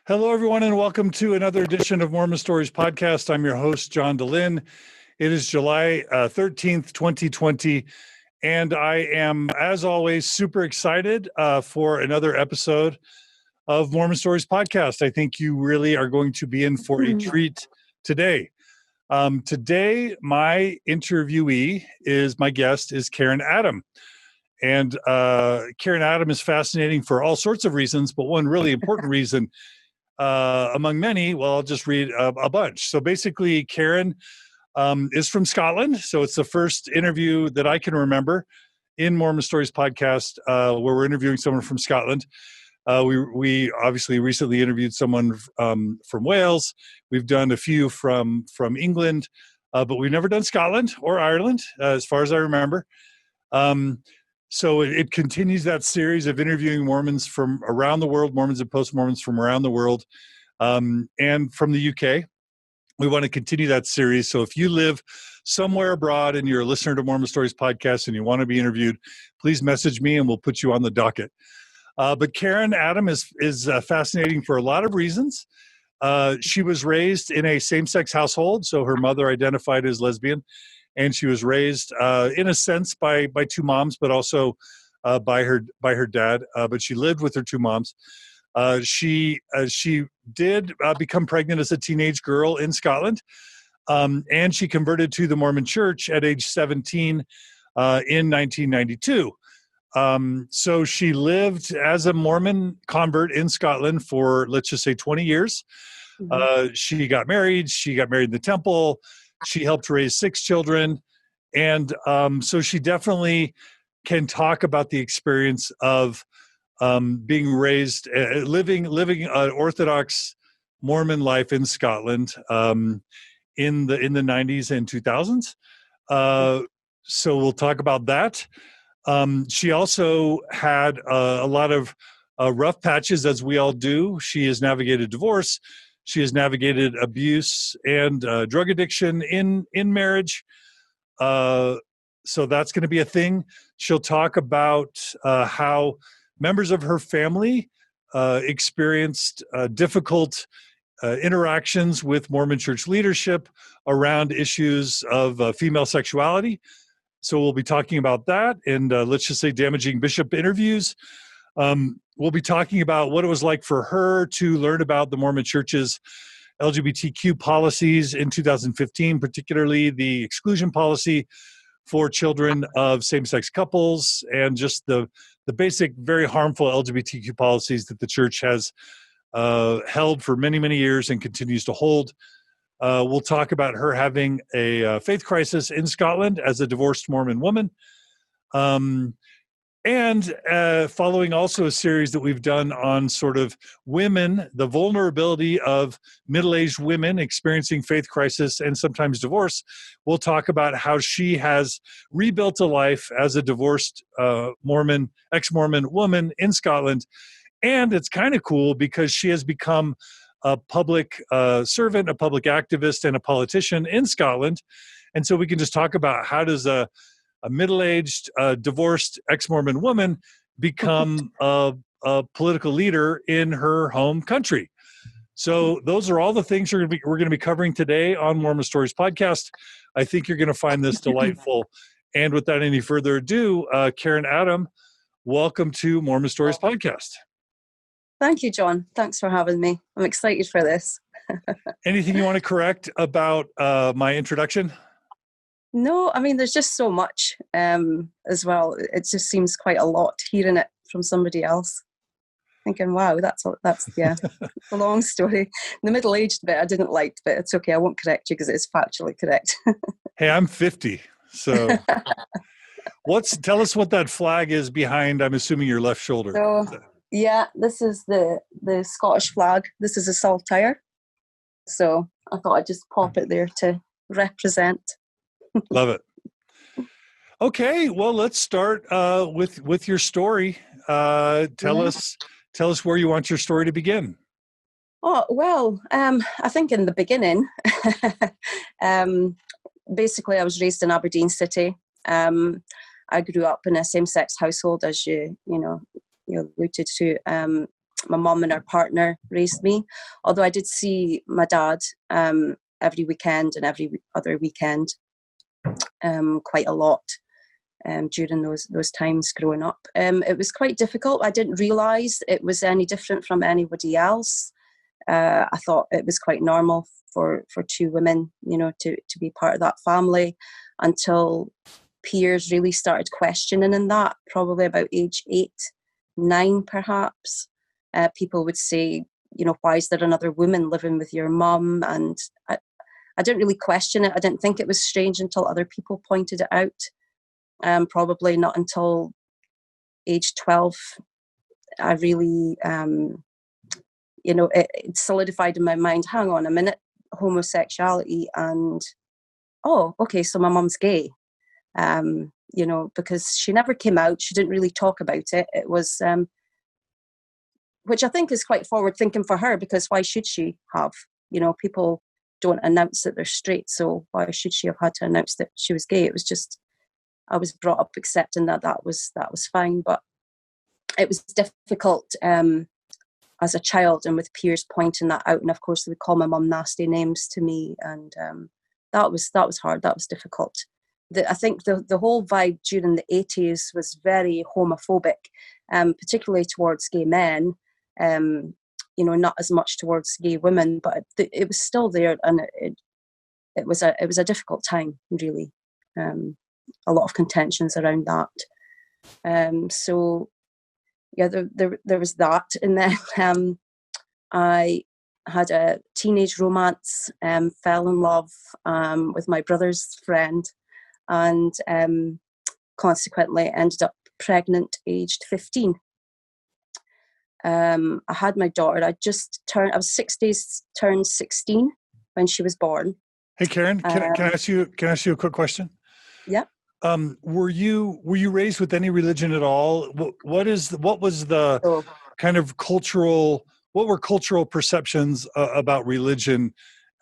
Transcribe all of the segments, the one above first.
Hello, everyone, and welcome to another edition of Mormon Stories Podcast. I'm your host, John DeLynn. It is July 13th, 2020, and I am, as always, super excited for another episode of Mormon Stories Podcast. I think you really are going to be in for a treat today. Today, my guest is Karen Adam. And Karen Adam is fascinating for all sorts of reasons, but one really important reason among many, well, I'll just read a bunch. So basically, Karen is from Scotland. So it's the first interview that I can remember in Mormon Stories Podcast where we're interviewing someone from Scotland. We obviously recently interviewed someone from Wales. We've done a few from England, but we've never done Scotland or Ireland, as far as I remember. So it continues that series of interviewing Mormons from around the world, Mormons and post-Mormons from around the world, and from the UK. We want to continue that series. So if you live somewhere abroad and you're a listener to Mormon Stories Podcast and you want to be interviewed, please message me and we'll put you on the docket. But Karen Adam is fascinating for a lot of reasons. She was raised in a same-sex household, so her mother identified as lesbian. And she was raised, in a sense, by two moms, but also by her dad. But she lived with her two moms. She did become pregnant as a teenage girl in Scotland, and she converted to the Mormon Church at age 17 in 1992. So she lived as a Mormon convert in Scotland for, let's just say, 20 years. She got married. She got married in the temple. She helped raise 6 children. And so she definitely can talk about the experience of being raised, living an Orthodox Mormon life in Scotland in the 90s and 2000s. So we'll talk about that. She also had a lot of rough patches, as we all do. She has navigated divorce. She has navigated abuse and drug addiction in marriage. So that's going to be a thing. She'll talk about how members of her family experienced difficult interactions with Mormon church leadership around issues of female sexuality. So we'll be talking about that, and let's just say damaging bishop interviews. We'll be talking about what it was like for her to learn about the Mormon Church's LGBTQ policies in 2015, particularly the exclusion policy for children of same-sex couples, and just the basic, very harmful LGBTQ policies that the church has held for many, many years and continues to hold. We'll talk about her having a faith crisis in Scotland as a divorced Mormon woman. And following also a series that we've done on sort of women, the vulnerability of middle-aged women experiencing faith crisis and sometimes divorce, we'll talk about how she has rebuilt a life as a divorced ex-Mormon woman in Scotland. And it's kind of cool because she has become a public servant, a public activist, and a politician in Scotland. And so we can just talk about how does a middle-aged, divorced ex-Mormon woman become a political leader in her home country. So those are all the things we're going to be covering today on Mormon Stories Podcast. I think you're going to find this delightful. And without any further ado, Karen Adam, welcome to Mormon Stories Podcast. Thank you, John. Thanks for having me. I'm excited for this. Anything you want to correct about my introduction? No, I mean, there's just so much as well. It just seems quite a lot hearing it from somebody else. Thinking, wow, that's yeah, a long story. The middle-aged bit I didn't like, but it's okay. I won't correct you because it's factually correct. Hey, I'm 50, so tell us what that flag is behind, I'm assuming, your left shoulder. So, yeah, this is the Scottish flag. This is a saltire. So I thought I'd just pop it there to represent. Love it. Okay, well, let's start with your story. Tell us where you want your story to begin. Oh, well, I think in the beginning, basically I was raised in Aberdeen City. I grew up in a same-sex household, as you alluded to. my mum and her partner raised me. Although I did see my dad every weekend and every other weekend quite a lot during those times growing up. It was quite difficult. I didn't realise it was any different from anybody else. I thought it was quite normal for two women, to be part of that family, until peers really started questioning in that, probably about age 8, 9 perhaps. People would say, why is there another woman living with your mum? And I didn't really question it. I didn't think it was strange until other people pointed it out. Probably not until age 12, I really, it solidified in my mind, hang on a minute, homosexuality, and, oh, okay, so my mum's gay. Because she never came out. She didn't really talk about it. It was, which I think is quite forward thinking for her, because why should she have? People don't announce that they're straight, so why should she have had to announce that she was gay? It was just, I was brought up accepting that was fine, but it was difficult as a child, and with peers pointing that out, and of course they would call my mum nasty names to me, and that was hard. That was difficult. I think the whole vibe during the 80s was very homophobic, particularly towards gay men. Not as much towards gay women, but it was still there, and it was a difficult time, really. A lot of contentions around that. So yeah, there was that, and then I had a teenage romance, fell in love with my brother's friend, and consequently ended up pregnant aged 15. I had my daughter. I was 6 days turned 16 when she was born. Hey, Karen, can I ask you a quick question? Yeah. Were you raised with any religion at all? What was the kind of what were cultural perceptions about religion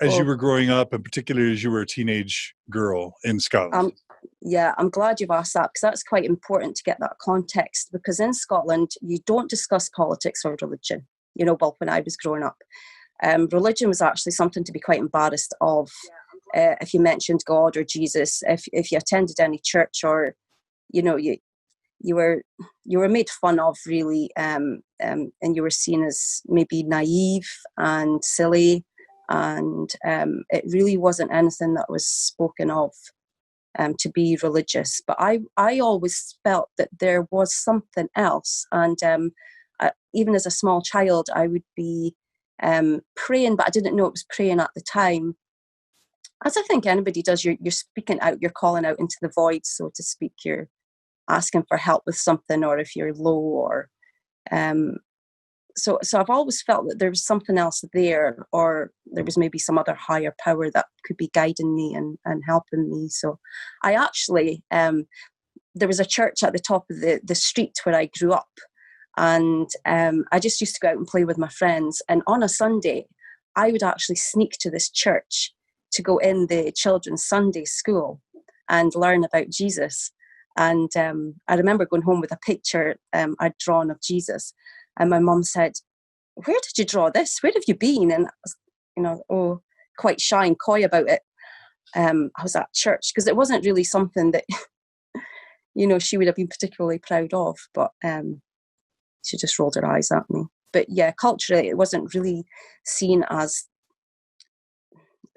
as you were growing up, and particularly as you were a teenage girl in Scotland? Yeah, I'm glad you've asked that, because that's quite important to get that context, because in Scotland, you don't discuss politics or religion. When I was growing up, religion was actually something to be quite embarrassed of. If you mentioned God or Jesus, if you attended any church, or you were made fun of, really, and you were seen as maybe naive and silly, and it really wasn't anything that was spoken of to be religious. But I always felt that there was something else, and even as a small child, I would be praying, but I didn't know it was praying at the time. As I think anybody does, you're speaking out, you're calling out into the void, so to speak. You're asking for help with something, or if you're low, or so I've always felt that there was something else there, or there was maybe some other higher power that could be guiding me and helping me. So I actually, there was a church at the top of the street where I grew up, and I just used to go out and play with my friends. And on a Sunday, I would actually sneak to this church to go in the children's Sunday school and learn about Jesus. And I remember going home with a picture I'd drawn of Jesus. And my mum said, "Where did you draw this? Where have you been?" And I was, quite shy and coy about it. I was at church, because it wasn't really something that, she would have been particularly proud of. But she just rolled her eyes at me. But yeah, culturally, it wasn't really seen as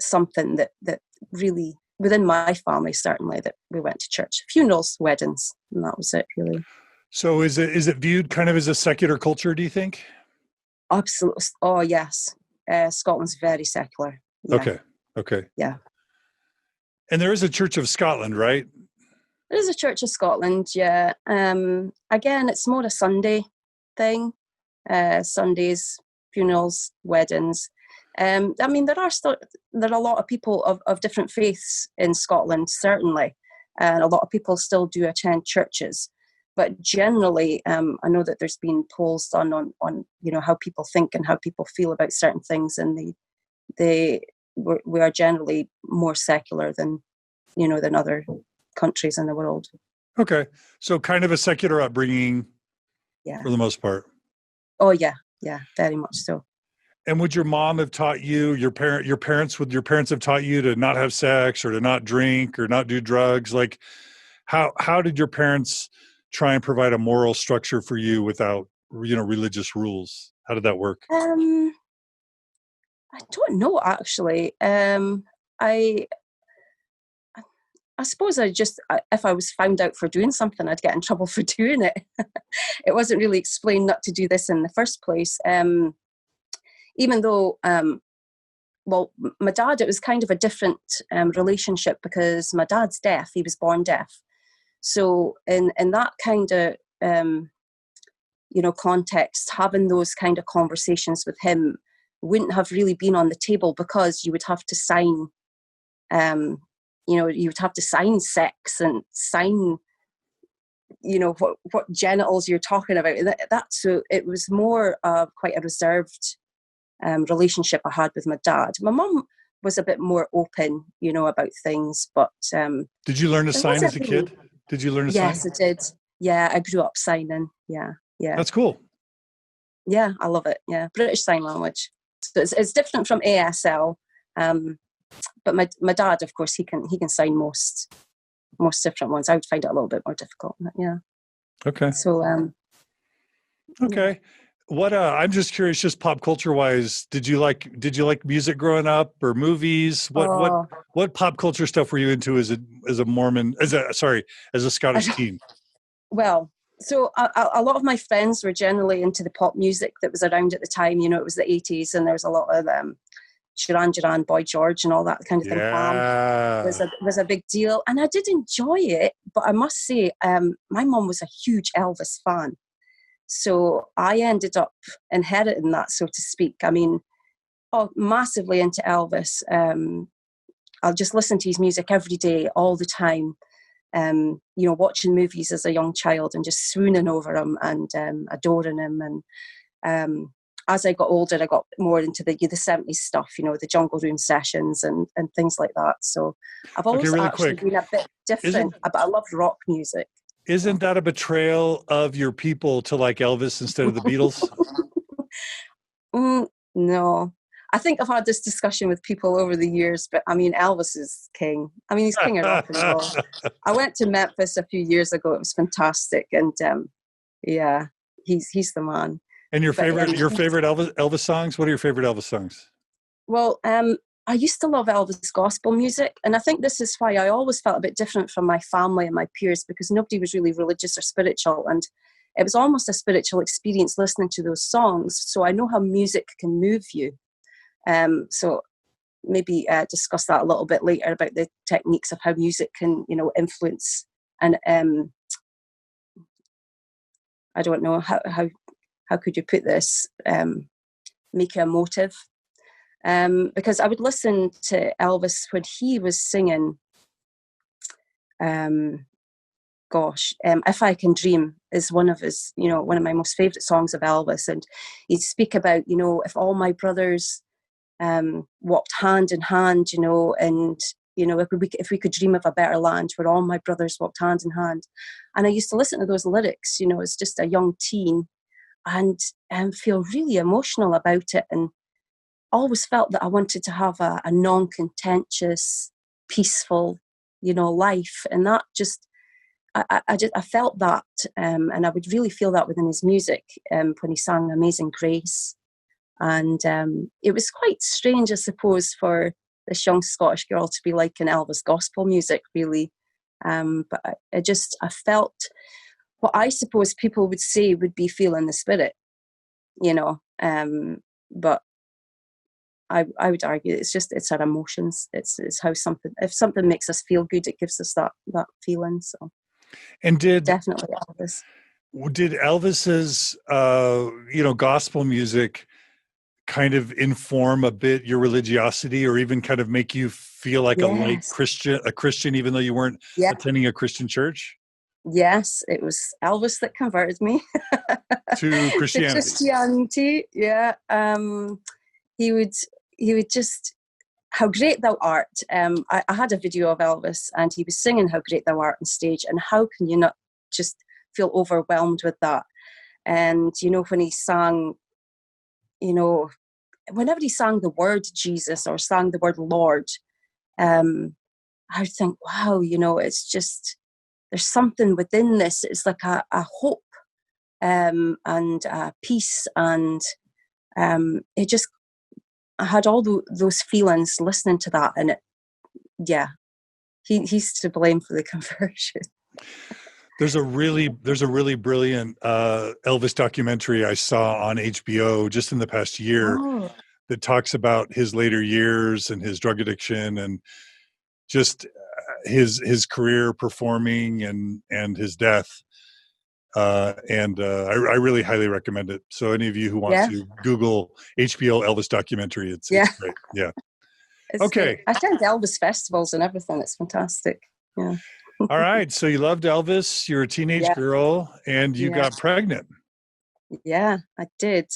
something that really, within my family, certainly, that we went to church. Funerals, weddings, and that was it, really. So is it viewed kind of as a secular culture, do you think? Absolutely. Oh, yes. Scotland's very secular. Yeah. Okay. Yeah. And there is a Church of Scotland, right? There is a Church of Scotland, yeah. Again, it's more a Sunday thing. Sundays, funerals, weddings. There are a lot of people of different faiths in Scotland, certainly. And a lot of people still do attend churches. But generally, I know that there's been polls done on how people think and how people feel about certain things, and we are generally more secular than other countries in the world. Okay, so kind of a secular upbringing, Yeah, for the most part. Oh yeah, Yeah, very much so. And would your mom have taught you, your parents have taught you to not have sex or to not drink or not do drugs? Like how did your parents try and provide a moral structure for you without, religious rules? How did that work? I don't know, actually. I suppose if I was found out for doing something, I'd get in trouble for doing it. It wasn't really explained not to do this in the first place. Even though, my dad, it was kind of a different relationship because my dad's deaf. He was born deaf. So in that kind of, context, having those kind of conversations with him wouldn't have really been on the table because you would have to sign, you would have to sign sex and sign, what genitals you're talking about. So it was more quite a reserved relationship I had with my dad. My mum was a bit more open, about things, but did you learn to sign as a kid? Did you learn to sign? Yes, I did. Yeah, I grew up signing. Yeah. That's cool. Yeah, I love it. Yeah, British Sign Language. So it's different from ASL, but my dad, of course, he can sign most different ones. I would find it a little bit more difficult. But yeah. Okay. So okay. What what I'm just curious, just pop culture wise, did you like music growing up or movies? What pop culture stuff were you into as a Mormon, as a Scottish teen? Well, so a lot of my friends were generally into the pop music that was around at the time. It was the 80s, and there was a lot of Duran Duran, Boy George, and all that kind of thing. Yeah, was a big deal, and I did enjoy it. But I must say, my mum was a huge Elvis fan, so I ended up inheriting that, so to speak. I mean, massively into Elvis. I'll just listen to his music every day, all the time. Watching movies as a young child and just swooning over him and adoring him. And as I got older, I got more into the 70s stuff, the Jungle Room sessions and things like that. So I've always been a bit different, but I love rock music. Isn't that a betrayal of your people to like Elvis instead of the Beatles? No. I think I've had this discussion with people over the years, but I mean, Elvis is king. I mean, he's king of rock and roll. I went to Memphis a few years ago. It was fantastic. And yeah, he's the man. And your favorite Elvis songs? What are your favorite Elvis songs? Well, I used to love Elvis gospel music. And I think this is why I always felt a bit different from my family and my peers, because nobody was really religious or spiritual. And it was almost a spiritual experience listening to those songs. So I know how music can move you. So maybe discuss that a little bit later about the techniques of how music can, influence and I don't know how could you put this, make you emotive. Because I would listen to Elvis when he was singing, If I Can Dream is one of his, one of my most favourite songs of Elvis. And he'd speak about, if all my brothers walked hand in hand, and if we could dream of a better land where all my brothers walked hand in hand. And I used to listen to those lyrics, as just a young teen, and feel really emotional about it, and always felt that I wanted to have a non-contentious, peaceful, life. And that just, I felt that, and I would really feel that within his music when he sang Amazing Grace. And it was quite strange, I suppose, for this young Scottish girl to be liking Elvis gospel music, really. But I felt what I suppose people would say would be feeling the spirit, but I would argue it's our emotions. It's how if something makes us feel good, it gives us that feeling. So, and definitely Elvis. Did Elvis's gospel music kind of inform a bit your religiosity, or even kind of make you feel like a Christian, even though you weren't attending a Christian church? Yes, it was Elvis that converted me to Christianity. To Christianity, yeah. He would just, how great thou art. I had a video of Elvis, and he was singing How Great Thou Art on stage, and how can you not just feel overwhelmed with that? And when he sang you know, whenever he sang the word Jesus or sang the word Lord, I would think, wow, you know, it's just, there's something within this. It's like a hope and peace. And it just, I had all those feelings listening to that. And he's to blame for the conversion. There's a really brilliant Elvis documentary I saw on HBO just in the past year that talks about his later years and his drug addiction and just his career performing and his death. I really highly recommend it. So any of you who want to Google HBO Elvis documentary, it's great. Yeah. It's okay. Great. I attend Elvis festivals and everything. It's fantastic. Yeah. All right. So you loved Elvis. You're a teenage girl, and you got pregnant. Yeah, I did.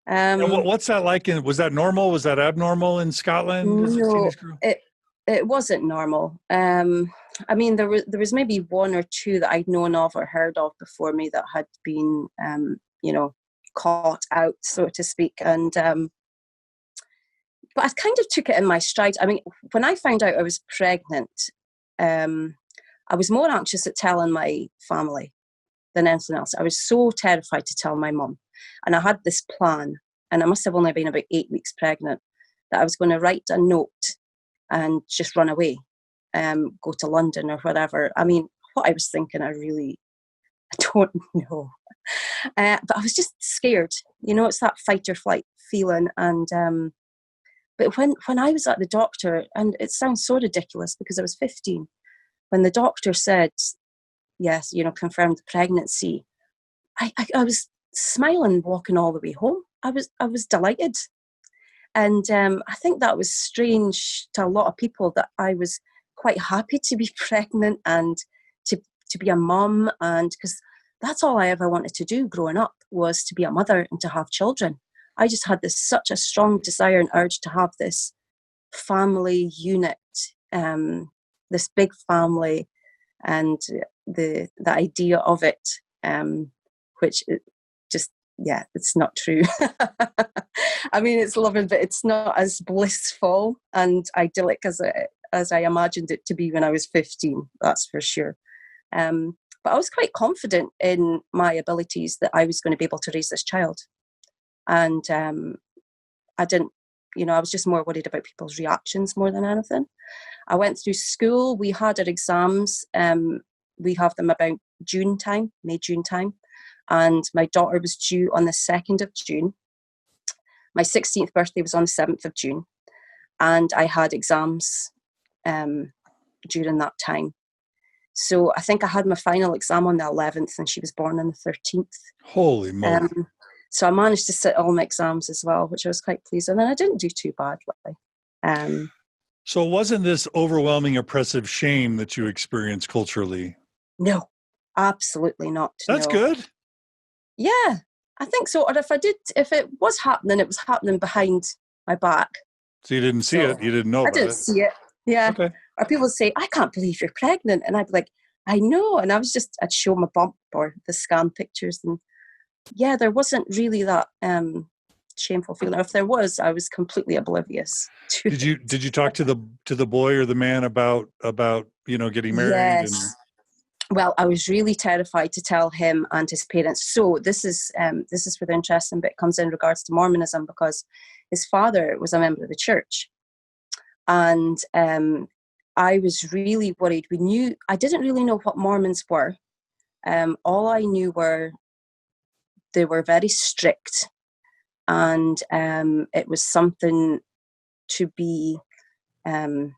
And what's that like? Was that normal? Was that abnormal in Scotland as a teenage girl? It wasn't normal. I mean, there was maybe one or two that I'd known of or heard of before me that had been, you know, caught out, so to speak. And but I kind of took it in my stride. I mean, when I found out I was pregnant, I was more anxious at telling my family than anything else. I was so terrified to tell my mum. And I had this plan, and I must have only been about 8 weeks pregnant, that I was going to write a note and just run away, go to London or whatever. I mean, what I was thinking, I don't know. But I was just scared. You know, it's that fight or flight feeling. And but when I was at the doctor, and it sounds so ridiculous because I was 15, when the doctor said, yes, you know, confirmed the pregnancy, I was smiling walking all the way home. I was delighted. And I think that was strange to a lot of people, that I was quite happy to be pregnant and to be a mum, and because that's all I ever wanted to do growing up, was to be a mother and to have children. I just had such a strong desire and urge to have this family unit, this big family, and the idea of it, which just, it's not true. I mean, it's loving, but it's not as blissful and idyllic as I imagined it to be when I was 15, that's for sure. But I was quite confident in my abilities that I was going to be able to raise this child. And I didn't, you know, I was just more worried about people's reactions more than anything. I went through school. We had our exams. We have them about May, June time. And my daughter was due on the 2nd of June. My 16th birthday was on the 7th of June. And I had exams during that time. So I think I had my final exam on the 11th, and she was born on the 13th. Holy moly. So I managed to sit all my exams as well, which I was quite pleased with. And I didn't do too badly. So wasn't this overwhelming, oppressive shame that you experienced culturally? No, absolutely not. That's good. Yeah, I think so. Or if it was happening, it was happening behind my back. So you didn't see it? You didn't know about it? I didn't see it. Yeah. Okay. Or people would say, I can't believe you're pregnant. And I'd be like, I know. And I'd show my bump or the scan pictures. And yeah, there wasn't really that shameful feeling. Or if there was, I was completely oblivious to it. Did you talk to the boy or the man about you know, getting married? Yes. Well, I was really terrified to tell him and his parents. So this is where the interesting bit comes in regards to Mormonism, because his father was a member of the church. And I was really worried. I didn't really know what Mormons were. All I knew were they were very strict, and it was something to be, I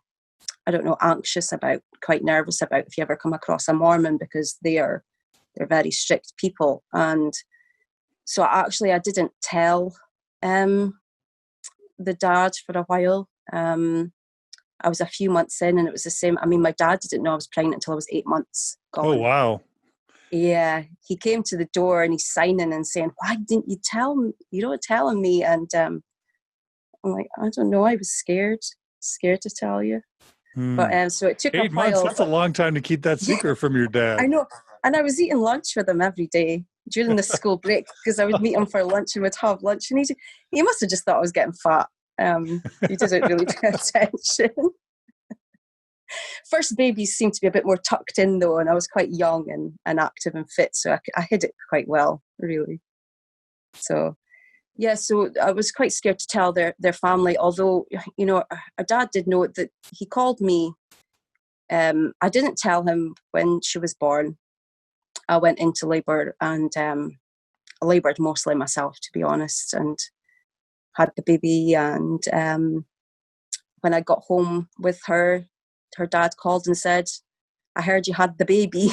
don't know, anxious about, quite nervous about if you ever come across a Mormon, because they're very strict people. And so I didn't tell the dad for a while. I was a few months in, and it was the same. I mean, my dad didn't know I was pregnant until I was 8 months gone. Oh, wow. Yeah. He came to the door and he's signing and saying, why didn't you tell me? You don't tell me. And I'm like, I don't know. I was scared to tell you. But so it took 8 months. That's a long time to keep that secret from your dad. I know. And I was eating lunch with him every day. during the school break, because I would meet him for lunch and would have lunch, and he must have just thought I was getting fat. He didn't really pay attention. First babies seemed to be a bit more tucked in though, and I was quite young and active and fit, so I hid it quite well, really. So yeah, so I was quite scared to tell their family, although, you know, our dad did know that he called me. I didn't tell him when she was born. I went into labour, and I laboured mostly myself, to be honest, and had the baby. And when I got home with her dad called and said, "I heard you had the baby."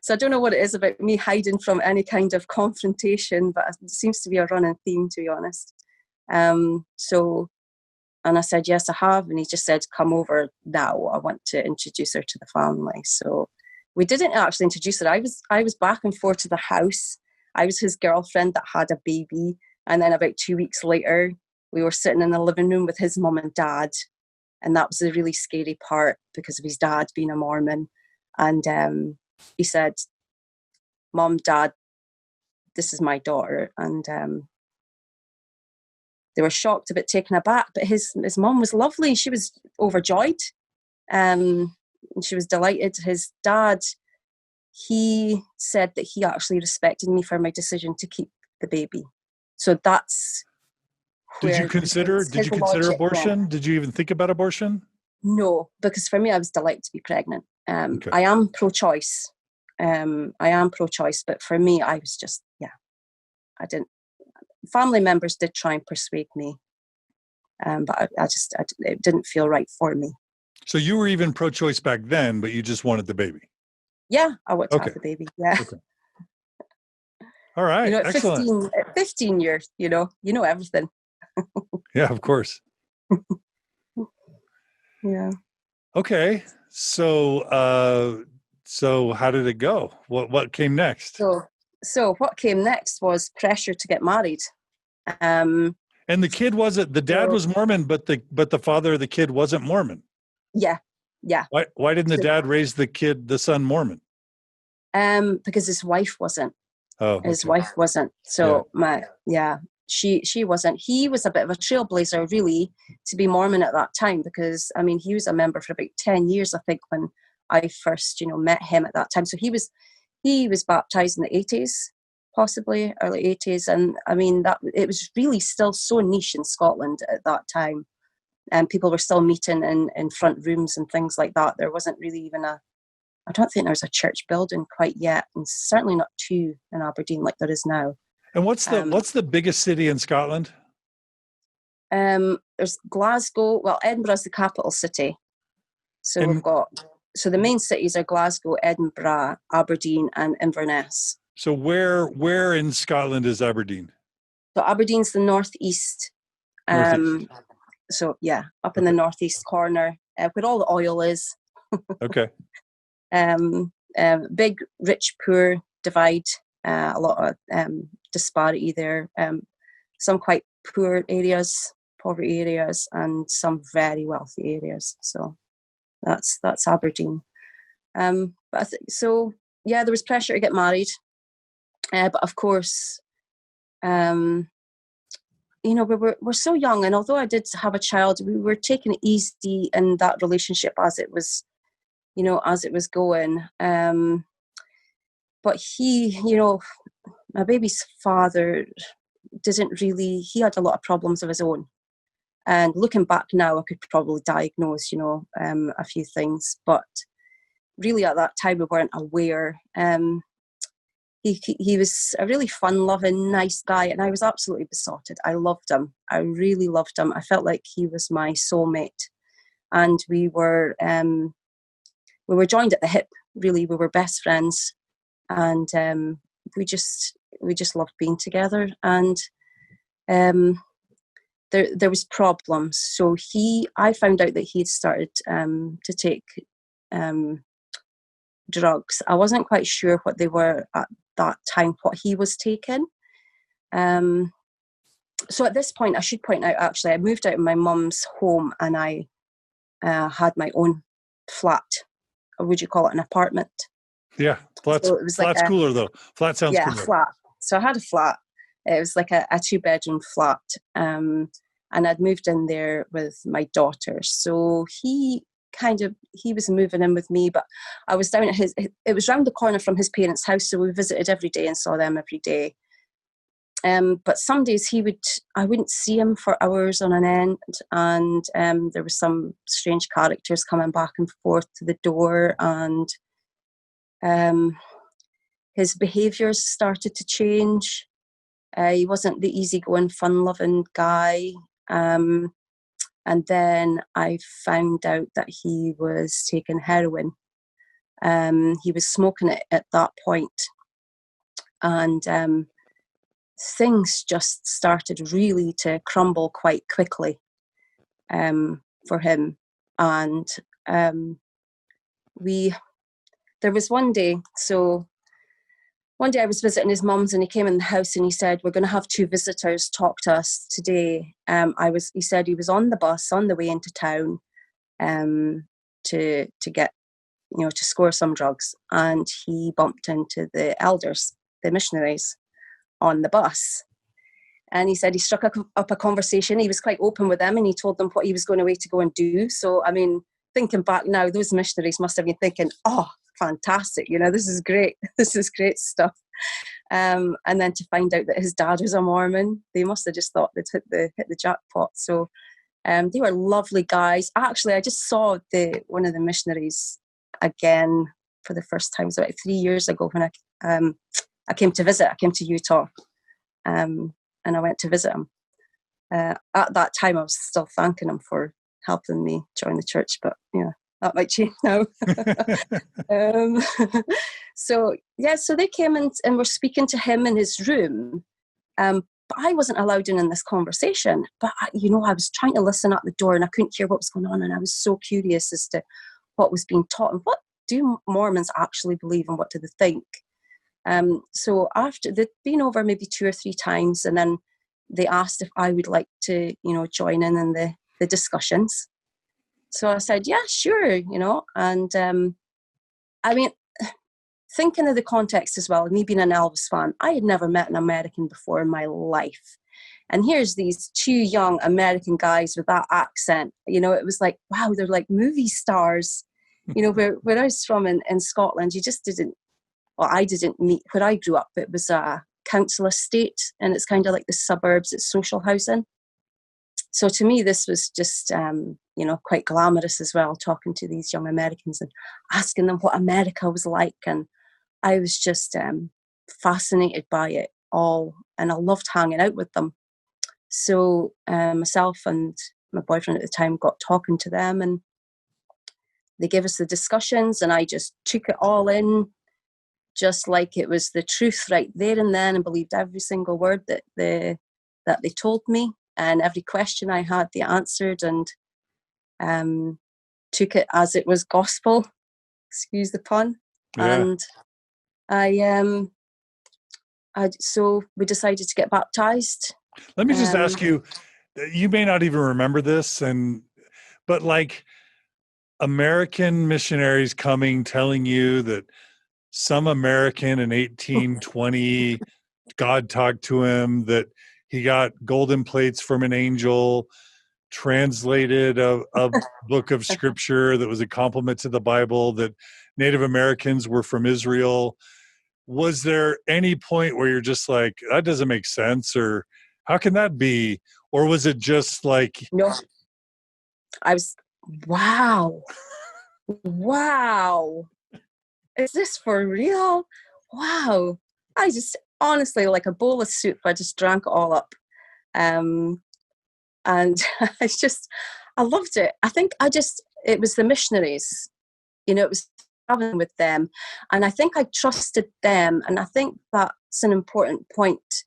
So I don't know what it is about me hiding from any kind of confrontation, but it seems to be a running theme, to be honest. And I said, "Yes, I have." And he just said, "Come over now. I want to introduce her to the family." So we didn't actually introduce her. I was back and forth to the house. I was his girlfriend that had a baby. And then about 2 weeks later, we were sitting in the living room with his mum and dad. And that was the really scary part, because of his dad being a Mormon. And he said, "Mom, Dad, this is my daughter." And they were shocked, a bit taken aback, but his mum was lovely. She was overjoyed. And she was delighted. His dad, he said that he actually respected me for my decision to keep the baby. So that's Did you consider abortion? Did you even think about abortion? No, because for me, I was delighted to be pregnant. Okay. I am pro-choice. But for me, I was just, I didn't. Family members did try and persuade me, but it didn't feel right for me. So you were even pro-choice back then, but you just wanted the baby. Yeah, I wanted to have the baby. Yeah. Okay. All right. You know, Excellent. 15 years, you know everything. Yeah, of course. Yeah. Okay. So how did it go? What came next? So what came next was pressure to get married. And the kid the dad was Mormon, but the father of the kid wasn't Mormon. Yeah. Why didn't the dad raise the son Mormon? Because his wife wasn't. Oh, okay. His wife wasn't. So she wasn't. He was a bit of a trailblazer, really, to be Mormon at that time, because I mean, he was a member for about 10 years, I think, when I first, met him at that time. So he was baptized in the 80s, possibly early 80s, and I mean that it was really still so niche in Scotland at that time, and people were still meeting in front rooms and things like that. There wasn't really even I don't think there was a church building quite yet, and certainly not two in Aberdeen like there is now. And what's the biggest city in Scotland? There's Glasgow. Well, Edinburgh's the capital city. So so the main cities are Glasgow, Edinburgh, Aberdeen, and Inverness. So where in Scotland is Aberdeen? So Aberdeen's the northeast. Northeast. So yeah, up in the northeast corner, where all the oil is. Okay. Big rich poor divide. A lot of disparity there. Some quite poor areas, poverty areas, and some very wealthy areas. So that's Aberdeen. But there was pressure to get married. But of course, we're so young, and although I did have a child, we were taking it easy in that relationship as it was going. But he, my baby's father he had a lot of problems of his own. And looking back now, I could probably diagnose, a few things. But really at that time, we weren't aware. He was a really fun-loving, nice guy, and I was absolutely besotted. I loved him. I really loved him. I felt like he was my soulmate. And we were joined at the hip, really. We were best friends. And we just loved being together, and there was problems. So I found out that he had started to take drugs. I wasn't quite sure what they were at that time, what he was taking. So at this point, I should point out, actually, I moved out of my mum's home, and I had my own flat, or would you call it an apartment? Yeah, flat's So it was like flat's cooler though. Flat sounds yeah, cooler. flat. So I had a flat. It was like a 2-bedroom flat. And I'd moved in there with my daughter. So he was moving in with me, but I was down at it was round the corner from his parents' house. So we visited every day and saw them every day. But some days I wouldn't see him for hours on an end. And there were some strange characters coming back and forth to the door. And his behaviours started to change. He wasn't the easygoing, fun-loving guy. And then I found out that he was taking heroin. He was smoking it at that point. And things just started really to crumble quite quickly for him. And there was one day I was visiting his mum's, and he came in the house and he said, "We're going to have 2 visitors talk to us today." He said he was on the bus on the way into town to get, to score some drugs, and he bumped into the elders, the missionaries, on the bus. And he said he struck up a conversation. He was quite open with them, and he told them what he was going away to go and do. So, I mean, thinking back now, those missionaries must have been thinking, "Oh, fantastic, this is great. This is great stuff." And then to find out that his dad was a Mormon, they must have just thought they'd hit the jackpot. So they were lovely guys. Actually, I just saw one of the missionaries again for the first time. It was about 3 years ago when I came to visit. I came to Utah, and I went to visit him. At that time, I was still thanking him for helping me join the church, but that might change now. So they came in and were speaking to him in his room. But I wasn't allowed in this conversation. But I was trying to listen at the door, and I couldn't hear what was going on. And I was so curious as to what was being taught and what do Mormons actually believe and what do they think. So after they'd been over maybe 2 or 3 times, and then they asked if I would like to, join in the discussions. So I said, yeah, sure, and I mean, thinking of the context as well, me being an Elvis fan, I had never met an American before in my life. And here's these 2 young American guys with that accent. It was like, wow, they're like movie stars. Where I was from in Scotland, you just didn't, well, I didn't meet, where I grew up, it was a council estate, and it's kind of like the suburbs, it's social housing. So to me, this was just, quite glamorous as well, talking to these young Americans and asking them what America was like. And I was just fascinated by it all, and I loved hanging out with them. So myself and my boyfriend at the time got talking to them, and they gave us the discussions, and I just took it all in, just like it was the truth right there and then, and believed every single word that they told me, and every question I had, they answered, and took it as it was gospel, excuse the pun. Yeah. And so we decided to get baptized. Let me just ask you, you may not even remember this, but like American missionaries coming, telling you that some American in 1820, God talked to him, that he got golden plates from an angel, translated a book of scripture that was a compliment to the Bible, that Native Americans were from Israel. Was there any point where you're just like, that doesn't make sense, or how can that be? Or was it just like... No, I was, wow, is this for real? Wow. I just, honestly, like a bowl of soup, I just drank it all up. And I loved it. I think it was the missionaries, it was traveling with them. And I think I trusted them. And I think that's an important point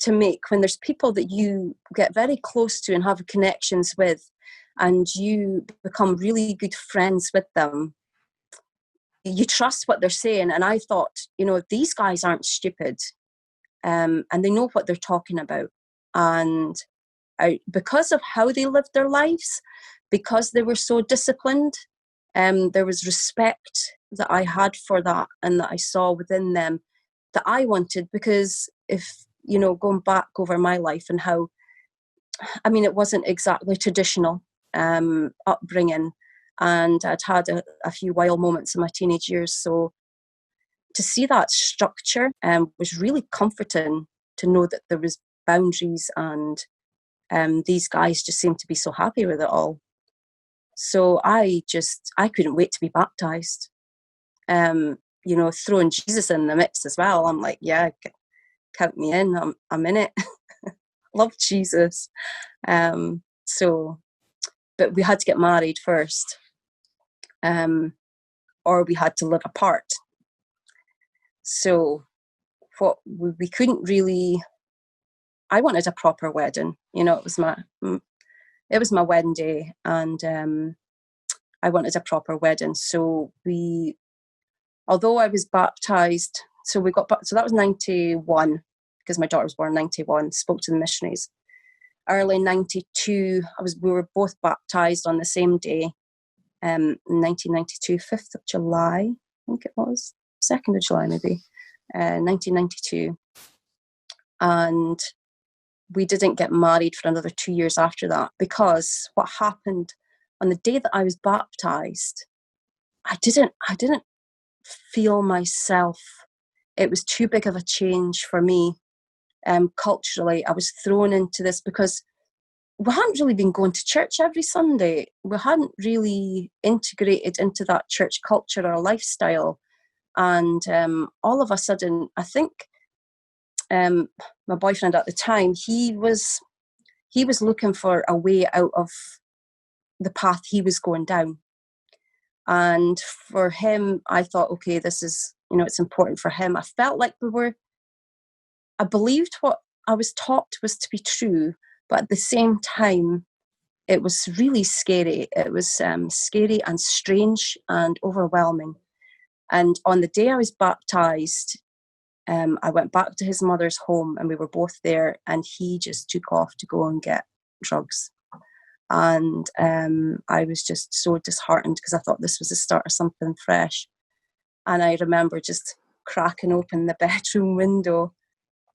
to make when there's people that you get very close to and have connections with, and you become really good friends with them. You trust what they're saying. And I thought, these guys aren't stupid, and they know what they're talking about. And because of how they lived their lives, because they were so disciplined, there was respect that I had for that and that I saw within them that I wanted, because if, going back over my life and how, it wasn't exactly traditional upbringing, and I'd had a few wild moments in my teenage years. So to see that structure was really comforting, to know that there was boundaries, and these guys just seemed to be so happy with it all. So I couldn't wait to be baptized. Throwing Jesus in the mix as well. I'm like, yeah, count me in. I'm in it. Love Jesus. But we had to get married first, or we had to live apart. So what we couldn't really. I wanted a proper wedding. It was my wedding day, and I wanted a proper wedding. So although I was baptized, so that was 91, because my daughter was born in 91, spoke to the missionaries. Early 92, we were both baptized on the same day, 1992, 5th of July, I think it was, 2nd of July maybe, 1992. And we didn't get married for another 2 years after that, because what happened on the day that I was baptized, I didn't feel myself. It was too big of a change for me. Culturally, I was thrown into this because we hadn't really been going to church every Sunday. We hadn't really integrated into that church culture or lifestyle. And all of a sudden, I think my boyfriend at the time, he was looking for a way out of the path he was going down. And for him, I thought, okay, this is, it's important for him. I felt like I believed what I was taught was to be true, but at the same time, it was really scary. It was scary and strange and overwhelming. And on the day I was baptized, I went back to his mother's home, and we were both there, and he just took off to go and get drugs. And I was just so disheartened, because I thought this was the start of something fresh. And I remember just cracking open the bedroom window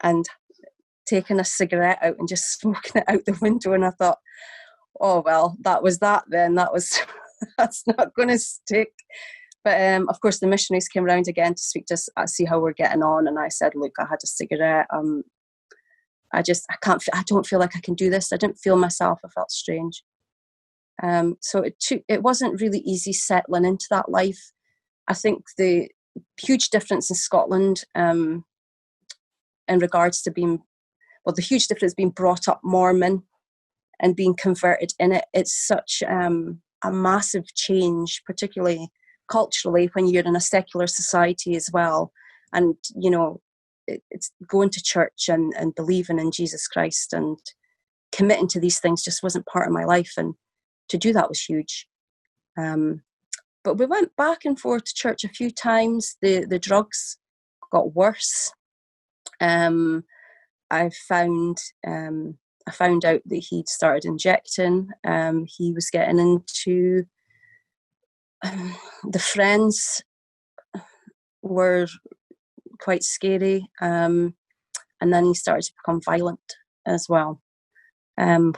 and taking a cigarette out and just smoking it out the window. And I thought, oh, well, that was that then. That's not going to stick. But of course, the missionaries came around again to speak to us, see how we're getting on. And I said, look, I had a cigarette. I don't feel like I can do this. I didn't feel myself. I felt strange. So it wasn't really easy settling into that life. I think the huge difference in Scotland, in regards to the huge difference being brought up Mormon and being converted in it, it's such a massive change, particularly culturally, when you're in a secular society as well. And, it's going to church and believing in Jesus Christ and committing to these things just wasn't part of my life. And to do that was huge. But we went back and forth to church a few times. The drugs got worse. I found out that he'd started injecting. He was getting into the friends were quite scary, and then he started to become violent as well,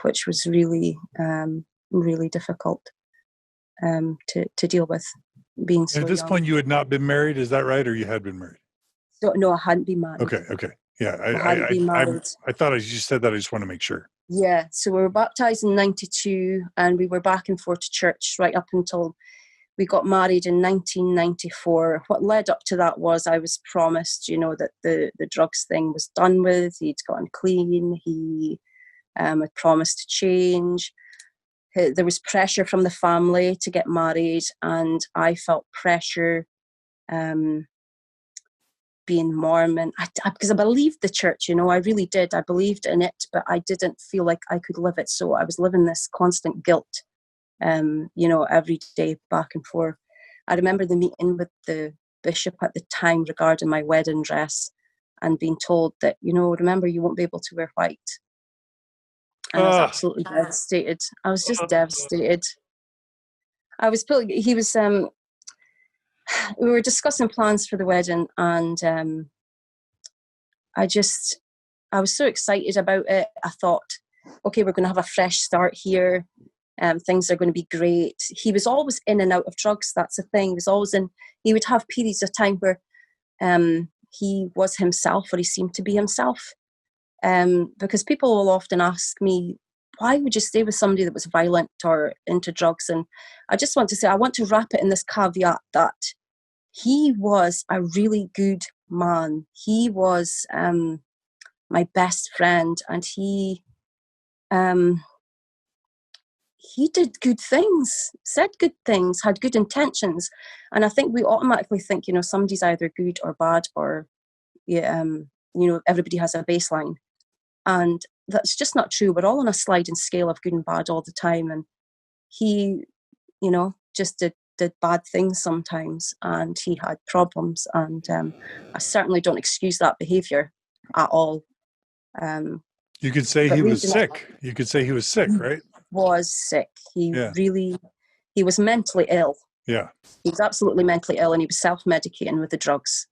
which was really really difficult to deal with, being so At this young. point, you had not been married, is that right, or you had been married? So, no, I hadn't been married. Okay. Yeah, I thought as you said that, I just want to make sure. Yeah, so we were baptized in 92, and we were back and forth to church right up until we got married in 1994. What led up to that was I was promised, that the drugs thing was done with. He'd gotten clean. He had promised to change. There was pressure from the family to get married, and I felt pressure being Mormon, because I believed the church, I really did. I believed in it, but I didn't feel like I could live it. So I was living this constant guilt, every day back and forth. I remember the meeting with the bishop at the time regarding my wedding dress, and being told that, remember, you won't be able to wear white. And I was absolutely devastated. I was just devastated. he was, we were discussing plans for the wedding, and I was so excited about it. I thought, okay, we're going to have a fresh start here. Things are going to be great. He was always in and out of drugs. That's the thing. He would have periods of time where he was himself, or he seemed to be himself. Because people will often ask me, why would you stay with somebody that was violent or into drugs? And I just want to say, I want to wrap it in this caveat that he was a really good man. He was my best friend, and he did good things, said good things, had good intentions. And I think we automatically think, somebody's either good or bad, or everybody has a baseline. And that's just not true. We're all on a sliding scale of good and bad all the time. And he, just did bad things sometimes, and he had problems. And I certainly don't excuse that behavior at all. You could say he was sick. You could say he was sick, right? Was sick. He was mentally ill. Yeah. He was absolutely mentally ill, and he was self-medicating with the drugs.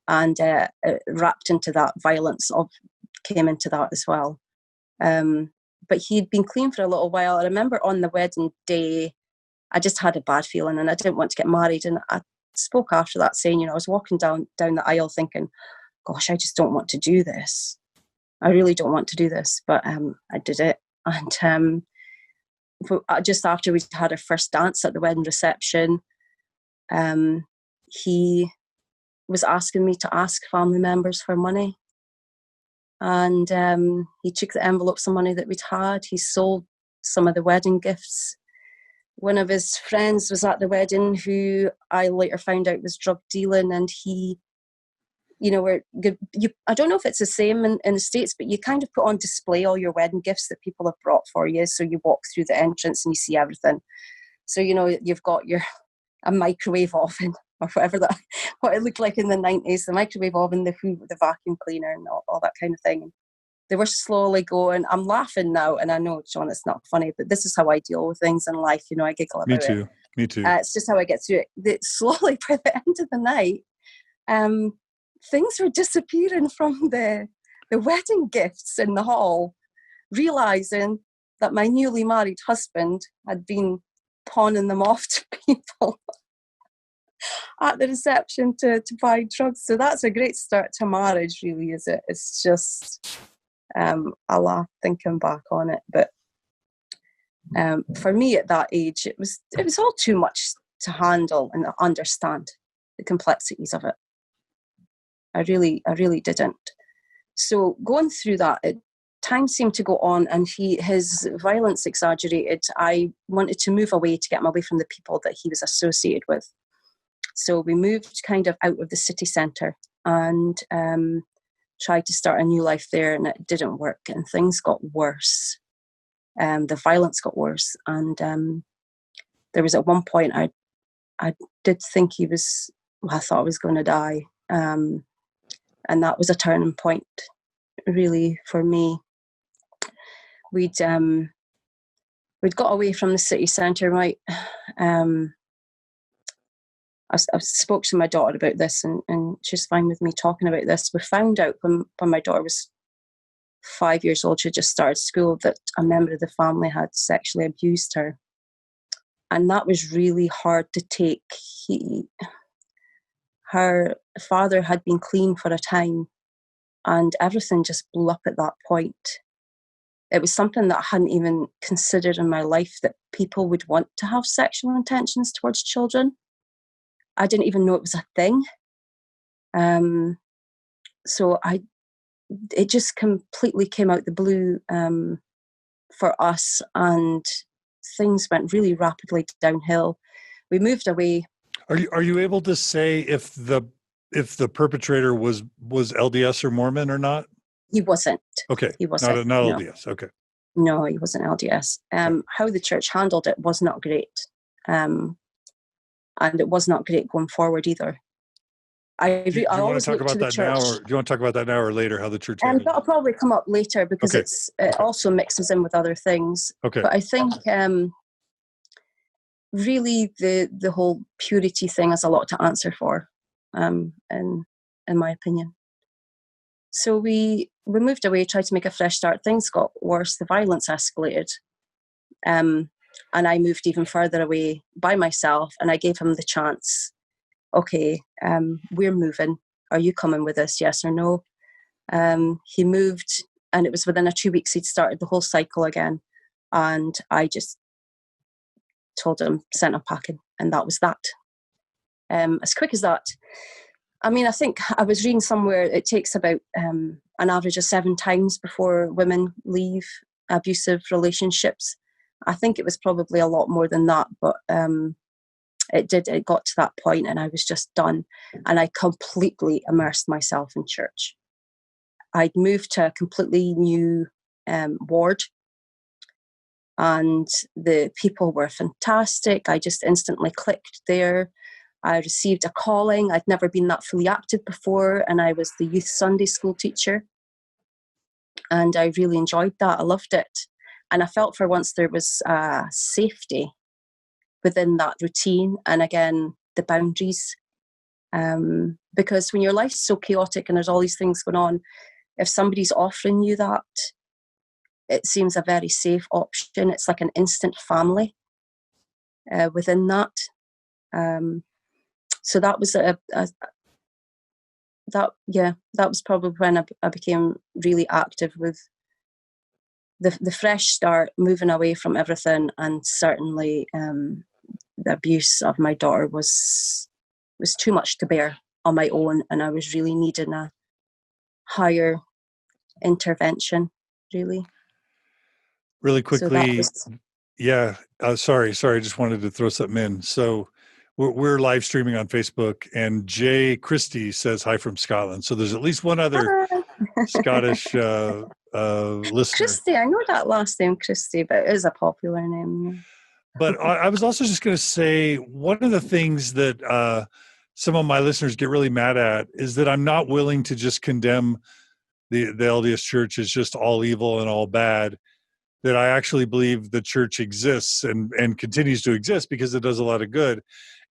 And wrapped into that, violence came into that as well. But he'd been clean for a little while. I remember on the wedding day, I just had a bad feeling, and I didn't want to get married. And I spoke after that saying, I was walking down the aisle thinking, gosh, I just don't want to do this. I really don't want to do this. But I did it. And just after we'd had our first dance at the wedding reception, he was asking me to ask family members for money. And he took the envelopes of money that we'd had. He sold some of the wedding gifts. One of his friends was at the wedding, who I later found out was drug dealing, and he, I don't know if it's the same in the States, but you kind of put on display all your wedding gifts that people have brought for you. So you walk through the entrance and you see everything. So, you've got a microwave oven, or what it looked like in the 90s, the microwave oven, the vacuum cleaner, and all that kind of thing. And they were slowly going. I'm laughing now, and I know, John, it's not funny, but this is how I deal with things in life. I giggle about it. Me too. It's just how I get through it. Slowly, by the end of the night, things were disappearing from the wedding gifts in the hall, realising that my newly married husband had been pawning them off to people at the reception to buy drugs. So that's a great start to marriage, really, is it? It's just, I laugh thinking back on it. But for me at that age, it was all too much to handle and understand the complexities of it. I really didn't. So going through that, time seemed to go on, and his violence exaggerated. I wanted to move away, to get him away from the people that he was associated with. So we moved kind of out of the city centre and tried to start a new life there, and it didn't work, and things got worse. The violence got worse, and there was at one point I did think I thought I was going to die. And that was a turning point, really, for me. We'd got away from the city centre, right? I spoke to my daughter about this, and she's fine with me talking about this. We found out when my daughter was 5 years old, she just started school, that a member of the family had sexually abused her. And that was really hard to take. Her father had been clean for a time, and everything just blew up at that point. It was something that I hadn't even considered in my life, that people would want to have sexual intentions towards children. I didn't even know it was a thing. So it just completely came out the blue for us, and things went really rapidly downhill. We moved away. Are you able to say if the perpetrator was LDS or Mormon or not? He wasn't. Okay. He wasn't. Not no. LDS. Okay. No, he wasn't LDS. How the church handled it was not great. And it was not great going forward either. Do you want to talk about that now, or do you want to talk about that now or later, how the church handled it? That'll probably come up later, because it also mixes in with other things. Okay. But I think really the whole purity thing is a lot to answer for, in my opinion. So we moved away, tried to make a fresh start. Things got worse. The violence escalated. And I moved even further away by myself, and I gave him the chance. Okay, we're moving. Are you coming with us? Yes or no? He moved, and it was within 2 weeks he'd started the whole cycle again. And I just told him, sent him packing, and that was that. As quick as that. I mean, I think I was reading somewhere it takes about an average of 7 times before women leave abusive relationships. I think it was probably a lot more than that, but it got to that point, and I was just done. And I completely immersed myself in church. I'd moved to a completely new ward, and the people were fantastic. I just instantly clicked there. I received a calling. I'd never been that fully active before, and I was the youth Sunday School teacher. And I really enjoyed that. I loved it. And I felt for once there was safety within that routine, and again, the boundaries. Because when your life's so chaotic and there's all these things going on, if somebody's offering you that, it seems a very safe option. It's like an instant family within that. So that was that was probably when I became really active with the fresh start, moving away from everything, and certainly the abuse of my daughter was too much to bear on my own, and I was really needing a higher intervention, really. Really quickly, So yeah. Sorry. I just wanted to throw something in. So we're live streaming on Facebook, and Jay Christie says hi from Scotland. So there's at least one other Scottish listener. Christie, I know that last name, Christie, but it is a popular name. But I was also just going to say, one of the things that some of my listeners get really mad at is that I'm not willing to just condemn the LDS Church as just all evil and all bad. That I actually believe the church exists and continues to exist because it does a lot of good.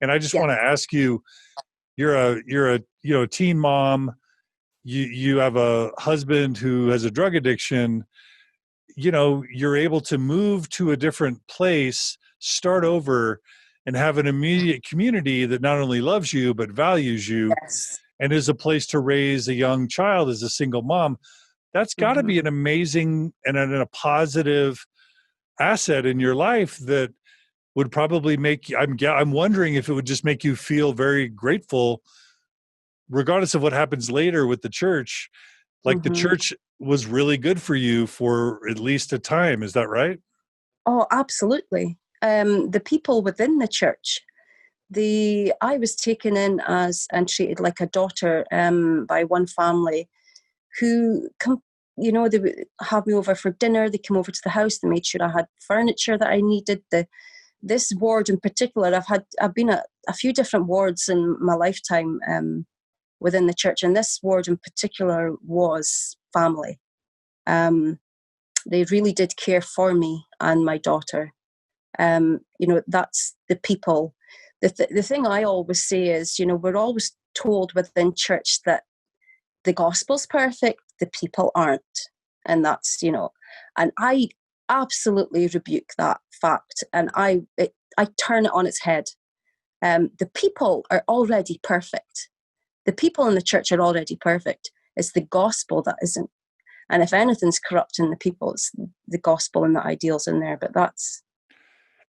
And I just want to ask you, you're a teen mom, you have a husband who has a drug addiction, you're able to move to a different place, start over, and have an immediate community that not only loves you but values you, and is a place to raise a young child as a single mom. That's got to be an amazing and a positive asset in your life that would probably make you, I'm wondering if it would just make you feel very grateful, regardless of what happens later with the church. Like the church was really good for you for at least a time. Is that right? Oh, absolutely. The people within the church, I was taken in as and treated like a daughter by one family who, they would have me over for dinner. They came over to the house. They made sure I had furniture that I needed. This ward in particular, I've been at a few different wards in my lifetime within the church, and this ward in particular was family. They really did care for me and my daughter. That's the people. The thing I always say is, we're always told within church that the gospel's perfect, the people aren't. And that's, and I absolutely rebuke that fact. And I turn it on its head. The people are already perfect. The people in the church are already perfect. It's the gospel that isn't. And if anything's corrupting the people, it's the gospel and the ideals in there. But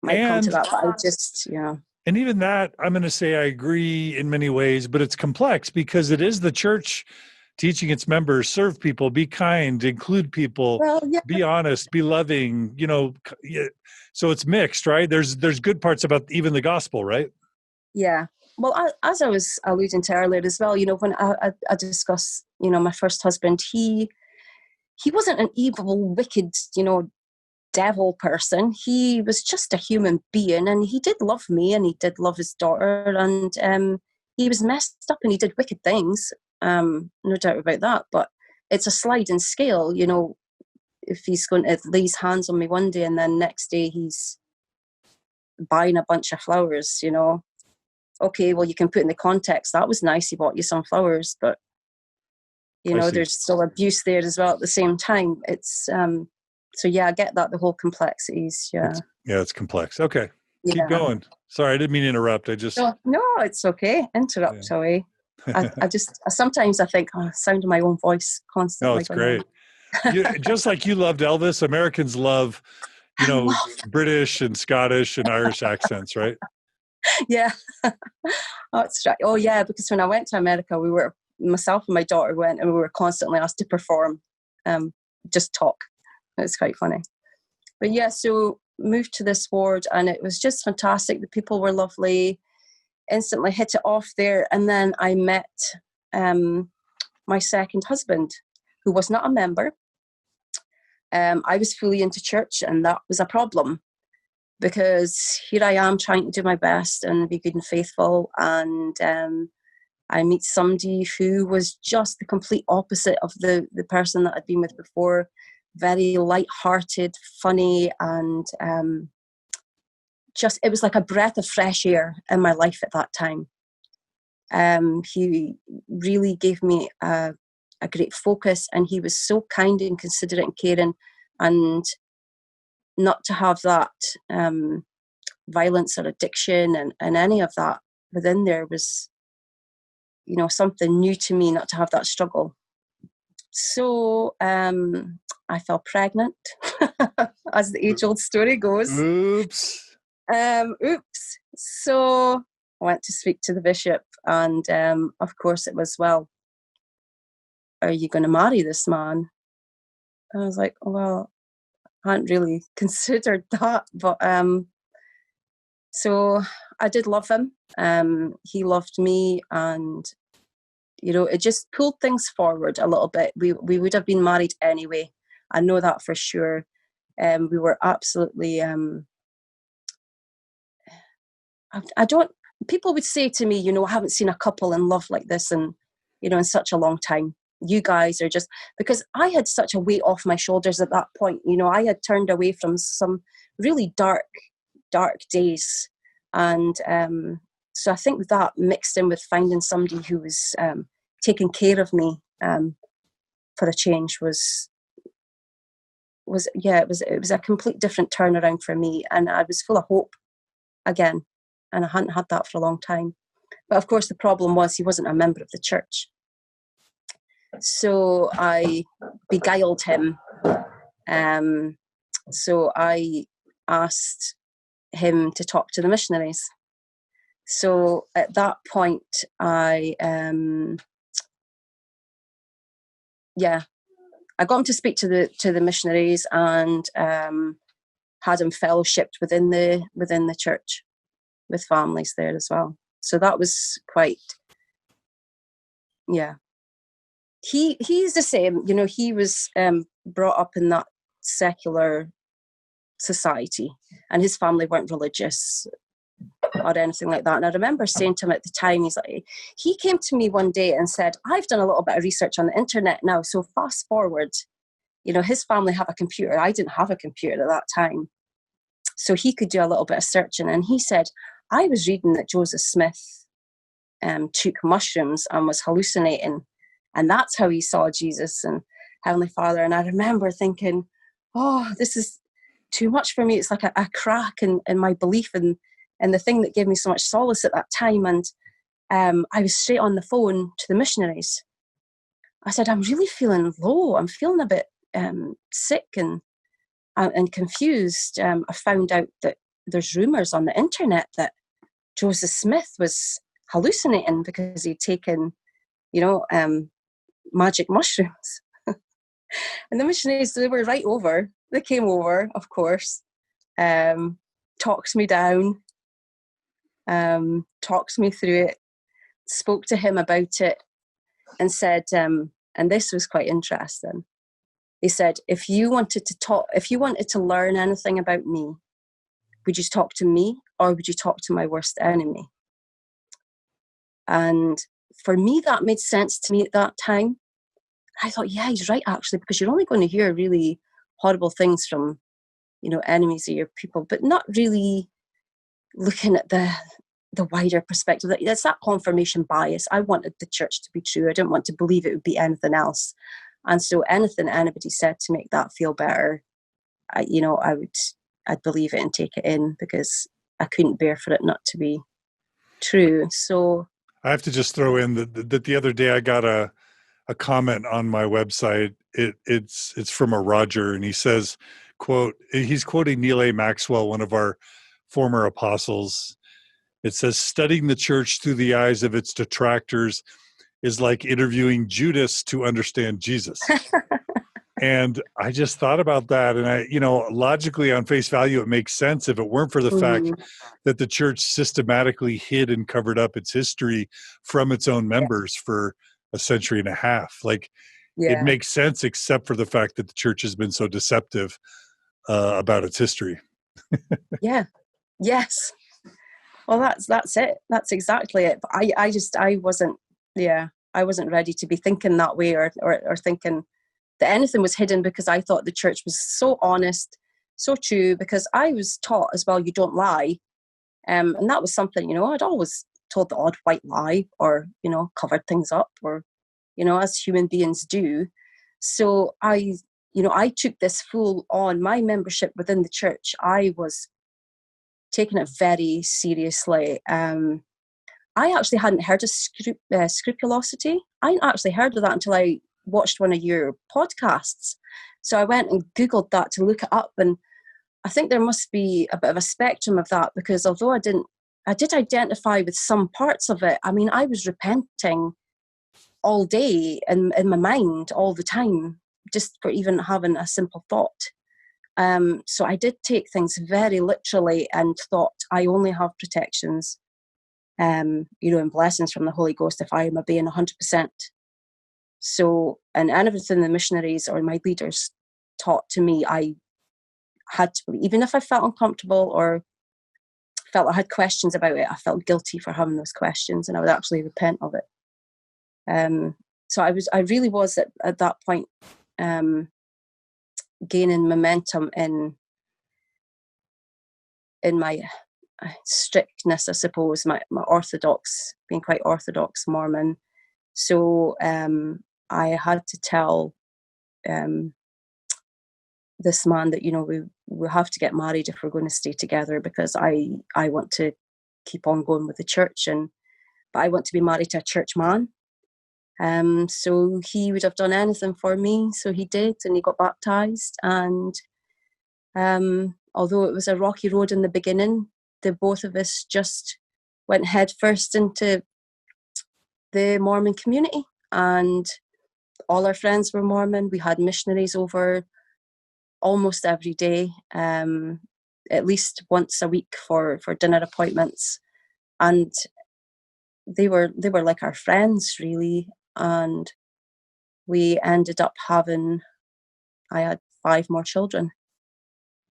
might come to that. But I just, And even that, I'm going to say I agree in many ways, but it's complex because it is the church teaching its members, serve people, be kind, include people, be honest, be loving, so it's mixed, right? There's good parts about even the gospel, right? Yeah. Well, as I was alluding to earlier as well, when I discuss, my first husband, he wasn't an evil, wicked, devil person. He was just a human being, and he did love me, and he did love his daughter, and he was messed up and he did wicked things. No doubt about that. But it's a sliding scale, if he's going to lay his hands on me one day and then next day he's buying a bunch of flowers, you know. Okay, well, you can put in the context, that was nice, he bought you some flowers, but, you know, there's still abuse there as well at the same time. It's, so yeah, I get that, the whole complexities, yeah. It's complex. Okay, yeah. keep going. Sorry, I didn't mean to interrupt. I just... No, it's okay. Interrupt away. Sometimes I think, sound of my own voice constantly. No, it's great. Just like you loved Elvis, Americans love, you know, British and Scottish and Irish accents, right? Yeah. That's right. Oh, yeah, because when I went to America, myself and my daughter went, and we were constantly asked to perform, just talk. It's quite funny. But yeah, so moved to this ward, and it was just fantastic. The people were lovely. Instantly hit it off there. And then I met my second husband, who was not a member. I was fully into church, and that was a problem, because here I am trying to do my best and be good and faithful, and I meet somebody who was just the complete opposite of the person that I'd been with before. Very light-hearted, funny, and it was like a breath of fresh air in my life at that time. He really gave me a great focus, and he was so kind and considerate and caring, and not to have that violence or addiction and any of that within there was, you know, something new to me, not to have that struggle. So I fell pregnant, as the age-old story goes. Oops. So I went to speak to the bishop, and of course it was, well, are you going to marry this man? And I was like, well, I hadn't really considered that, but so I did love him. He loved me, and you know, it just pulled things forward a little bit. We would have been married anyway. I know that for sure. We were absolutely. People would say to me, you know, I haven't seen a couple in love like this, and you know, in such a long time. You guys are just, because I had such a weight off my shoulders at that point. You know, I had turned away from some really dark days, and so I think that mixed in with finding somebody who was taking care of me for a change was it was a complete different turnaround for me, and I was full of hope again, and I hadn't had that for a long time. But of course, the problem was he wasn't a member of the church. So I beguiled him. So I asked him to talk to the missionaries. So at that point, I got him to speak to the missionaries, and had him fellowshipped within the church with families there as well. So that was quite, yeah. He's the same, you know, he was brought up in that secular society, and his family weren't religious or anything like that. And I remember saying to him at the time, he came to me one day and said, I've done a little bit of research on the internet now, so fast forward, you know, his family have a computer. I didn't have a computer at that time. So he could do a little bit of searching. And he said, I was reading that Joseph Smith took mushrooms and was hallucinating. And that's how he saw Jesus and Heavenly Father. And I remember thinking, oh, this is too much for me. It's like a crack in my belief and the thing that gave me so much solace at that time. And I was straight on the phone to the missionaries. I said, I'm really feeling low. I'm feeling a bit sick and confused. I found out that there's rumours on the internet that Joseph Smith was hallucinating because he'd taken, you know, magic mushrooms. And the missionaries, they were right over. They came over, of course, talked me down, talked me through it, spoke to him about it, and said, and this was quite interesting. He said, if you wanted to learn anything about me, would you talk to me or would you talk to my worst enemy? And for me, that made sense to me at that time. I thought, yeah, he's right, actually, because you're only going to hear really horrible things from, you know, enemies of your people, but not really looking at the wider perspective. It's that confirmation bias. I wanted the church to be true. I didn't want to believe it would be anything else. And so anything anybody said to make that feel better, I'd believe it and take it in, because I couldn't bear for it not to be true. So I have to just throw in that the other day I got a comment on my website. It's from a Roger, and he says, quote, he's quoting Neil A. Maxwell, one of our former apostles. It says, studying the church through the eyes of its detractors is like interviewing Judas to understand Jesus. And I just thought about that. And logically on face value, it makes sense if it weren't for the fact that the church systematically hid and covered up its history from its own members for a century and a half. It makes sense, except for the fact that the church has been so deceptive about its history. Yeah. Yes. Well, that's it. That's exactly it. But I wasn't ready to be thinking that way or thinking that anything was hidden, because I thought the church was so honest, so true, because I was taught as well, you don't lie. And that was something, I'd always told the odd white lie, or, covered things up, or, as human beings do. So I took this full on, my membership within the church, I was taking it very seriously. I actually hadn't heard of scrupulosity. I hadn't actually heard of that until I watched one of your podcasts. So I went and Googled that to look it up. And I think there must be a bit of a spectrum of that, because although I did identify with some parts of it. I mean, I was repenting all day in my mind all the time, just for even having a simple thought. So I did take things very literally and thought I only have protections, and blessings from the Holy Ghost if I am obeying 100%. So, and everything the missionaries or my leaders taught to me, I had to believe. Even if I felt uncomfortable or felt I had questions about it, I felt guilty for having those questions, and I would actually repent of it. So I really was at that point gaining momentum in my strictness, I suppose, my orthodox, being quite orthodox Mormon. So I had to tell this man that, we have to get married if we're going to stay together, because I want to keep on going with the church, but I want to be married to a church man. So he would have done anything for me. So he did, and he got baptized. And although it was a rocky road in the beginning, the both of us just went headfirst into the Mormon community, and all our friends were Mormon. We had missionaries over almost every day, at least once a week for dinner appointments, and they were like our friends, really. And we ended up I had 5 more children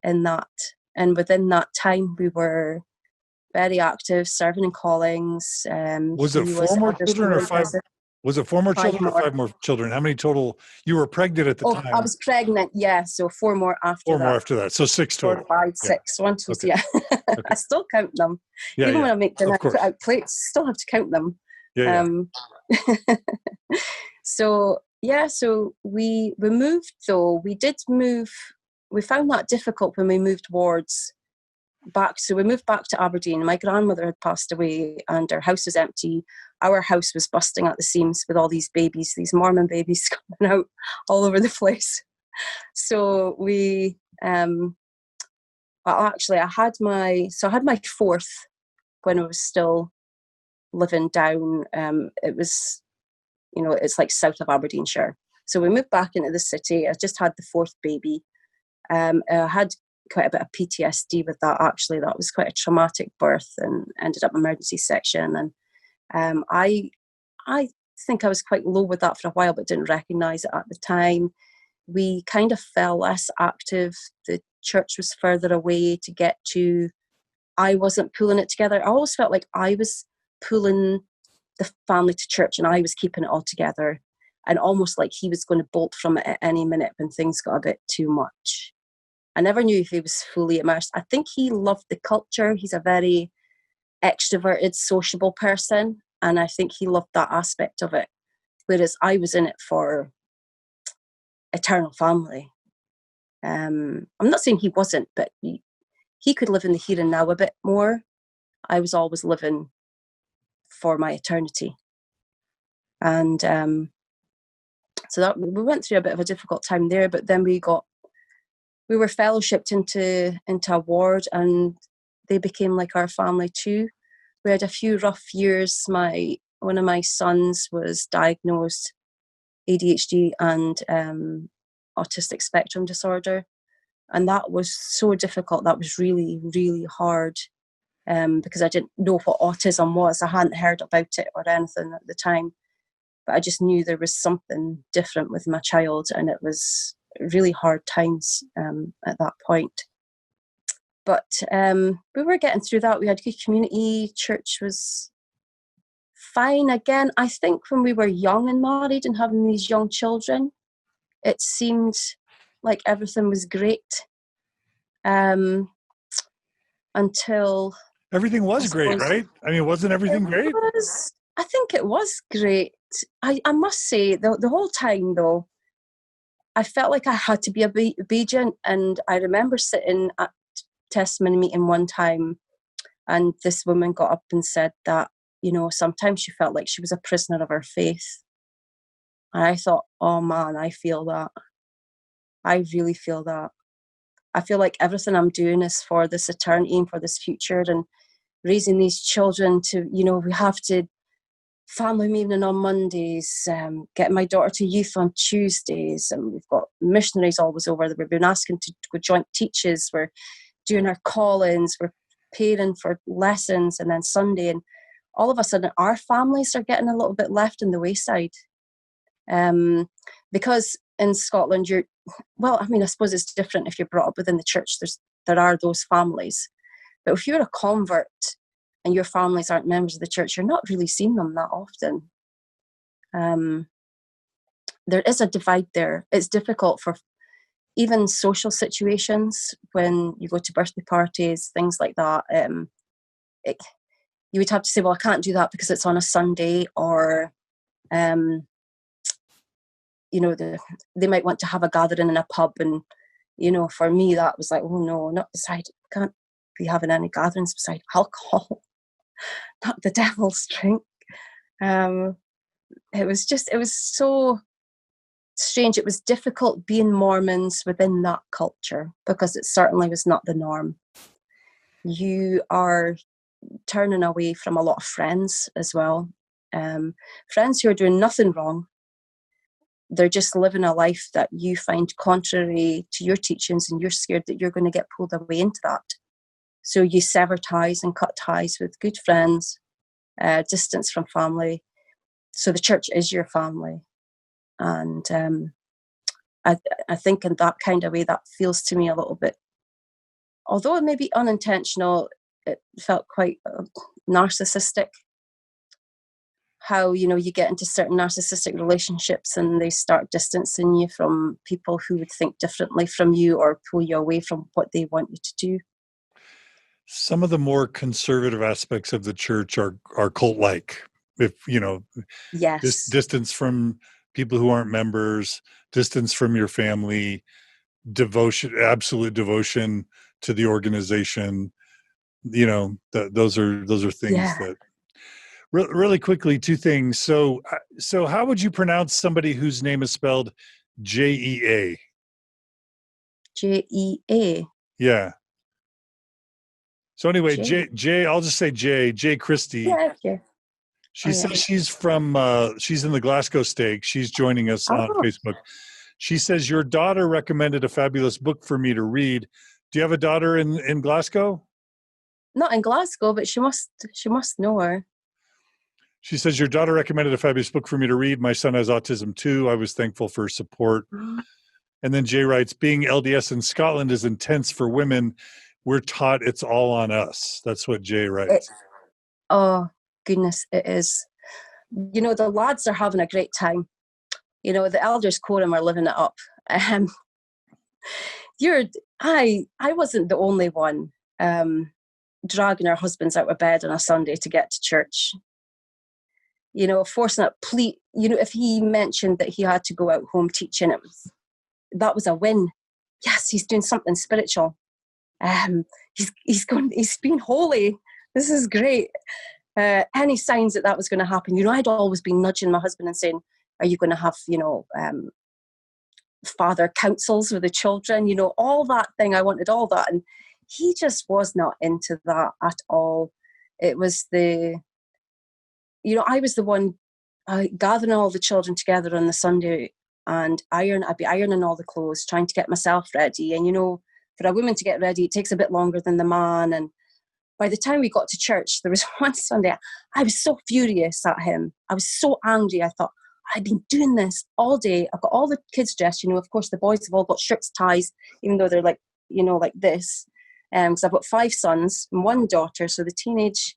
in that, and within that time we were very active, serving in callings. Was it 4 more children or 5? Was it 4 more children or 5 more children? How many total? You were pregnant at the time. I was pregnant, yeah. So 4 more after 4 more after that. So 6 total. 4, 5, 6. 1, 2, okay. Yeah. Okay. I still count them. Yeah, even when I make dinner, I put out plates, still have to count them. Yeah. So we moved, though. We did move. We found that difficult when we moved back. So we moved back to Aberdeen. My grandmother had passed away and our house was empty. Our house was busting at the seams with all these babies, these Mormon babies coming out all over the place. So we, actually I had my 4th when I was still living down. It was, it's like south of Aberdeenshire. So we moved back into the city. I just had the 4th baby. I had quite a bit of PTSD with that, actually. That was quite a traumatic birth and ended up in emergency section. And I think I was quite low with that for a while, but didn't recognise it at the time. We kind of fell less active. The church was further away to get to. I wasn't pulling it together. I always felt like I was pulling the family to church and I was keeping it all together, and almost like he was going to bolt from it at any minute when things got a bit too much. I never knew if he was fully immersed. I think he loved the culture. He's a very extroverted, sociable person, and I think he loved that aspect of it. Whereas I was in it for eternal family. I'm not saying he wasn't, but he could live in the here and now a bit more. I was always living for my eternity. And so that we went through a bit of a difficult time there, but then we were fellowshipped into a ward, and they became like our family too. We had a few rough years. One of my sons was diagnosed ADHD and autistic spectrum disorder, and that was so difficult. That was really, really hard, because I didn't know what autism was. I hadn't heard about it or anything at the time, but I just knew there was something different with my child, and it was really hard times at that point. But we were getting through that. We had good community. Church was fine. Again, I think when we were young and married and having these young children, it seemed like everything was great. Until... Everything was great, right? I mean, wasn't everything great? I think it was great. I must say, the whole time, though, I felt like I had to be obedient. And I remember sitting at testimony meeting one time, and this woman got up and said that, sometimes she felt like she was a prisoner of her faith. And I thought, oh man, I feel that. I really feel that. I feel like everything I'm doing is for this eternity and for this future, and raising these children to, we have to family meeting on Mondays, getting my daughter to youth on Tuesdays, and we've got missionaries always over there. We've been asking to go joint teachers. We're doing our call-ins. We're paying for lessons, and then Sunday, and all of a sudden our families are getting a little bit left in the wayside. Because in Scotland, I suppose it's different if you're brought up within the church. There are those families. But if you're a convert and your families aren't members of the church, you're not really seeing them that often. There is a divide there. It's difficult for even social situations when you go to birthday parties, things like that. You would have to say, well, I can't do that because it's on a Sunday, or they might want to have a gathering in a pub, and for me that was like, oh no, not beside, can't be having any gatherings beside alcohol, not the devil's drink. It was so strange. It was difficult being Mormons within that culture, because it certainly was not the norm. You are turning away from a lot of friends as well, friends who are doing nothing wrong. They're just living a life that you find contrary to your teachings, and you're scared that you're going to get pulled away into that. So you sever ties and cut ties with good friends, distance from family. So the church is your family. And I think in that kind of way, that feels to me a little bit, although it may be unintentional, it felt quite narcissistic. How, you get into certain narcissistic relationships and they start distancing you from people who would think differently from you, or pull you away from what they want you to do. Some of the more conservative aspects of the church are cult-like. If, Yes. this distance from people who aren't members, distance from your family, devotion, absolute devotion to the organization, those are things that... Really quickly, two things. So how would you pronounce somebody whose name is spelled Jea? Jea. Yeah. So anyway, J. I'll just say J. Christie. Yeah. Yeah. She says she's from. She's in the Glasgow stake. She's joining us on Facebook. She says, your daughter recommended a fabulous book for me to read. Do you have a daughter in Glasgow? Not in Glasgow, but she must know her. She says, your daughter recommended a fabulous book for me to read. My son has autism too. I was thankful for her support. And then Jay writes, being LDS in Scotland is intense for women. We're taught it's all on us. That's what Jay writes. Oh, goodness, it is. The lads are having a great time. The elders quorum are living it up. I wasn't the only one dragging our husbands out of bed on a Sunday to get to church. You know, forcing up if he mentioned that he had to go out home teaching, that was a win. Yes, he's doing something spiritual. He's being holy. This is great. Any signs that was going to happen? You know, I'd always been nudging my husband and saying, are you going to have, father councils with the children? You know, all that thing. I wanted all that. And he just was not into that at all. It was I was the one gathering all the children together on the Sunday, and I'd be ironing all the clothes, trying to get myself ready. And, you know, for a woman to get ready, it takes a bit longer than the man. And by the time we got to church, there was one Sunday, I was so furious at him. I was so angry. I thought, I've been doing this all day. I've got all the kids dressed. You know, of course, the boys have all got shirts, ties, even though they're like, you know, like this. Because I've got 5 sons and 1 daughter. So the teenage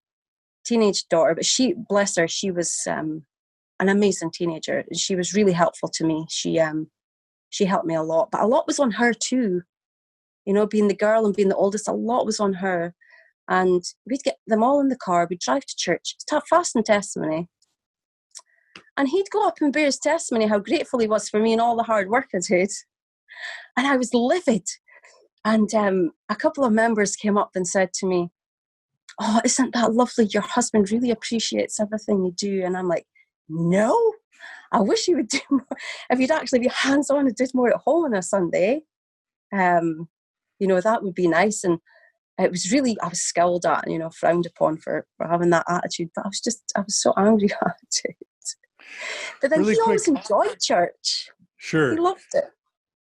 daughter, but she, bless her, she was an amazing teenager. And she was really helpful to me. She helped me a lot. But a lot was on her too. You know, being the girl and being the oldest, a lot was on her. And we'd get them all in the car. We'd drive to church, fast and testimony. And he'd go up and bear his testimony, how grateful he was for me and all the hard work I did. And I was livid. And a couple of members came up and said to me, oh, isn't that lovely? Your husband really appreciates everything you do. And I'm like, no, I wish he would do more. If he'd actually be hands-on and did more at home on a Sunday, you know, that would be nice. And it was really, I was scowled at and, you know, frowned upon for having that attitude. But I was so angry at it. But then really he always enjoyed church. Sure. He loved it.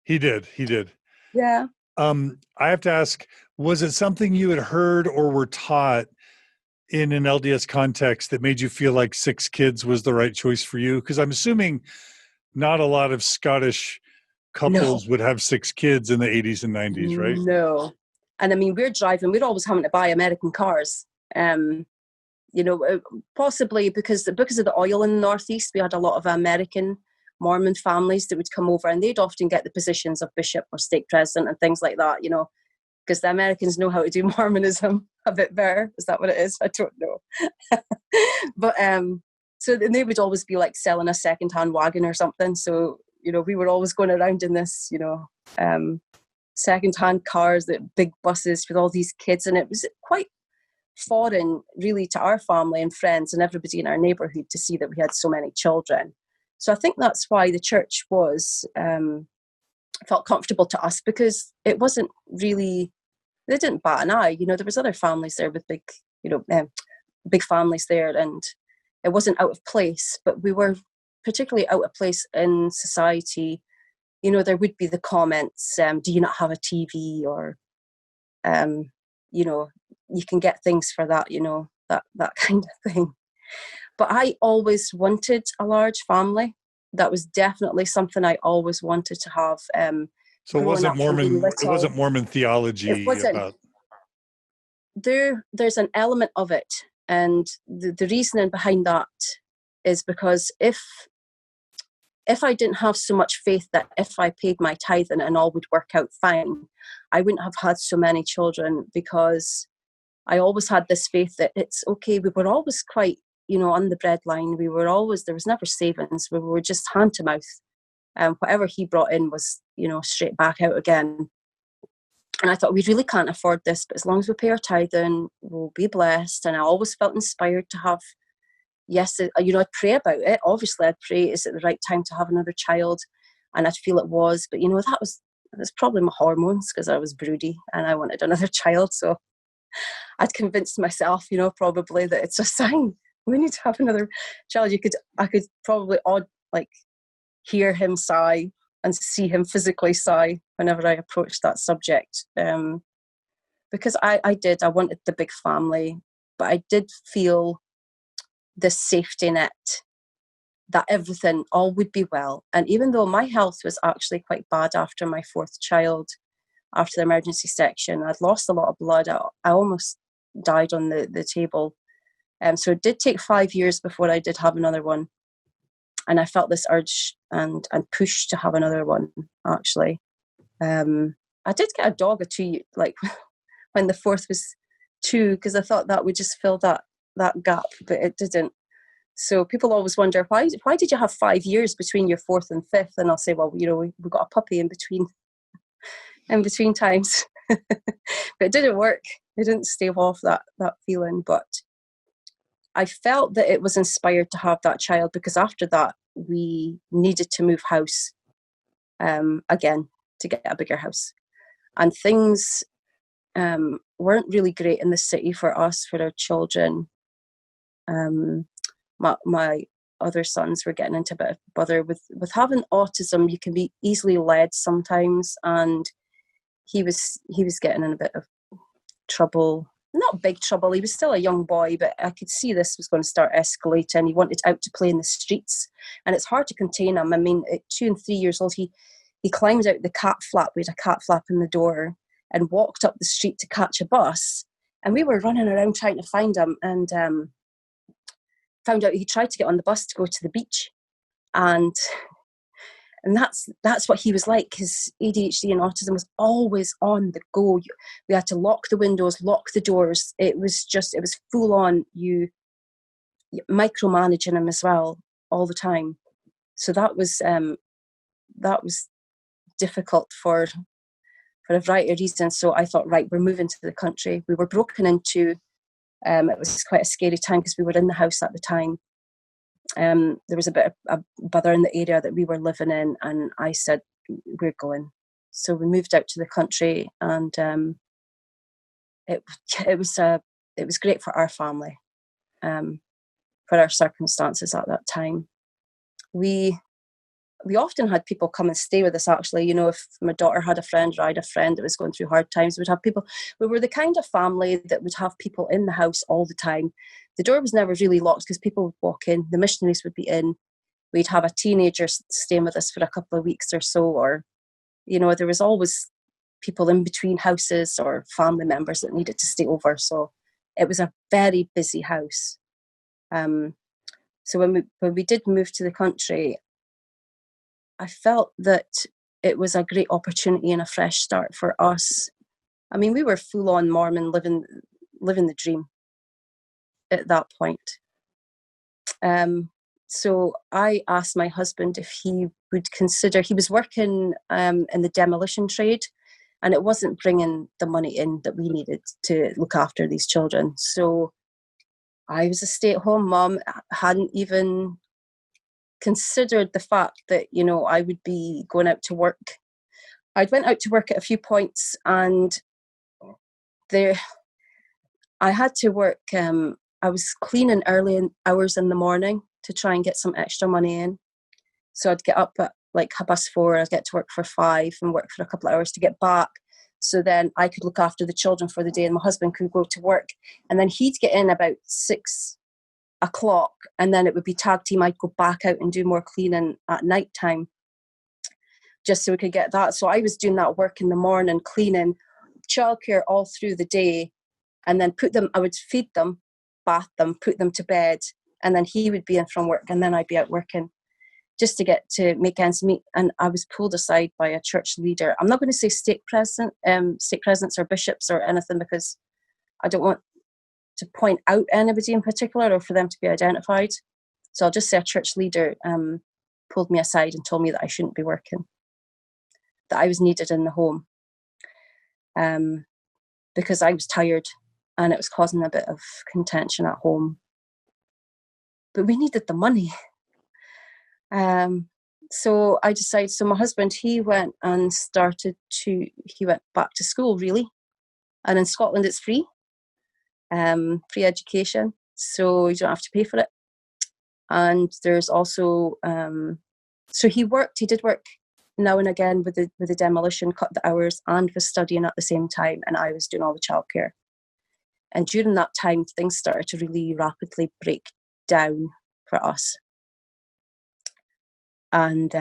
He did. Yeah. I have to ask, was it something you had heard or were taught in an LDS context that made you feel like 6 kids was the right choice for you? Because I'm assuming not a lot of Scottish couples would have 6 kids in the 80s and 90s, right? No. And I mean, we're always having to buy American cars. You know, possibly because of the oil in the Northeast, we had a lot of American Mormon families that would come over, and they'd often get the positions of bishop or stake president and things like that, you know, because the Americans know how to do Mormonism a bit better. Is that what it is? I don't know. But so they would always be like selling a secondhand wagon or something. So, you know, we were always going around in this, you know, secondhand cars, that big buses with all these kids, and it was quite foreign really to our family and friends and everybody in our neighborhood to see that we had so many children. So I think that's why the church felt comfortable to us, because it wasn't really, they didn't bat an eye. You know, there was other families there with big families there, and it wasn't out of place, but we were particularly out of place in society. You know, there would be the comments, do you not have a TV? Or, you know, you can get things for that, you know, that kind of thing. But I always wanted a large family. That was definitely something I always wanted to have. So it wasn't Mormon. It wasn't Mormon theology. It wasn't. About... There's an element of it, and the reasoning behind that is because if I didn't have so much faith that if I paid my tithing and all would work out fine, I wouldn't have had so many children, because I always had this faith that it's okay. We were always quite, you know, on the breadline. There was never savings. We were just hand to mouth. Whatever he brought in was, you know, straight back out again. And I thought, we really can't afford this, but as long as we pay our tithing, we'll be blessed. And I always felt inspired to have, yes, you know, I'd pray about it. Obviously, I'd pray, is it the right time to have another child? And I'd feel it was. But, you know, that's probably my hormones, because I was broody and I wanted another child. So I'd convinced myself, you know, probably that it's a sign. We need to have another child. I could probably hear him sigh and see him physically sigh whenever I approached that subject. Because I wanted the big family, but I did feel this safety net that everything all would be well. And even though my health was actually quite bad after my 4th child, after the emergency section, I'd lost a lot of blood. I almost died on the table. So it did take 5 years before I did have another one. And I felt this urge and push to have another one, actually. I did get a dog like when the fourth was 2, because I thought that would just fill that gap, but it didn't. So people always wonder, why did you have 5 years between your 4th and 5th? And I'll say, well, we got a puppy in between times. But it didn't work. It didn't stave off that feeling. But I felt that it was inspired to have that child, because after that we needed to move house again to get a bigger house, and things weren't really great in the city for us, for our children. My other sons were getting into a bit of bother with having autism. You can be easily led sometimes, and he was getting in a bit of trouble. Not big trouble. He was still a young boy, but I could see this was going to start escalating. He wanted out to play in the streets, and it's hard to contain him. I mean, at 2 and 3 years old, he climbed out the cat flap. We had a cat flap in the door, and walked up the street to catch a bus. And we were running around trying to find him, and found out he tried to get on the bus to go to the beach, and that's what he was like. His ADHD and autism was always on the go. We had to lock the windows, lock the doors. It was full on, you micromanaging him as well all the time. So that was difficult for a variety of reasons. So I thought, right, we're moving to the country. We were broken into. It was quite a scary time because we were in the house at the time. There was a bit of a bother in the area that we were living in, and I said, we're going. So we moved out to the country, and it was great for our family, for our circumstances at that time. We often had people come and stay with us, actually. If my daughter had a friend, or I had a friend that was going through hard times, we'd have people. We were the kind of family that would have people in the house all the time. The door was never really locked because people would walk in. The missionaries would be in. We'd have a teenager staying with us for a couple of weeks or so, or, there was always people in between houses or family members that needed to stay over. So it was a very busy house. So when we did move to the country, I felt that it was a great opportunity and a fresh start for us. I mean, we were full-on Mormon, living the dream at that point. So I asked my husband if he would consider. He was working in the demolition trade, and it wasn't bringing the money in that we needed to look after these children. So I was a stay-at-home mom, hadn't even considered the fact that, I would be going out to work. I'd went out to work at a few points, and I had to work. I was cleaning early hours in the morning to try and get some extra money in. So I'd get up at like 4:30, I'd get to work for 5 and work for a couple of hours to get back. So then I could look after the children for the day, and my husband could go to work. And then he'd get in about 6 o'clock, and then it would be tag team. I'd go back out and do more cleaning at night time, just so we could get that. So I was doing that work in the morning, cleaning, childcare all through the day, and then I would feed them, bath them, put them to bed, and then he would be in from work, and then I'd be out working just to get to make ends meet. And I was pulled aside by a church leader. I'm not going to say stake presidents or bishops or anything, because I don't want to point out anybody in particular or for them to be identified. So I'll just say a church leader pulled me aside and told me that I shouldn't be working, that I was needed in the home, because I was tired and it was causing a bit of contention at home. But we needed the money. So I decided, so my husband, he went back to school, really. And in Scotland, it's free education. So you don't have to pay for it. And there's also, so he did work now and again with the demolition, cut the hours, and was studying at the same time. And I was doing all the childcare. And during that time, things started to really rapidly break down for us. And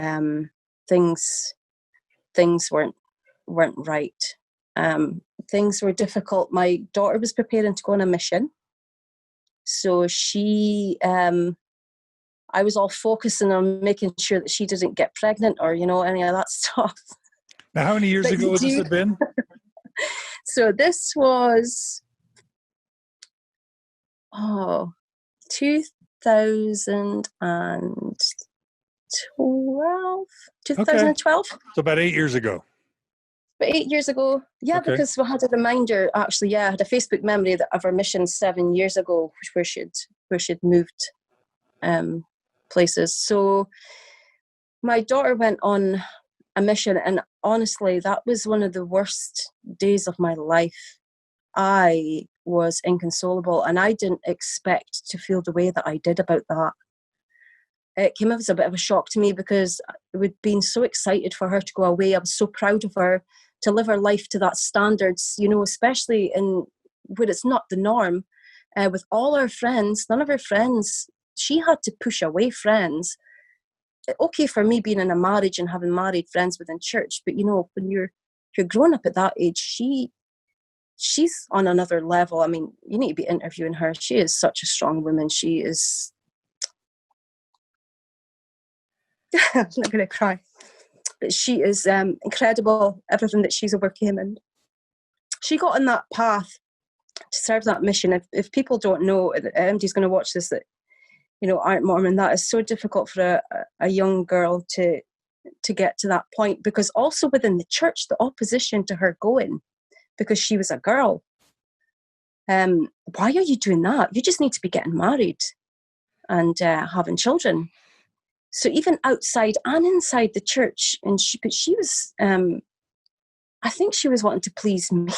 things weren't right. Things were difficult. My daughter was preparing to go on a mission. So I was all focusing on making sure that she didn't get pregnant or, any of that stuff. Now, how many years But ago has this been? So this was 2012. Okay. 2012. So about 8 years ago. But 8 years ago, yeah, Okay. because we had a reminder. Actually, yeah, I had a Facebook memory of our mission 7 years ago, where she'd moved places. So my daughter went on a mission, and honestly, that was one of the worst days of my life. I was inconsolable, and I didn't expect to feel the way that I did about that. It came as a bit of a shock to me because we'd been so excited for her to go away. I was so proud of her to live her life to that standards, especially in where it's not the norm. With all our friends, none of her friends, she had to push away friends. Okay, for me being in a marriage and having married friends within church, but when you're growing up at that age, she's on another level. I mean, you need to be interviewing her. She is such a strong woman. She is. I'm not going to cry, but she is incredible. Everything that she's overcame, and she got on that path to serve that mission. If people don't know, MD's going to watch this, that aren't Mormon, that is so difficult for a young girl to get to that point, because also within the church, the opposition to her going, because she was a girl. Why are you doing that? You just need to be getting married and having children. So even outside and inside the church, but she was, I think she was wanting to please me.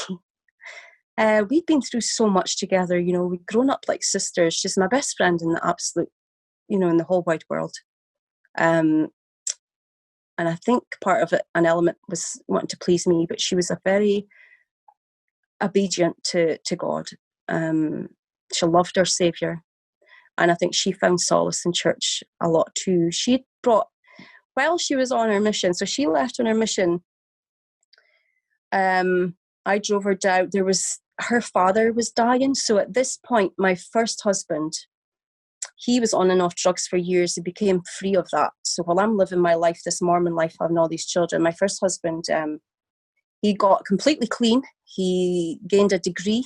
We'd been through so much together, we'd grown up like sisters. She's my best friend in the absolute, in the whole wide world. And I think part of it, an element, was wanting to please me, but she was a very obedient to God. She loved her Saviour. And I think she found solace in church a lot too. She brought, while she was on her mission, so she left on her mission, I drove her down. Her father was dying. So at this point, my first husband, he was on and off drugs for years. He became free of that. So while I'm living my life, this Mormon life, having all these children, my first husband, he got completely clean. He gained a degree.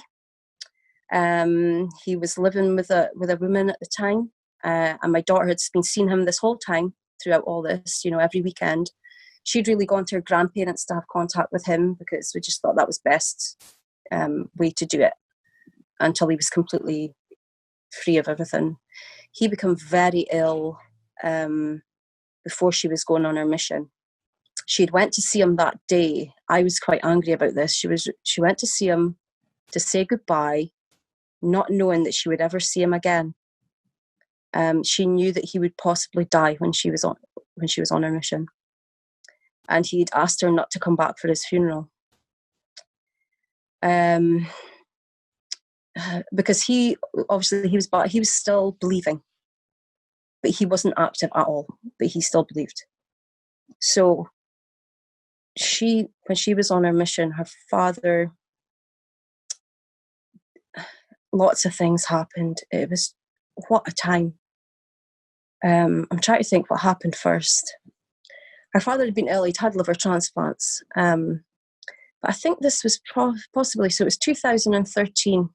He was living with a woman at the time, and my daughter had been seeing him this whole time throughout all this, every weekend. She'd really gone to her grandparents to have contact with him, because we just thought that was best way to do it, until he was completely free of everything. He became very ill before she was going on her mission. She'd went to see him that day. I was quite angry about this. She went to see him to say goodbye, not knowing that she would ever see him again. She knew that he would possibly die when she was on her mission, and he'd asked her not to come back for his funeral, because he was still believing, but he wasn't active at all. But he still believed. So when she was on her mission, her father, lots of things happened. It was, what a time. I'm trying to think what happened first. Her father had been ill. He'd had liver transplants. But I think this was possibly, so it was 2013.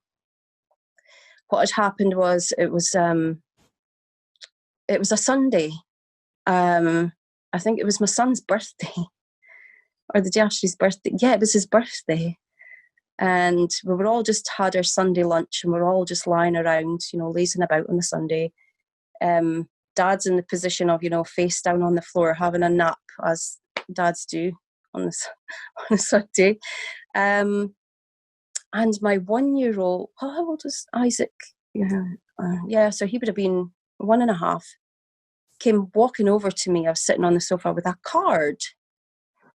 What had happened was, it was a Sunday. I think it was my son's birthday, or the day after his birthday. Yeah, it was his birthday. And we were all just had our Sunday lunch, and we're all just lying around, lazing about on the Sunday. Dad's in the position of, face down on the floor, having a nap, as dads do on a Sunday. And my 1-year-old, how old was Isaac? Yeah, so he would have been 1.5. Came walking over to me. I was sitting on the sofa with a card.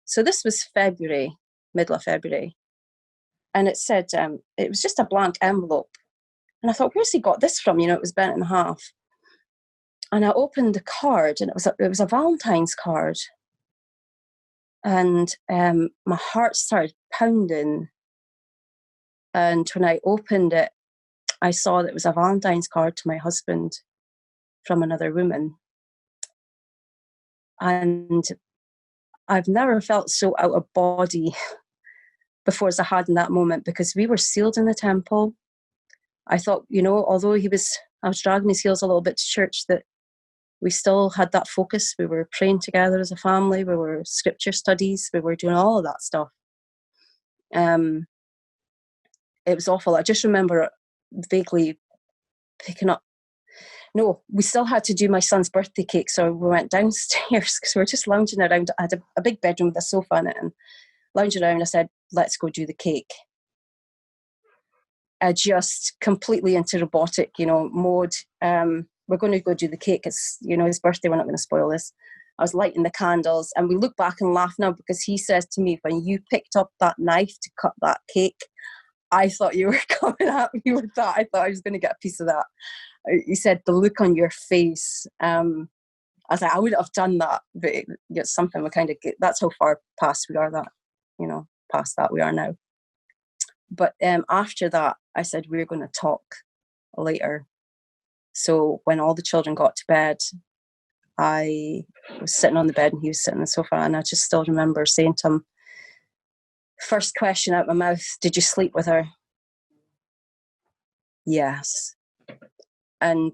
So this was February, middle of February. And it said, it was just a blank envelope. And I thought, where's he got this from? It was bent in half. And I opened the card, and it was a Valentine's card. And my heart started pounding. And when I opened it, I saw that it was a Valentine's card to my husband from another woman. And I've never felt so out of body before as I had in that moment, because we were sealed in the temple. I thought, although I was dragging his heels a little bit to church, that we still had that focus. We were praying together as a family. We were scripture studies. We were doing all of that stuff. It was awful. I just remember vaguely picking up. No, we still had to do my son's birthday cake. So we went downstairs because we were just lounging around. I had a big bedroom with a sofa in it, and lounging around, I said, let's go do the cake. Just completely into robotic, mode. We're going to go do the cake. It's, his birthday. We're not going to spoil this. I was lighting the candles, and we look back and laugh now, because he says to me, when you picked up that knife to cut that cake, I thought you were coming at me with that. I thought I was going to get a piece of that. He said, the look on your face. I was like, I wouldn't have done that, but it's something we kind of get. That's how far past we are that, past that we are now. But after that, I said, we're going to talk later. So when all the children got to bed, I was sitting on the bed and he was sitting on the sofa, and I just still remember saying to him, first question out my mouth, did you sleep with her? Yes. And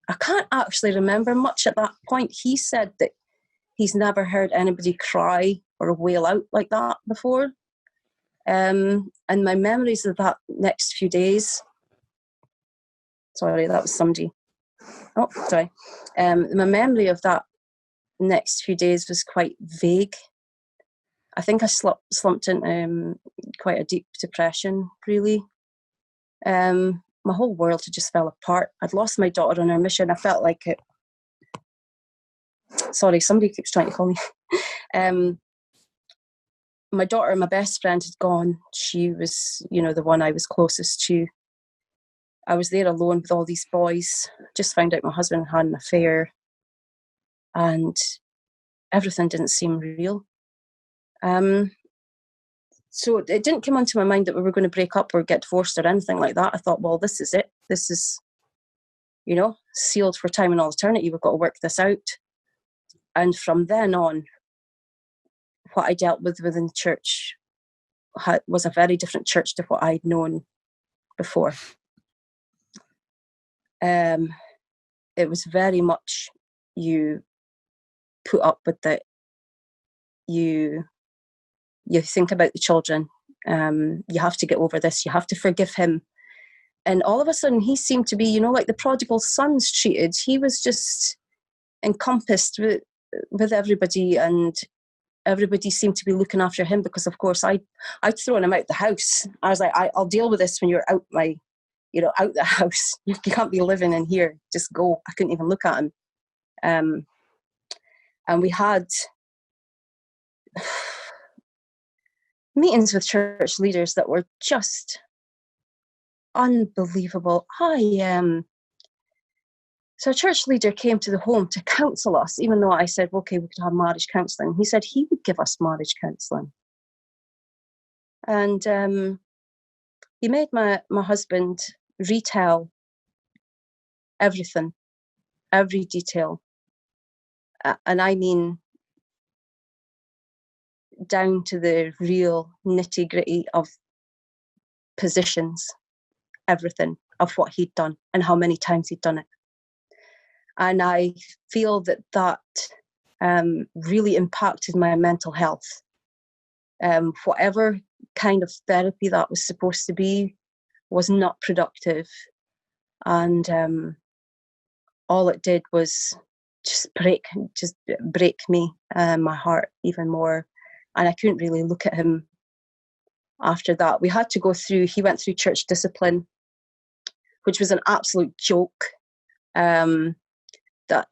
I can't actually remember much at that point. He said that he's never heard anybody cry or wail out like that before. And my memories of that next few days, sorry, that was somebody. Oh, sorry. My memory of that next few days was quite vague. I think I slumped into quite a deep depression, really. My whole world had just fell apart. I'd lost my daughter on her mission. I felt like it. Sorry, somebody keeps trying to call me. My daughter, my best friend, had gone. She was, the one I was closest to. I was there alone with all these boys. Just found out my husband had an affair. And everything didn't seem real. So it didn't come onto my mind that we were going to break up or get divorced or anything like that. I thought, well, this is it. This is, sealed for time and all eternity. We've got to work this out. And from then on, what I dealt with within the church was a very different church to what I'd known before. It was very much, you put up with it. You think about the children. You have to get over this. You have to forgive him. And all of a sudden, he seemed to be, like the prodigal son's treated. He was just encompassed with everybody, and everybody seemed to be looking after him, because, of course, I'd thrown him out the house. I was like, I'll deal with this when you're out out the house. You can't be living in here. Just go. I couldn't even look at him. And we had meetings with church leaders that were just unbelievable. So a church leader came to the home to counsel us, even though I said, okay, we could have marriage counselling. He said he would give us marriage counselling. And he made my husband retell everything, every detail. And I mean, down to the real nitty-gritty of positions, everything of what he'd done and how many times he'd done it. And I feel that really impacted my mental health. Whatever kind of therapy that was supposed to be was not productive. And all it did was just break me, my heart even more. And I couldn't really look at him after that. We had to go through, he went through church discipline, which was an absolute joke. That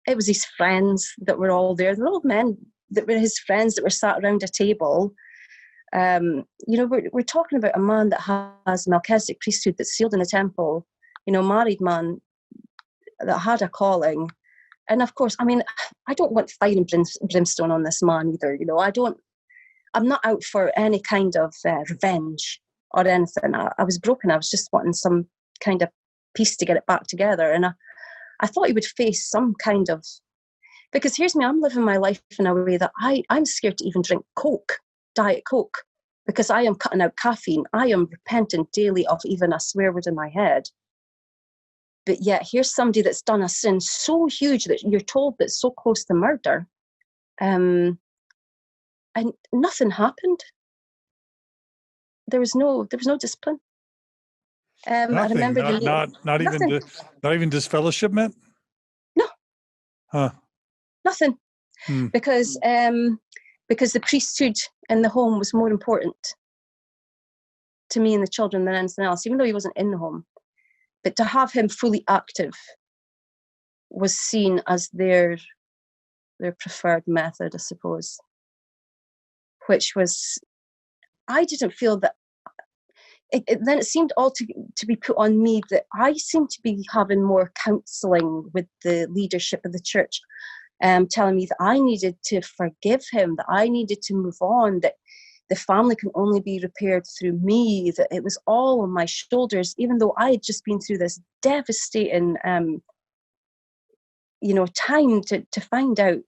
it was his friends that were all there. They were all men that were his friends that were sat around a table. We're talking about a man that has Melchizedek priesthood, that's sealed in the temple, married man that had a calling. And of course, I mean, I don't want fire and brimstone on this man either. I'm not out for any kind of revenge or anything. I was broken. I was just wanting some kind of peace to get it back together. And I thought he would face some kind of, Because here's me, I'm living my life in a way that I'm scared to even drink Coke, Diet Coke, because I am cutting out caffeine. I am repentant daily of even a swear word in my head. But yet here's somebody that's done a sin so huge that you're told that's so close to murder. And nothing happened. There was no discipline. I Nothing. remember Not even disfellowshipment. No. Huh. Nothing. Because the priesthood in the home was more important to me and the children than anything else, even though he wasn't in the home. But to have him fully active was seen as their preferred method, I suppose. Which was, I didn't feel that. Then it seemed all to be put on me that I seemed to be having more counselling with the leadership of the church, telling me that I needed to forgive him, that I needed to move on, that the family can only be repaired through me, that it was all on my shoulders, even though I had just been through this devastating, time to find out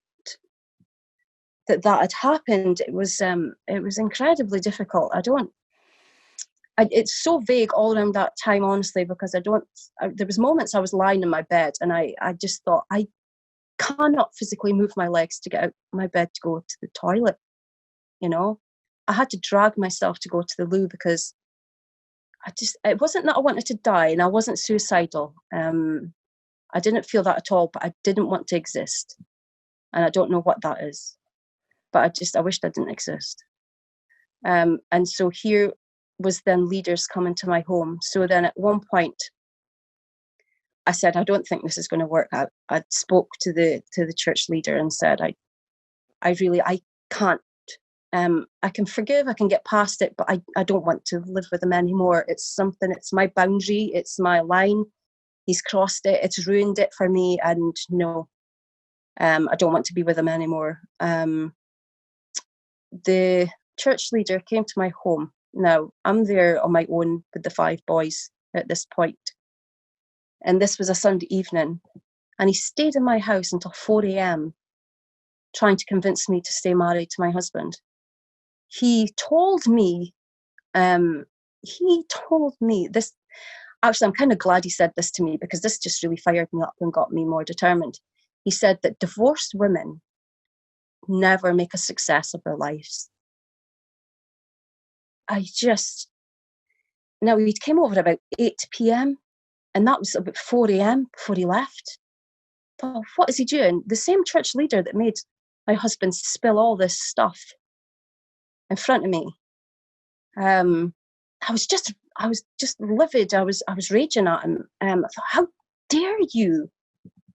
that had happened. It was incredibly difficult. It's so vague all around that time, honestly, because there was moments I was lying in my bed and I just thought, I cannot physically move my legs to get out of my bed to go to the toilet. I had to drag myself to go to the loo because it wasn't that I wanted to die and I wasn't suicidal. I didn't feel that at all, but I didn't want to exist. And I don't know what that is, but I wished I didn't exist. And so here was then leaders coming to my home. So then at one point I said, I don't think this is going to work. I spoke to the church leader and said, I can't. I can forgive, I can get past it, but I don't want to live with him anymore. It's my boundary, it's my line. He's crossed it, it's ruined it for me, and no, I don't want to be with him anymore. The church leader came to my home. Now, I'm there on my own with the 5 boys at this point. And this was a Sunday evening. And he stayed in my house until 4 a.m. trying to convince me to stay married to my husband. He told me this. Actually, I'm kind of glad he said this to me because this just really fired me up and got me more determined. He said that divorced women never make a success of their lives. Now he came over about 8 p.m. and that was about 4 a.m. before he left. I thought, what is he doing? The same church leader that made my husband spill all this stuff in front of me. I was just livid. I was raging at him. I thought, how dare you?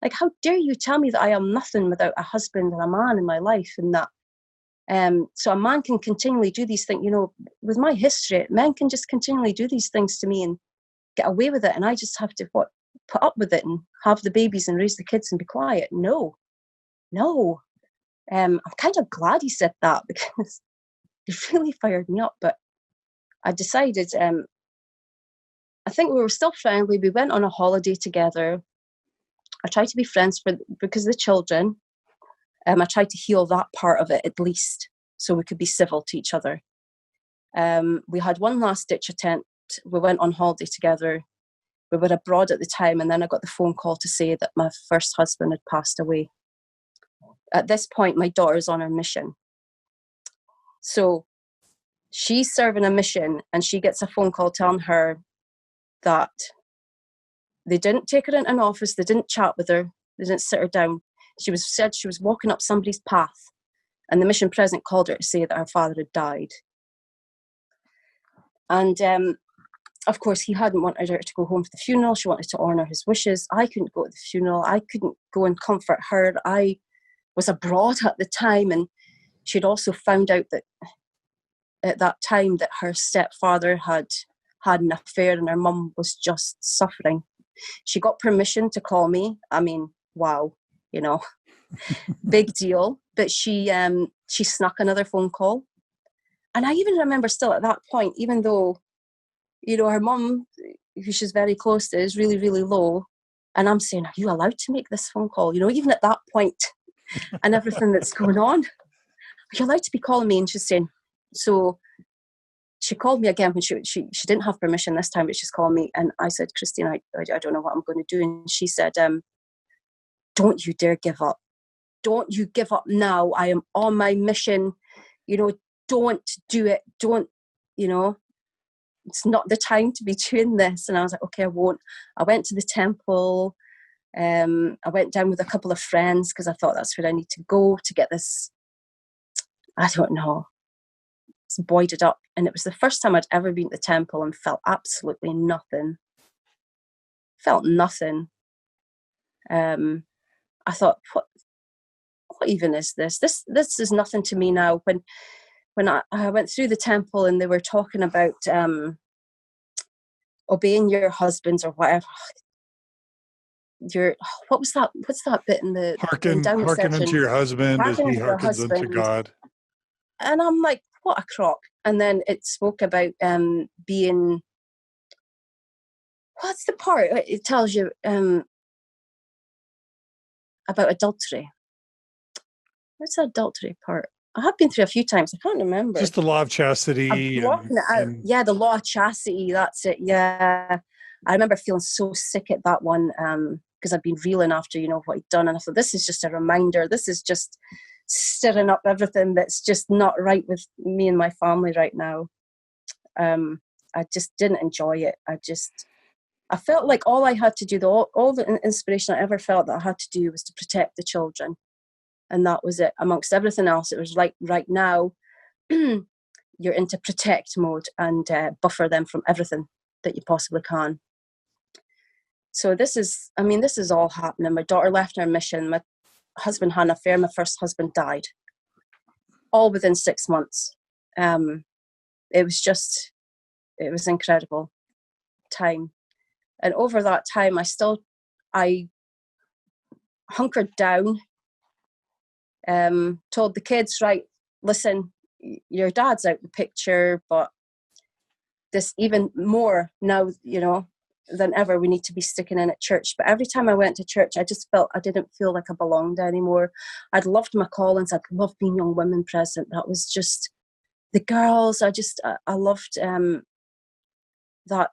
Like, how dare you tell me that I am nothing without a husband and a man in my life, and that so a man can continually do these things. With my history, men can just continually do these things to me and get away with it, and I just have to put up with it and have the babies and raise the kids and be quiet. No. I'm kind of glad he said that because it really fired me up. But I decided, I think we were still friendly. We went on a holiday together. I tried to be friends because of the children. I tried to heal that part of it at least, so we could be civil to each other. We had one last ditch attempt. We went on holiday together. We were abroad at the time, and then I got the phone call to say that my first husband had passed away. At this point, my daughter's on her mission. So she's serving a mission, and she gets a phone call telling her that they didn't take her into an office, they didn't chat with her, they didn't sit her down. Said she was walking up somebody's path, and the mission president called her to say that her father had died. And of course, he hadn't wanted her to go home for the funeral. She wanted to honour his wishes. I couldn't go to the funeral. I couldn't go and comfort her. I was abroad at the time, and she'd also found out that at that time that her stepfather had an affair and her mum was just suffering. She got permission to call me. I mean, wow, big deal. But she snuck another phone call. And I even remember still at that point, even though, her mum, who she's very close to, is really, really low. And I'm saying, are you allowed to make this phone call? Even at that point, and everything that's going on. Are you allowed to be calling me? And she's saying, so she called me again when she didn't have permission this time, but she's called me. And I said, Christine, I don't know what I'm going to do. And she said, don't you dare give up. Don't you give up now. I am on my mission. You know, don't do it. Don't, you know, it's not the time to be doing this. And I was like, okay, I won't. I went to the temple. I went down with a couple of friends because I thought that's where I need to go to get this, I don't know, it's buoyed up. And it was the first time I'd ever been to the temple and felt absolutely nothing. Felt nothing. I thought, what even is this? This is nothing to me now. When I went through the temple and they were talking about obeying your husbands or whatever. What was that? What's that bit in the hearken unto your husband as he hearkens unto God. And I'm like, what a crock. And then it spoke about being, what's the part? It tells you about adultery. What's the adultery part? I have been through a few times. I can't remember. Just the law of chastity. Yeah, the law of chastity. That's it. Yeah. I remember feeling so sick at that one because I'd been reeling after, you know, what he'd done. And I thought, this is just a reminder. This is just stirring up everything that's just not right with me and my family right now. I just didn't enjoy it. I felt like all I had to do, all the inspiration I ever felt that I had to do was to protect the children. And that was it. Amongst everything else, it was like right now, you're into protect mode and buffer them from everything that you possibly can. So this is all happening. My daughter left our mission. My husband had an affair. My first husband died. All within 6 months. It was incredible time. And over that time, I hunkered down, told the kids, right, listen, your dad's out the picture, but this even more now, you know, than ever, we need to be sticking in at church. But every time I went to church, I just felt I didn't feel like I belonged anymore. I'd loved my callings. I'd loved being young women present. That was just the girls. I loved that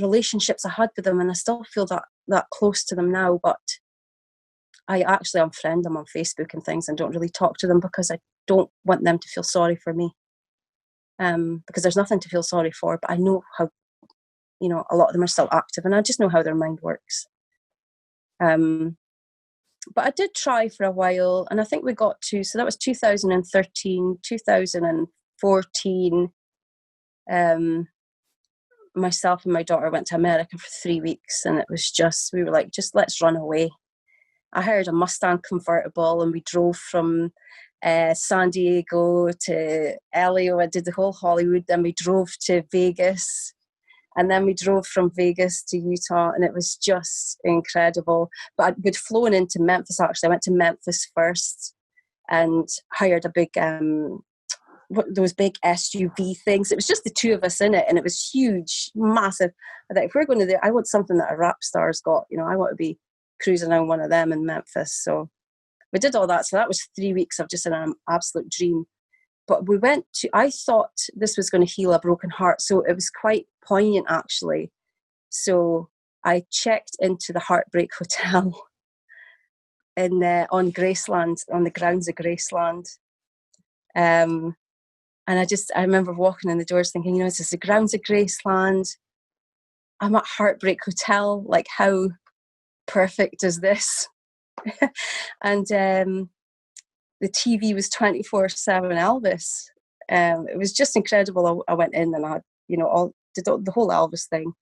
relationships I had with them, and I still feel that close to them now. But I actually unfriend them on Facebook and things and don't really talk to them because I don't want them to feel sorry for me. Because there's nothing to feel sorry for, but I know how, you know, a lot of them are still active and I just know how their mind works. But I did try for a while, and I think we got to, so that was 2013, 2014. Myself and my daughter went to America for 3 weeks, and it was we were like, just let's run away. I hired a Mustang convertible and we drove from San Diego to LA. I did the whole Hollywood, then we drove to Vegas, and then we drove from Vegas to Utah, and it was just incredible. But we'd flown into Memphis, actually. I went to Memphis first and hired a big, those big SUV things. It was just the two of us in it, and it was huge, massive. I thought, if we're going to there, I want something that a rap star's got. You know, I want to be cruising on one of them in Memphis. So we did all that. So that was 3 weeks of just an absolute dream. But I thought this was going to heal a broken heart. So it was quite poignant, actually. So I checked into the Heartbreak Hotel on Graceland, on the grounds of Graceland. And I remember walking in the doors thinking, you know, this is the grounds of Graceland. I'm at Heartbreak Hotel. Like, how perfect is this? And the TV was 24/7 Elvis. It was just incredible. I went in and I had, you know, the whole Elvis thing.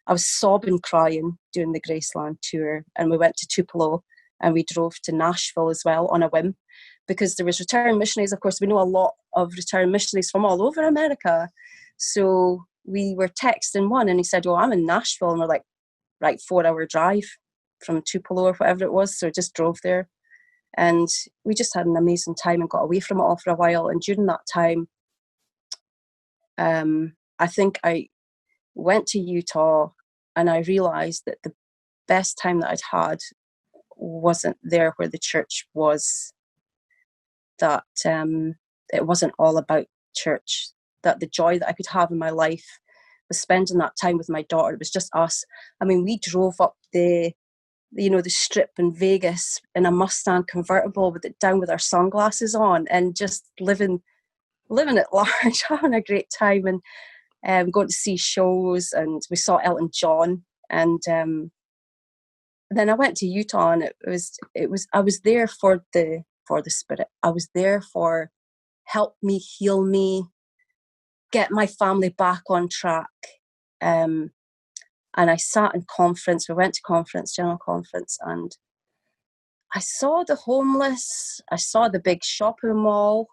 I was sobbing, crying doing the Graceland tour, and we went to Tupelo and we drove to Nashville as well on a whim because there was returned missionaries. Of course, we know a lot of returned missionaries from all over America. So we were texting one and he said, "Oh, I'm in Nashville." And we're like, right, 4-hour drive from Tupelo or whatever it was. So just drove there. And we just had an amazing time and got away from it all for a while. And during that time, I think I went to Utah and I realized that the best time that I'd had wasn't there where the church was, that it wasn't all about church, that the joy that I could have in my life was spending that time with my daughter. It was just us. I mean, we drove up the strip in Vegas in a Mustang convertible with it down with our sunglasses on, and just living at large, having a great time, and going to see shows. And we saw Elton John, and then I went to Utah, and I was there for the Spirit. I was there for help me, heal me, get my family back on track. And I sat in conference. We went to conference, general conference, and I saw the homeless. I saw the big shopping mall.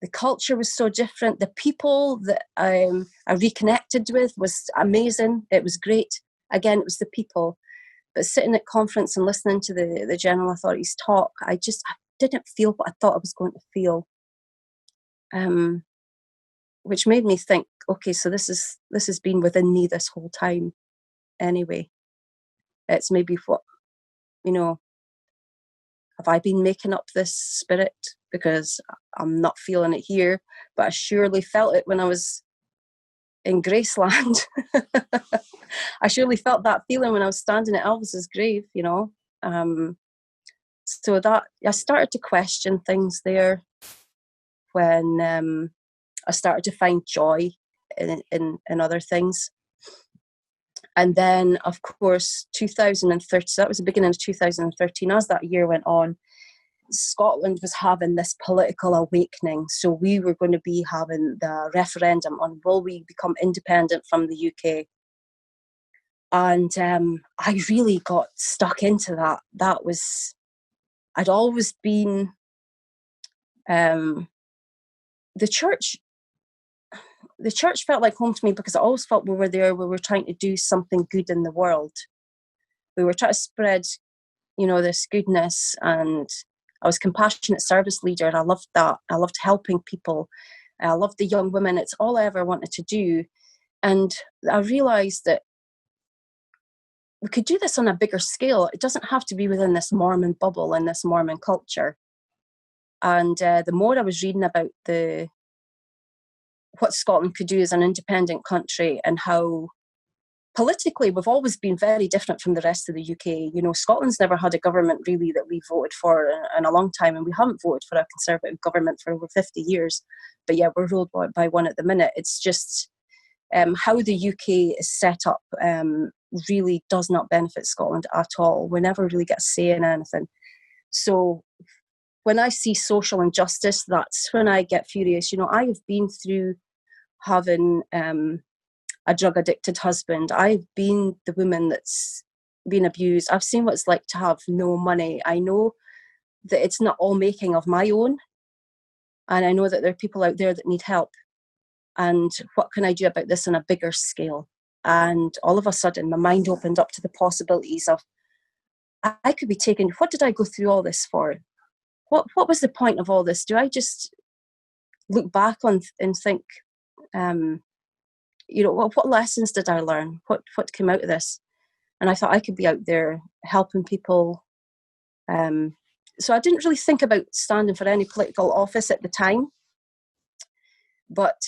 The culture was so different. The people that I reconnected with was amazing. It was great. Again, it was the people. But sitting at conference and listening to the general authorities talk, I didn't feel what I thought I was going to feel. Which made me think, okay, so this has been within me this whole time anyway. It's maybe what, have I been making up this spirit because I'm not feeling it here? But I surely felt it when I was in Graceland. I surely felt that feeling when I was standing at Elvis's grave, so that I started to question things there when I started to find joy in other things. And then, of course, 2013, so that was the beginning of 2013. As that year went on, Scotland was having this political awakening. So we were going to be having the referendum on will we become independent from the UK. And I really got stuck into that. I'd always been, the church felt like home to me because I always felt we were trying to do something good in the world. We were trying to spread, this goodness, and I was compassionate service leader, and I loved that. I loved helping people. I loved the young women. It's all I ever wanted to do. And I realised that we could do this on a bigger scale. It doesn't have to be within this Mormon bubble and this Mormon culture. And the more I was reading about what Scotland could do as an independent country, and how politically we've always been very different from the rest of the UK. Scotland's never had a government really that we voted for in a long time, and we haven't voted for a Conservative government for over 50 years. But yeah, we're ruled by one at the minute. It's just how the UK is set up really does not benefit Scotland at all. We never really get a say in anything. So when I see social injustice, that's when I get furious. I have been through having a drug-addicted husband. I've been the woman that's been abused. I've seen what it's like to have no money. I know that it's not all making of my own. And I know that there are people out there that need help. And what can I do about this on a bigger scale? And all of a sudden, my mind opened up to the possibilities of, I could be taken, what did I go through all this for? What was the point of all this? Do I just look back on and think, what lessons did I learn? What came out of this? And I thought I could be out there helping people. So I didn't really think about standing for any political office at the time. But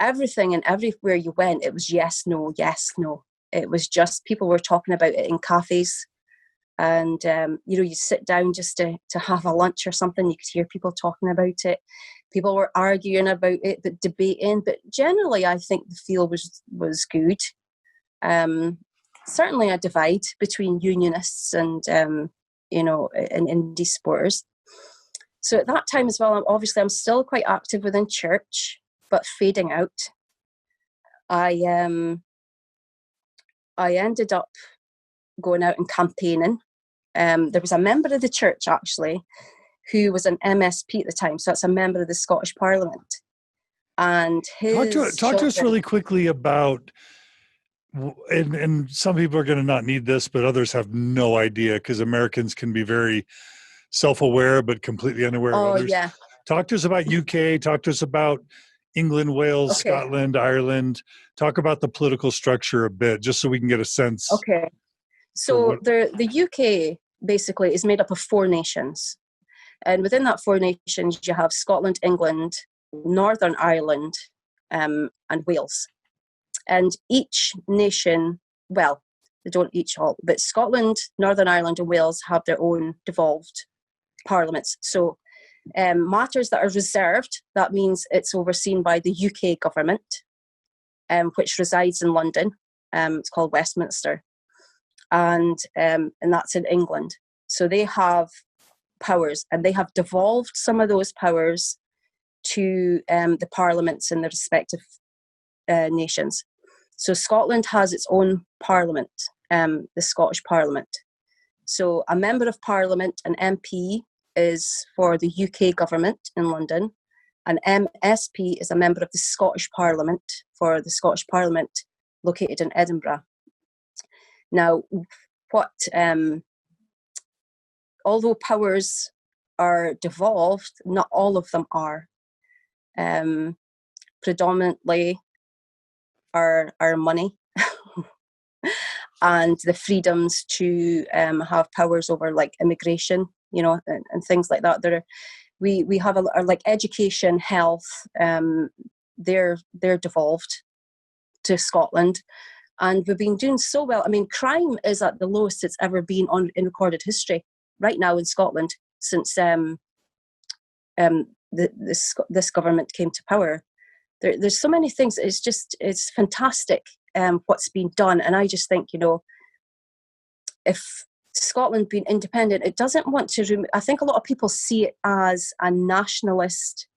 everything and everywhere you went, it was yes, no, yes, no. It was just people were talking about it in cafes. And, you sit down just to have a lunch or something. You could hear people talking about it. People were arguing about it, but debating. But generally, I think the feel was good. Certainly a divide between unionists and, and indie supporters. So at that time as well, I'm still quite active within church, but fading out. I ended up going out and campaigning. There was a member of the church, actually, who was an MSP at the time. So that's a member of the Scottish Parliament. And his talk to us really quickly about, and some people are going to not need this, but others have no idea, because Americans can be very self-aware but completely unaware of others. Yeah. Talk to us about UK. Talk to us about England, Wales, Scotland, Ireland. Talk about the political structure a bit, just so we can get a sense. Okay. So the UK basically is made up of 4 nations. And within that 4 nations, you have Scotland, England, Northern Ireland, and Wales. And each nation, well, they don't each all, but Scotland, Northern Ireland, and Wales have their own devolved parliaments. So matters that are reserved, that means it's overseen by the UK government, which resides in London. It's called Westminster. And that's in England. So they have powers, and they have devolved some of those powers to the parliaments in the respective nations. So Scotland has its own parliament, the Scottish Parliament. So a member of parliament, an MP, is for the UK government in London. An MSP is a member of the Scottish Parliament for the Scottish Parliament located in Edinburgh. Now, although powers are devolved, not all of them are. Predominantly are money and the freedoms to have powers over like immigration, and things like that. We have like education, health, they're devolved to Scotland. And we've been doing so well. I mean, crime is at the lowest it's ever been in recorded history right now in Scotland since this government came to power. There's so many things. It's fantastic what's been done. And I just think, if Scotland being independent, it doesn't want to I think a lot of people see it as a nationalist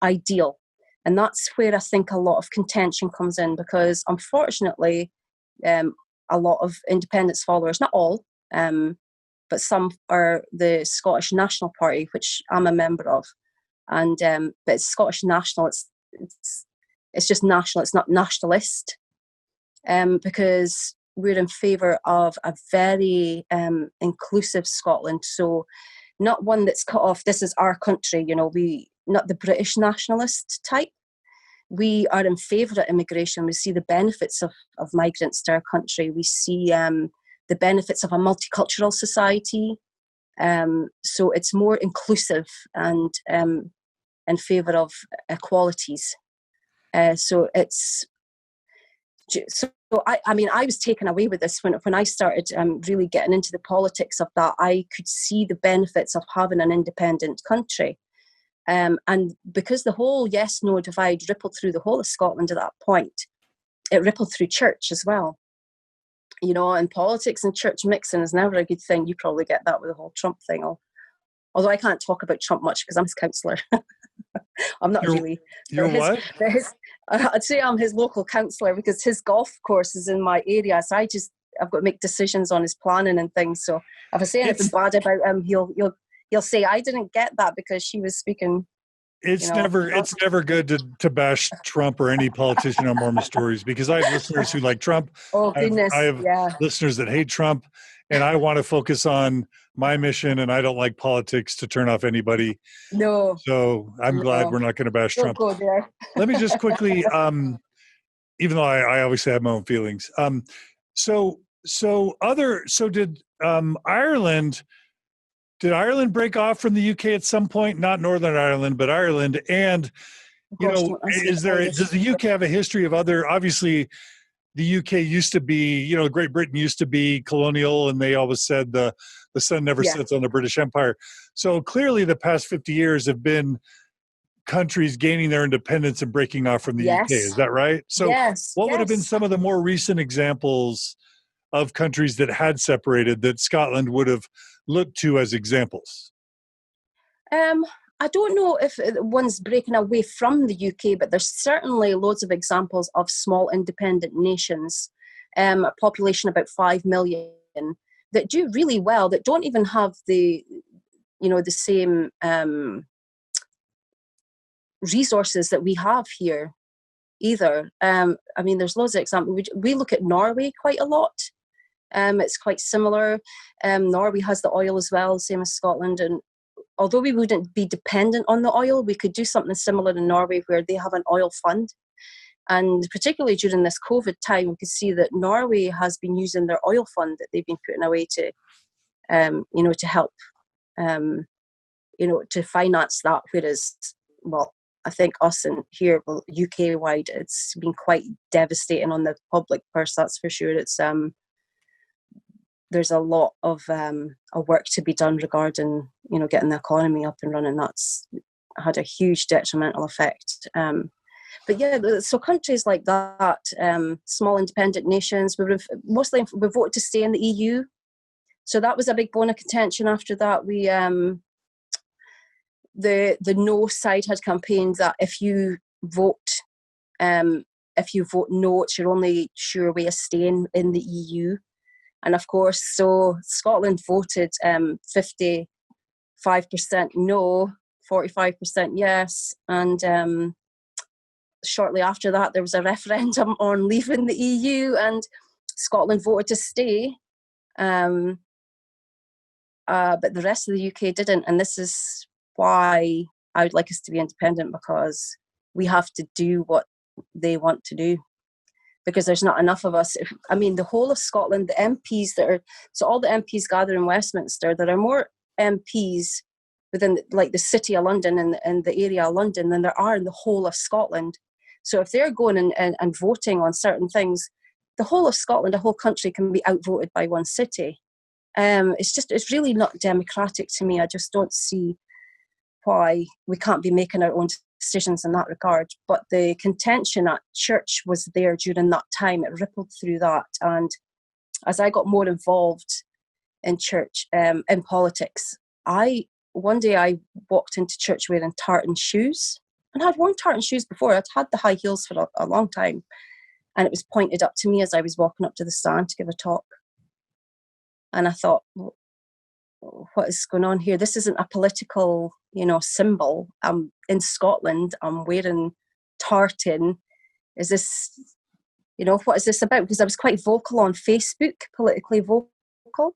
ideal. And that's where I think a lot of contention comes in, because unfortunately, a lot of independence followers, not all, but some are the Scottish National Party, which I'm a member of. And but it's Scottish National, it's just national, it's not nationalist, because we're in favour of a very inclusive Scotland. So not one that's cut off, this is our country, not the British nationalist type. We are in favour of immigration. We see the benefits of migrants to our country. We see the benefits of a multicultural society. So it's more inclusive and in favour of equalities. So I was taken away with this when I started really getting into the politics of that. I could see the benefits of having an independent country. And because the whole yes-no divide rippled through the whole of Scotland at that point, it rippled through church as well. And politics and church mixing is never a good thing. You probably get that with the whole Trump thing. Although I can't talk about Trump much because I'm his counsellor. I'm not really. What? I'd say I'm his local counsellor because his golf course is in my area. So I've got to make decisions on his planning and things. So if I say anything bad about him, he'll say I didn't get that because she was speaking. It's never good to bash Trump or any politician on Mormon Stories, because I have listeners who like Trump. Oh goodness! I have listeners that hate Trump, and I want to focus on my mission, and I don't like politics to turn off anybody. No. So I'm glad we're not going to bash Don't Trump. go there. Let me just quickly, even though I obviously have my own feelings. Did Ireland? Did Ireland break off from the UK at some point? Not Northern Ireland, but Ireland. And, does the UK have a history of obviously the UK used to be, Great Britain used to be colonial, and they always said the sun never sets on the British Empire. So clearly the past 50 years have been countries gaining their independence and breaking off from the UK. Is that right? So what would have been some of the more recent examples of countries that had separated that Scotland would have looked to as examples? I don't know if one's breaking away from the UK, but there's certainly loads of examples of small independent nations, a population about 5 million, that do really well, that don't even have the same resources that we have here either. There's loads of examples. We look at Norway quite a lot. It's quite similar. Norway has the oil as well, same as Scotland. And although we wouldn't be dependent on the oil, we could do something similar in Norway where they have an oil fund. And particularly during this COVID time, we could see that Norway has been using their oil fund that they've been putting away to to help, to finance that. Whereas, well, I think us in here, well, UK wide, it's been quite devastating on the public purse. That's for sure. It's there's a lot of work to be done regarding, getting the economy up and running. That's had a huge detrimental effect. But yeah, so countries like that, small independent nations, we voted to stay in the EU. So that was a big bone of contention. After that, we the no side had campaigned that if you vote no, it's your only sure way of staying in the EU. And of course, so Scotland voted 55% no, 45% yes, and shortly after that, there was a referendum on leaving the EU, and Scotland voted to stay. But the rest of the UK didn't, and this is why I would like us to be independent, because we have to do what they want to do, because there's not enough of us. The whole of Scotland, the MPs all the MPs gather in Westminster, there are more MPs within the city of London and the area of London than there are in the whole of Scotland. So if they're going and voting on certain things, the whole of Scotland, the whole country can be outvoted by one city. It's really not democratic to me. I just don't see why we can't be making our own decisions in that regard. But the contention at church was there during that time. It rippled through that. And as I got more involved in church, in politics, one day I walked into church wearing tartan shoes. And I'd worn tartan shoes before. I'd had the high heels for a long time. And it was pointed up to me as I was walking up to the stand to give a talk. And I thought, well, what is going on here? This isn't a political, symbol. I'm in Scotland. I'm wearing tartan. Is this, what is this about? Because I was quite vocal on Facebook, politically vocal.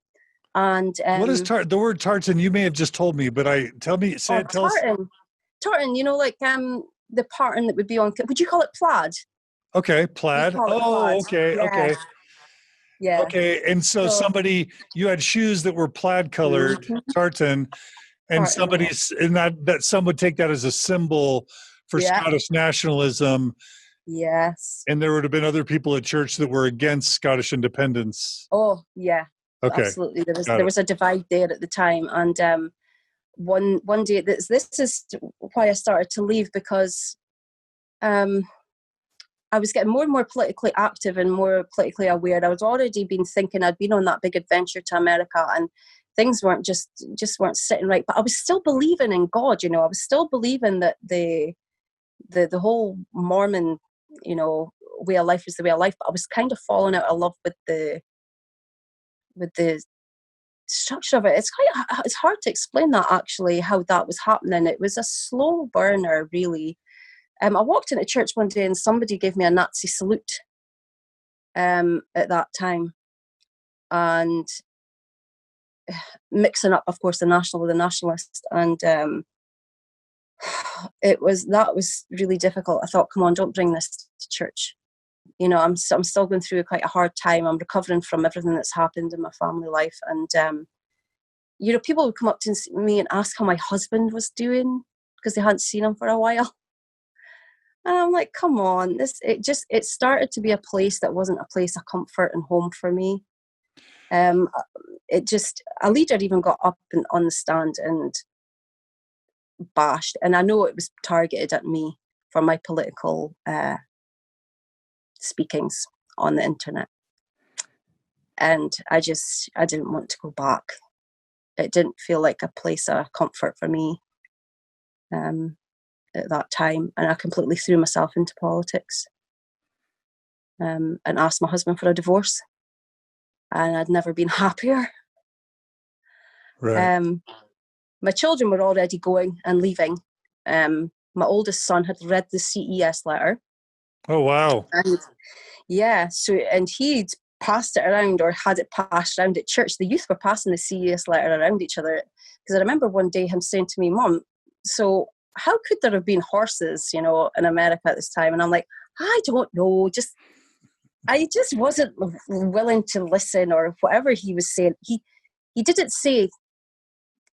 And what is the word tartan? You may have just told me, but tell us. Tartan, the pattern that would be on. Would you call it plaid? Okay, plaid. Plaid. Okay, yeah. okay. Yeah. Okay, and so you had shoes that were plaid colored, tartan, and that some would take that as a symbol for Scottish nationalism. Yes. And there would have been other people at church that were against Scottish independence. Oh, yeah. Okay. Absolutely. There was a divide there at the time. And one day, this is why I started to leave, because I was getting more and more politically active and more politically aware. I was already been thinking, I'd been on that big adventure to America, and things weren't just weren't sitting right. But I was still believing in God, I was still believing that the whole Mormon, way of life was the way of life. But I was kind of falling out of love with the structure of it. It's hard to explain that, actually, how that was happening. It was a slow burner, really. I walked into church one day and somebody gave me a Nazi salute at that time, and mixing up, of course, the national with the nationalist, and that was really difficult. I thought, come on, don't bring this to church. I'm still going through quite a hard time. I'm recovering from everything that's happened in my family life, and people would come up to me and ask how my husband was doing, because they hadn't seen him for a while. And I'm like, come on, it started to be a place that wasn't a place of comfort and home for me. A leader even got up on the stand and bashed, and I know it was targeted at me for my political speakings on the internet. And I didn't want to go back. It didn't feel like a place of comfort for me. At that time, and I completely threw myself into politics, and asked my husband for a divorce, and I'd never been happier. Right. My children were already going and leaving. My oldest son had read the CES letter. Oh, wow. And and he'd passed it around, or had it passed around at church. The youth were passing the CES letter around each other, because I remember one day him saying to me, Mum, so how could there have been horses, in America at this time? And I'm like, I don't know. I just wasn't willing to listen, or whatever he was saying. he didn't say,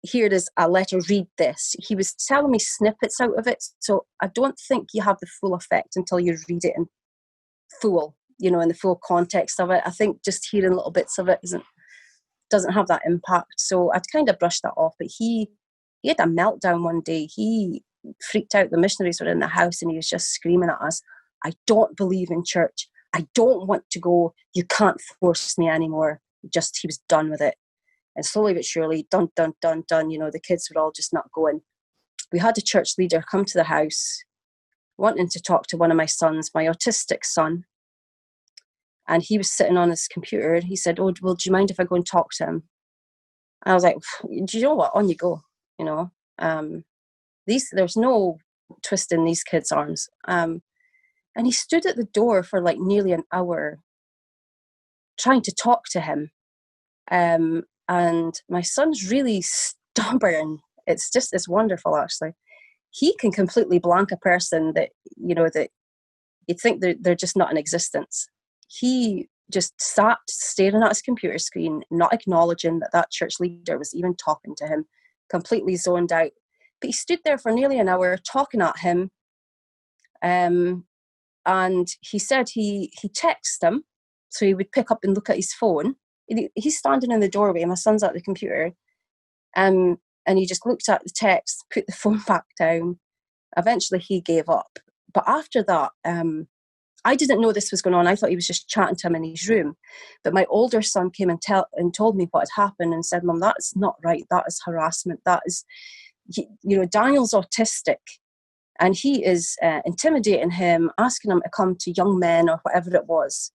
here is a letter, read this. He was telling me snippets out of it. So I don't think you have the full effect until you read it in full, you know, in the full context of it. I think just hearing little bits of it doesn't have that impact. So I'd kind of brushed that off. But he had a meltdown one day. He freaked out. The missionaries were in the house and he was just screaming at us, I don't believe in church. I don't want to go. You can't force me anymore. He was done with it. And slowly but surely, dun, dun, dun, dun, you know, the kids were all just not going. We had a church leader come to the house wanting to talk to one of my sons, my autistic son. And he was sitting on his computer. And he said, oh, well, do you mind if I go and talk to him? And I was like, do you know what? On you go, you know. There's no twisting these kids' arms. And he stood at the door for like nearly an hour trying to talk to him. And my son's really stubborn. It's wonderful, actually. He can completely blank a person that, you know, that you'd think they're just not in existence. He just sat staring at his computer screen, not acknowledging that church leader was even talking to him, completely zoned out. But he stood there for nearly an hour talking at him. And he said he texted him, so he would pick up and look at his phone. He's standing in the doorway, my son's at the computer, and he just looked at the text, put the phone back down. Eventually he gave up. But after that, I didn't know this was going on. I thought he was just chatting to him in his room. But my older son came and told me what had happened and said, Mum, that's not right. That is harassment. That is, you know, Daniel's autistic. And he is intimidating him, asking him to come to young men or whatever it was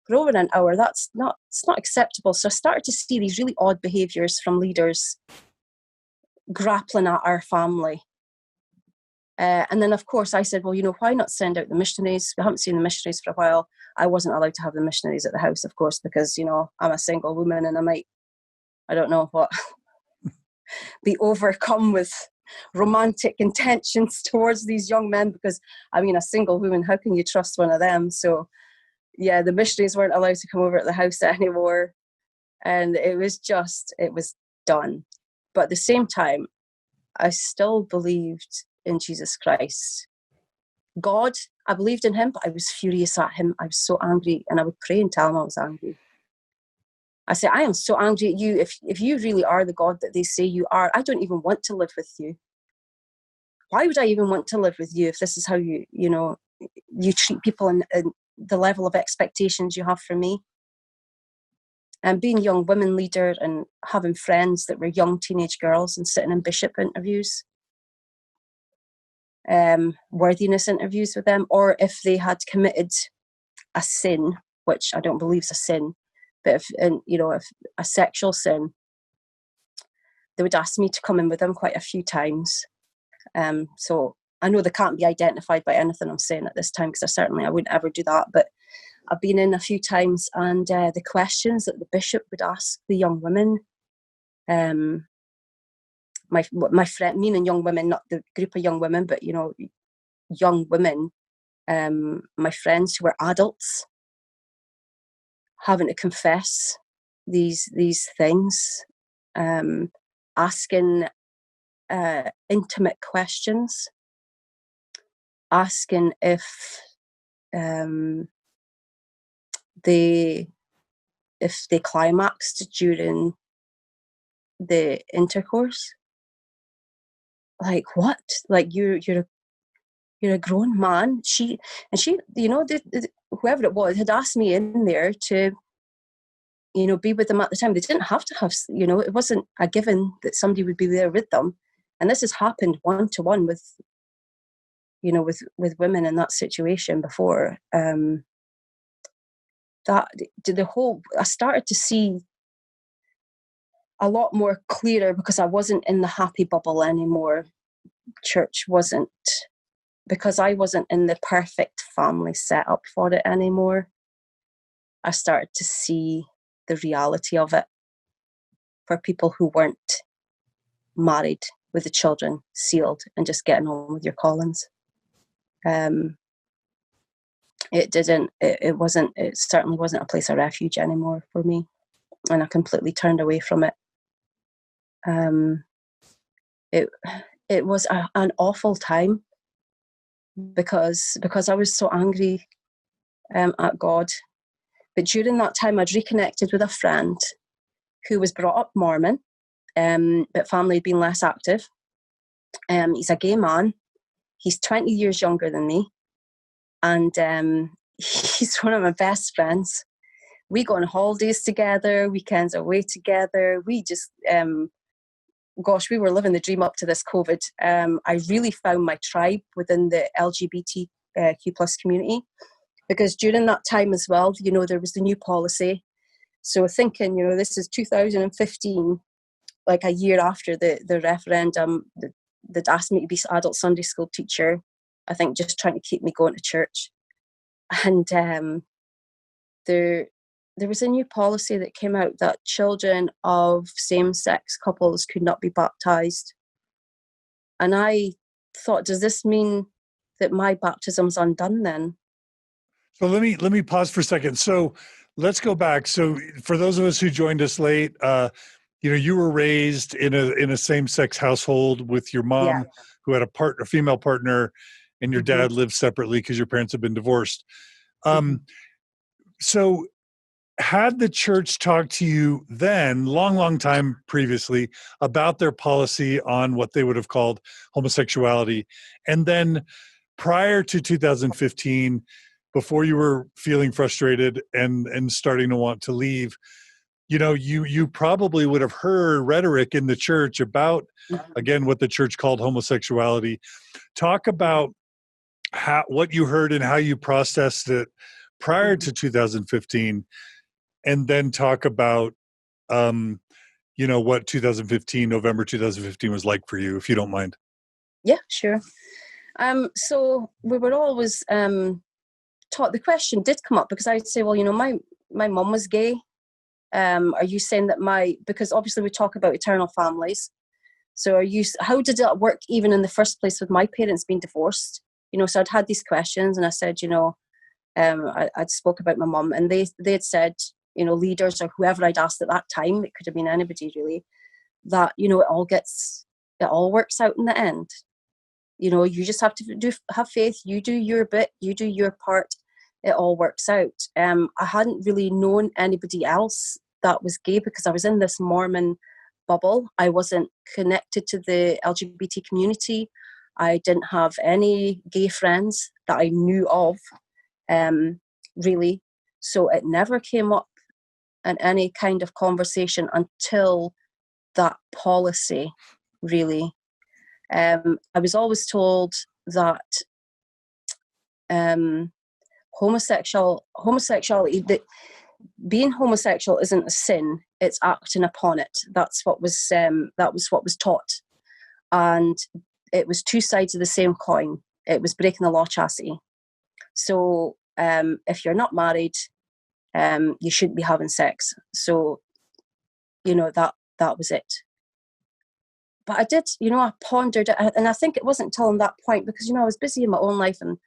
for over an hour. It's not acceptable. So I started to see these really odd behaviours from leaders grappling at our family. And then, of course, I said, well, you know, why not send out the missionaries? We haven't seen the missionaries for a while. I wasn't allowed to have the missionaries at the house, of course, because, you know, I'm a single woman and I might, I don't know what, be overcome with romantic intentions towards these young men, because, I mean, a single woman, how can you trust one of them? So, yeah, the missionaries weren't allowed to come over at the house anymore. And it was done. But at the same time, I still believed in Jesus Christ. God, I believed in him, but I was furious at him. I was so angry, and I would pray and tell him I was angry. I said, I am so angry at you. If you really are the God that they say you are, I don't even want to live with you. Why would I even want to live with you if this is how you treat people and the level of expectations you have for me? And being young women leader and having friends that were young teenage girls and sitting in bishop interviews, worthiness interviews with them, or if they had committed a sin, which I don't believe is a sin, but if a sexual sin, they would ask me to come in with them quite a few times. So I know they can't be identified by anything I'm saying at this time, because I wouldn't ever do that. But I've been in a few times, and the questions that the bishop would ask the young women, my friend, meaning young women, not the group of young women, but, you know, young women, my friends who were adults, having to confess these things, asking intimate questions, asking if they climaxed during the intercourse. Like, what? Like, you're a grown man. She, you know, whoever it was had asked me in there to, you know, be with them at the time. They didn't have to have, you know, it wasn't a given that somebody would be there with them. And this has happened one-to-one with, you know, with women in that situation before. I started to see a lot more clearer, because I wasn't in the happy bubble anymore. Church wasn't, because I wasn't in the perfect family setup for it anymore. I started to see the reality of it for people who weren't married with the children sealed and just getting on with your callings. It certainly wasn't a place of refuge anymore for me. And I completely turned away from it. it was an awful time because I was so angry at God. But during that time, I'd reconnected with a friend who was brought up Mormon, but family had been less active. He's a gay man. He's 20 years younger than me. And he's one of my best friends. We go on holidays together, weekends away together. We just, we were living the dream up to this COVID. I really found my tribe within the LGBTQ plus community, because during that time as well, there was the new policy. So thinking, this is 2015, like a year after the referendum, they'd asked me to be adult Sunday school teacher, I think just trying to keep me going to church. And there was a new policy that came out that children of same-sex couples could not be baptized. And I thought, does this mean that my baptism's undone then? So let me pause for a second. So let's go back. So for those of us who joined us late, you were raised in a same-sex household with your mom, who had a female partner, and your dad lived separately because your parents had been divorced. So had the church talked to you then, long time previously, about their policy on what they would have called homosexuality? And then prior to 2015, before you were feeling frustrated and starting to want to leave, you probably would have heard rhetoric in the church about, again, what the church called homosexuality. Talk about what you heard and how you processed it prior to 2015, and then talk about, what November 2015 was like for you, if you don't mind. Yeah, sure. So we were always taught, the question did come up because I'd say, well, my mom was gay. Are you saying that because obviously we talk about eternal families. So how did that work even in the first place with my parents being divorced? So I'd had these questions, and I said, I'd spoke about my mom, and they had said, leaders or whoever I'd asked at that time, it could have been anybody really, that, it all works out in the end. You just have to have faith. You do your bit, you do your part. It all works out. I hadn't really known anybody else that was gay because I was in this Mormon bubble. I wasn't connected to the LGBT community. I didn't have any gay friends that I knew of, really. So it never came up in any kind of conversation until that policy, really. I was always told that homosexuality, that being homosexual isn't a sin, it's acting upon it. That was what was taught. And it was two sides of the same coin. It was breaking the law chastity. So if you're not married, you shouldn't be having sex. So, that was it. But I did, I pondered it, and I think it wasn't until that point, because, I was busy in my own life, and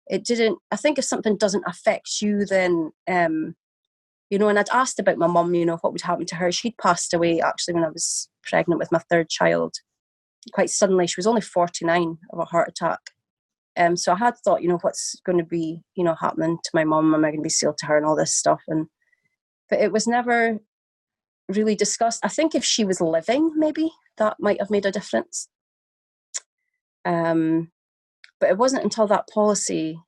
it didn't, I think if something doesn't affect you, then, and I'd asked about my mum, what would happen to her. She'd passed away, actually, when I was pregnant with my third child, quite suddenly. She was only 49 of a heart attack. So I had thought, what's going to be, happening to my mum? Am I going to be sealed to her and all this stuff? But it was never really discussed. I think if she was living, maybe that might have made a difference. But it wasn't until that policy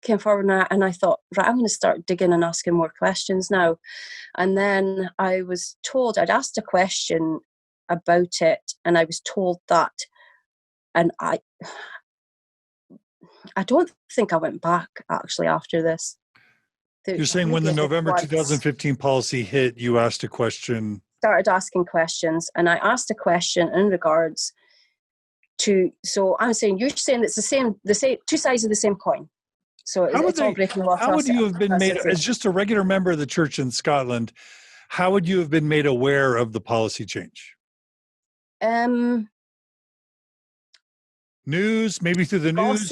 came forward, and I thought, right, I'm going to start digging and asking more questions now. And then I was told, I'd asked a question about it, and I was told that, and I don't think I went back actually after this. You're saying when the November 2015 policy hit, you asked a question? Started asking questions, and I asked a question in regards to, so I'm saying, you're saying it's the same, two sides of the same coin. So it's all breaking the law. How would you have been made, as just a regular member of the church in Scotland, how would you have been made aware of the policy change? News, maybe through the news?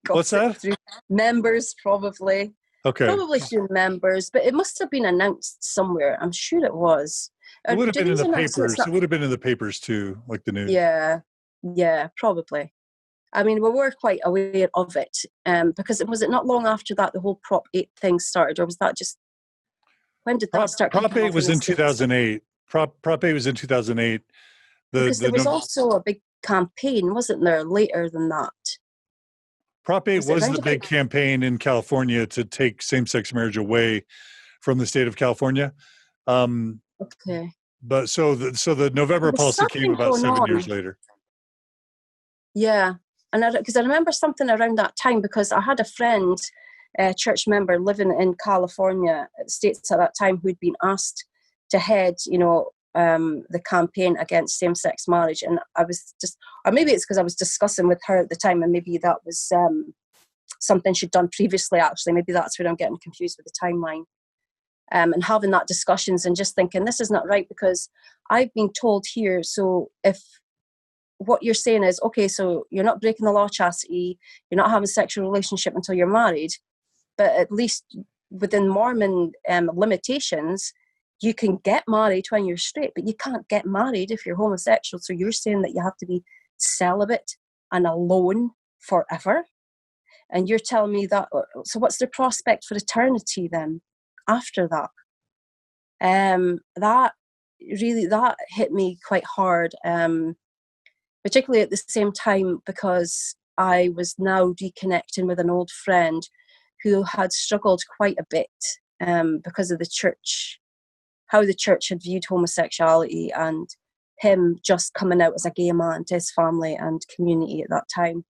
What's that? Through members, probably. Okay. Probably through members, but it must have been announced somewhere. I'm sure it was. It would have Do been in these the announcements papers. not? It would have been in the papers too, like the news. Yeah, yeah, probably. I mean, we were quite aware of it, because was it not long after that the whole Prop 8 thing started, or was that just, when did that start Prop kicking 8 off in was the in States? 2008. Prop 8 was in 2008. Because there was also a big campaign, wasn't there, later than that? Prop 8 Was it was around the big about? campaign in California to take same-sex marriage away from the state of California. Um, Okay. but so the November There was policy came something about going 7 years on. later. Yeah. And because I remember something around that time, because I had a friend, a church member living in California, States at that time, who'd been asked to head, the campaign against same-sex marriage. And I was just, or maybe it's because I was discussing with her at the time, and maybe that was something she'd done previously, actually. Maybe that's where I'm getting confused with the timeline. And having that discussions and just thinking, this is not right, because I've been told here, so if what you're saying is, okay, so you're not breaking the law of chastity, you're not having a sexual relationship until you're married, but at least within Mormon limitations, you can get married when you're straight, but you can't get married if you're homosexual. So you're saying that you have to be celibate and alone forever? And you're telling me that, so what's the prospect for eternity then after that? That hit me quite hard, particularly at the same time, because I was now reconnecting with an old friend who had struggled quite a bit because of the church, how the church had viewed homosexuality, and him just coming out as a gay man to his family and community at that time.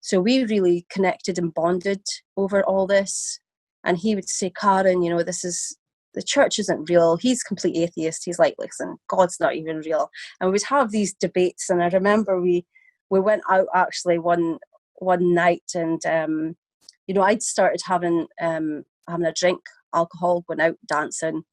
So we really connected and bonded over all this. And he would say, Karen, the church isn't real. He's complete atheist. He's like, listen, God's not even real. And we would have these debates. And I remember we went out actually one night, and I'd started having a drink, alcohol, going out dancing.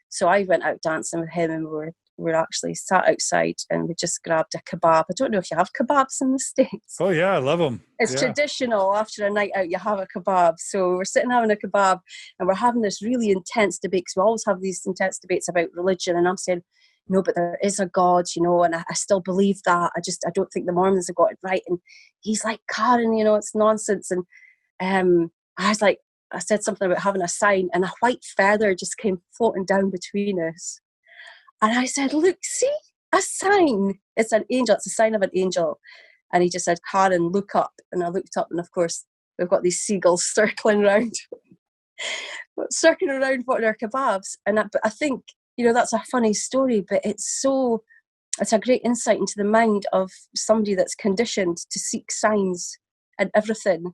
So I went out dancing with him, and we were actually sat outside, and we just grabbed a kebab. I don't know if you have kebabs in the States. Oh yeah, I love them. It's traditional. After a night out, you have a kebab. So we're sitting having a kebab, and we're having this really intense debate, because we always have these intense debates about religion. And I'm saying, no, but there is a God, and I still believe that. I don't think the Mormons have got it right. And he's like, Karen, it's nonsense. And I said something about having a sign, and a white feather just came floating down between us. And I said, look, see, a sign. It's an angel. It's a sign of an angel. And he just said, Karen, look up. And I looked up, and of course, we've got these seagulls circling around wanting our kebabs. But I think, that's a funny story, but it's a great insight into the mind of somebody that's conditioned to seek signs and everything,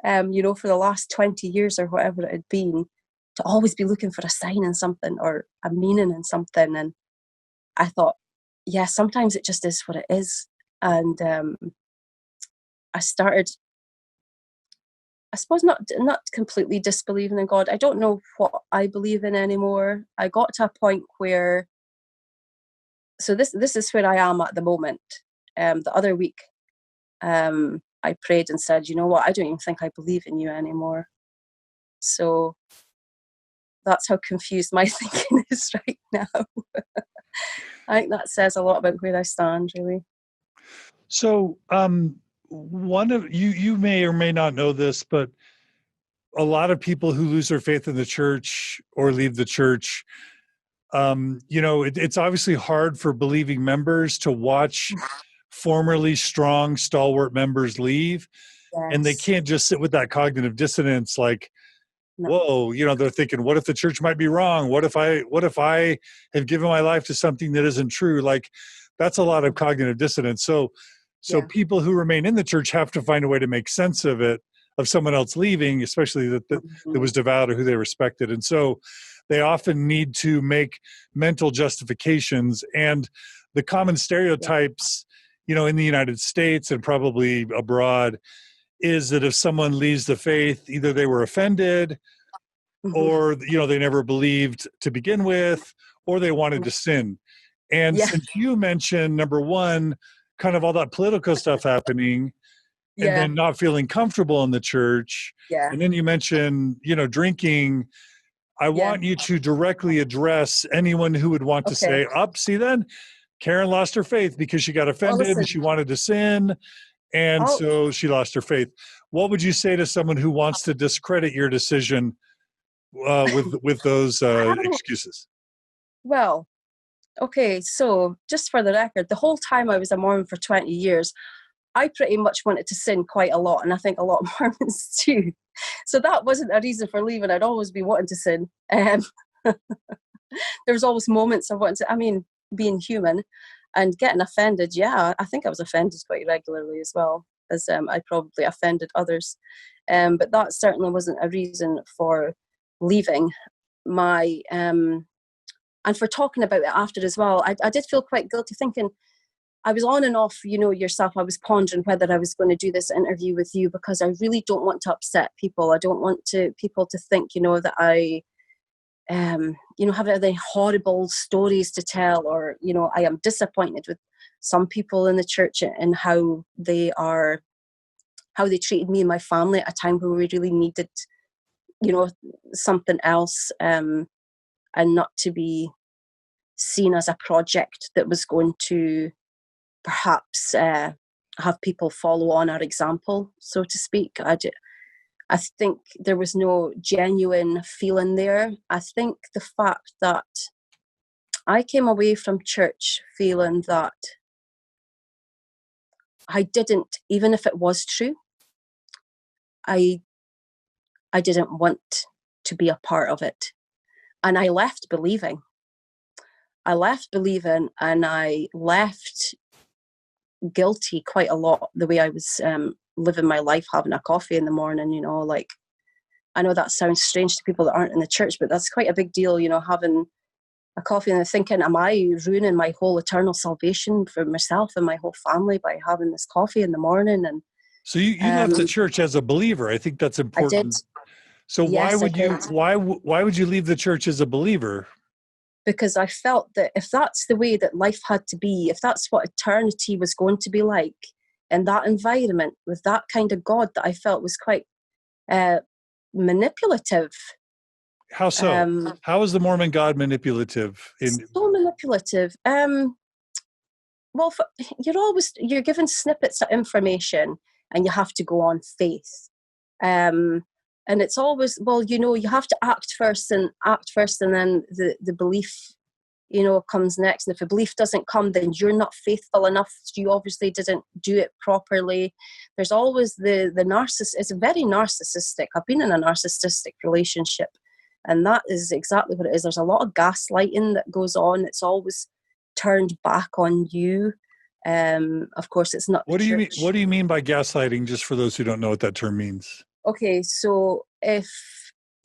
for the last 20 years or whatever it had been, to always be looking for a sign in something or a meaning in something. And I thought, yeah, sometimes it just is what it is. And I started, I suppose, not completely disbelieving in God. I don't know what I believe in anymore. I got to a point where, so this is where I am at the moment. The other week, I prayed and said, you know what, I don't even think I believe in you anymore. So that's how confused my thinking is right now. I think that says a lot about where I stand, really. So, one of you may or may not know this, but a lot of people who lose their faith in the church or leave the church, it's obviously hard for believing members to watch formerly strong, stalwart members leave, and they Yes. can't just sit with that cognitive dissonance, like, No. whoa, they're thinking, what if the church might be wrong? What if I have given my life to something that isn't true? Like, that's a lot of cognitive dissonance. So people who remain in the church have to find a way to make sense of it, of someone else leaving, especially that was devout or who they respected. And so they often need to make mental justifications. And the common stereotypes, in the United States and probably abroad, is that if someone leaves the faith, either they were offended or, they never believed to begin with, or they wanted to sin. And since you mentioned, number one, kind of all that political stuff happening, and then not feeling comfortable in the church, and then you mentioned, drinking, I want you to directly address anyone who would want to say, see then, Karen lost her faith because she got offended and she wanted to sin, and so she lost her faith. What would you say to someone who wants to discredit your decision with those excuses? Well, okay, so just for the record, the whole time I was a Mormon for 20 years, I pretty much wanted to sin quite a lot, and I think a lot of Mormons too. So that wasn't a reason for leaving. I'd always be wanting to sin. There was always moments of wanting to, being human and getting offended. Yeah, I think I was offended quite regularly as well, as I probably offended others. But that certainly wasn't a reason for leaving. And for talking about it after as well, I did feel quite guilty, thinking, I was on and off, yourself. I was pondering whether I was going to do this interview with you because I really don't want to upset people. I don't want people to think, that I, have any horrible stories to tell, or, I am disappointed with some people in the church and how they treated me and my family at a time where we really needed, something else, and not to be seen as a project that was going to perhaps have people follow on our example, so to speak. I think there was no genuine feeling there. I think the fact that I came away from church feeling that I didn't, even if it was true, I didn't want to be a part of it. And I left believing. And I left guilty quite a lot, the way I was living my life, having a coffee in the morning, I know that sounds strange to people that aren't in the church, but that's quite a big deal, having a coffee and thinking, am I ruining my whole eternal salvation for myself and my whole family by having this coffee in the morning? And so you left the church as a believer. I think that's important. I did. So why would you leave the church as a believer? Because I felt that if that's the way that life had to be, if that's what eternity was going to be like in that environment with that kind of God that I felt was quite manipulative. How so? How is the Mormon God manipulative? So manipulative. Well, you're given snippets of information and you have to go on faith. And it's always, you have to act first and then the belief, comes next. And if a belief doesn't come, then you're not faithful enough. You obviously didn't do it properly. There's always the narcissist. It's very narcissistic. I've been in a narcissistic relationship, and that is exactly what it is. There's a lot of gaslighting that goes on. It's always turned back on you. Of course, it's not. What do you mean? What do you mean by gaslighting? Just for those who don't know what that term means. Okay, so if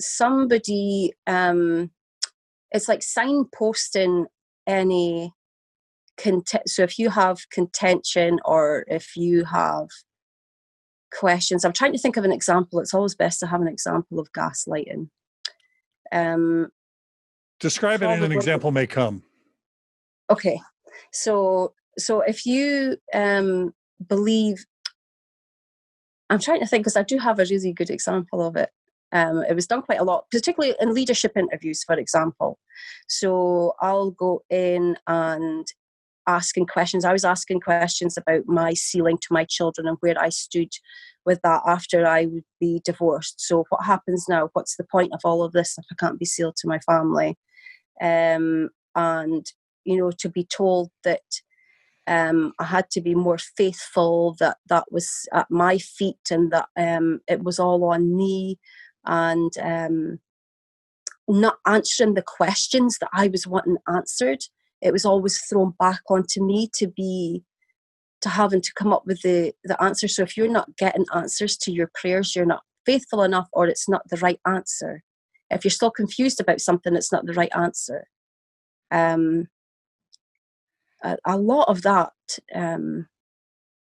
somebody, it's like signposting any so if you have contention or if you have questions, I'm trying to think of an example. It's always best to have an example of gaslighting. Describe it and an example may come. Okay, so if you believe, I'm trying to think because I do have a really good example of it. It was done quite a lot, particularly in leadership interviews, for example. So I'll go in and asking questions. I was asking questions about my sealing to my children and where I stood with that after I would be divorced. So what happens now? What's the point of all of this if I can't be sealed to my family? And, to be told that I had to be more faithful, that was at my feet and that it was all on me, and not answering the questions that I was wanting answered. It was always thrown back onto me to having to come up with the answer. So if you're not getting answers to your prayers, you're not faithful enough, or it's not the right answer. If you're still confused about something, it's not the right answer. A lot of that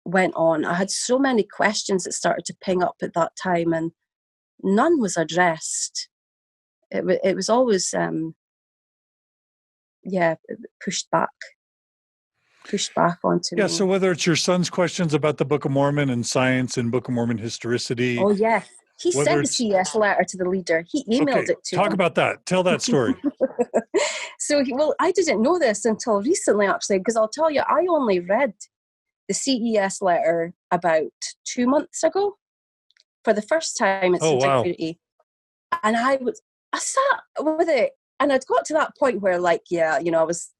went on. I had so many questions that started to ping up at that time, and none was addressed. It was always, pushed back onto me. So whether it's your son's questions about the Book of Mormon and science and Book of Mormon historicity. Oh, yes. He Whether sent the it's CS letter to the leader. He emailed it to talk him. about that. Tell that story. So, I didn't know this until recently, actually, because I'll tell you, I only read the CES letter about 2 months ago for the first time in Oh, wow. community. And I sat with it, and I'd got to that point where, like, I was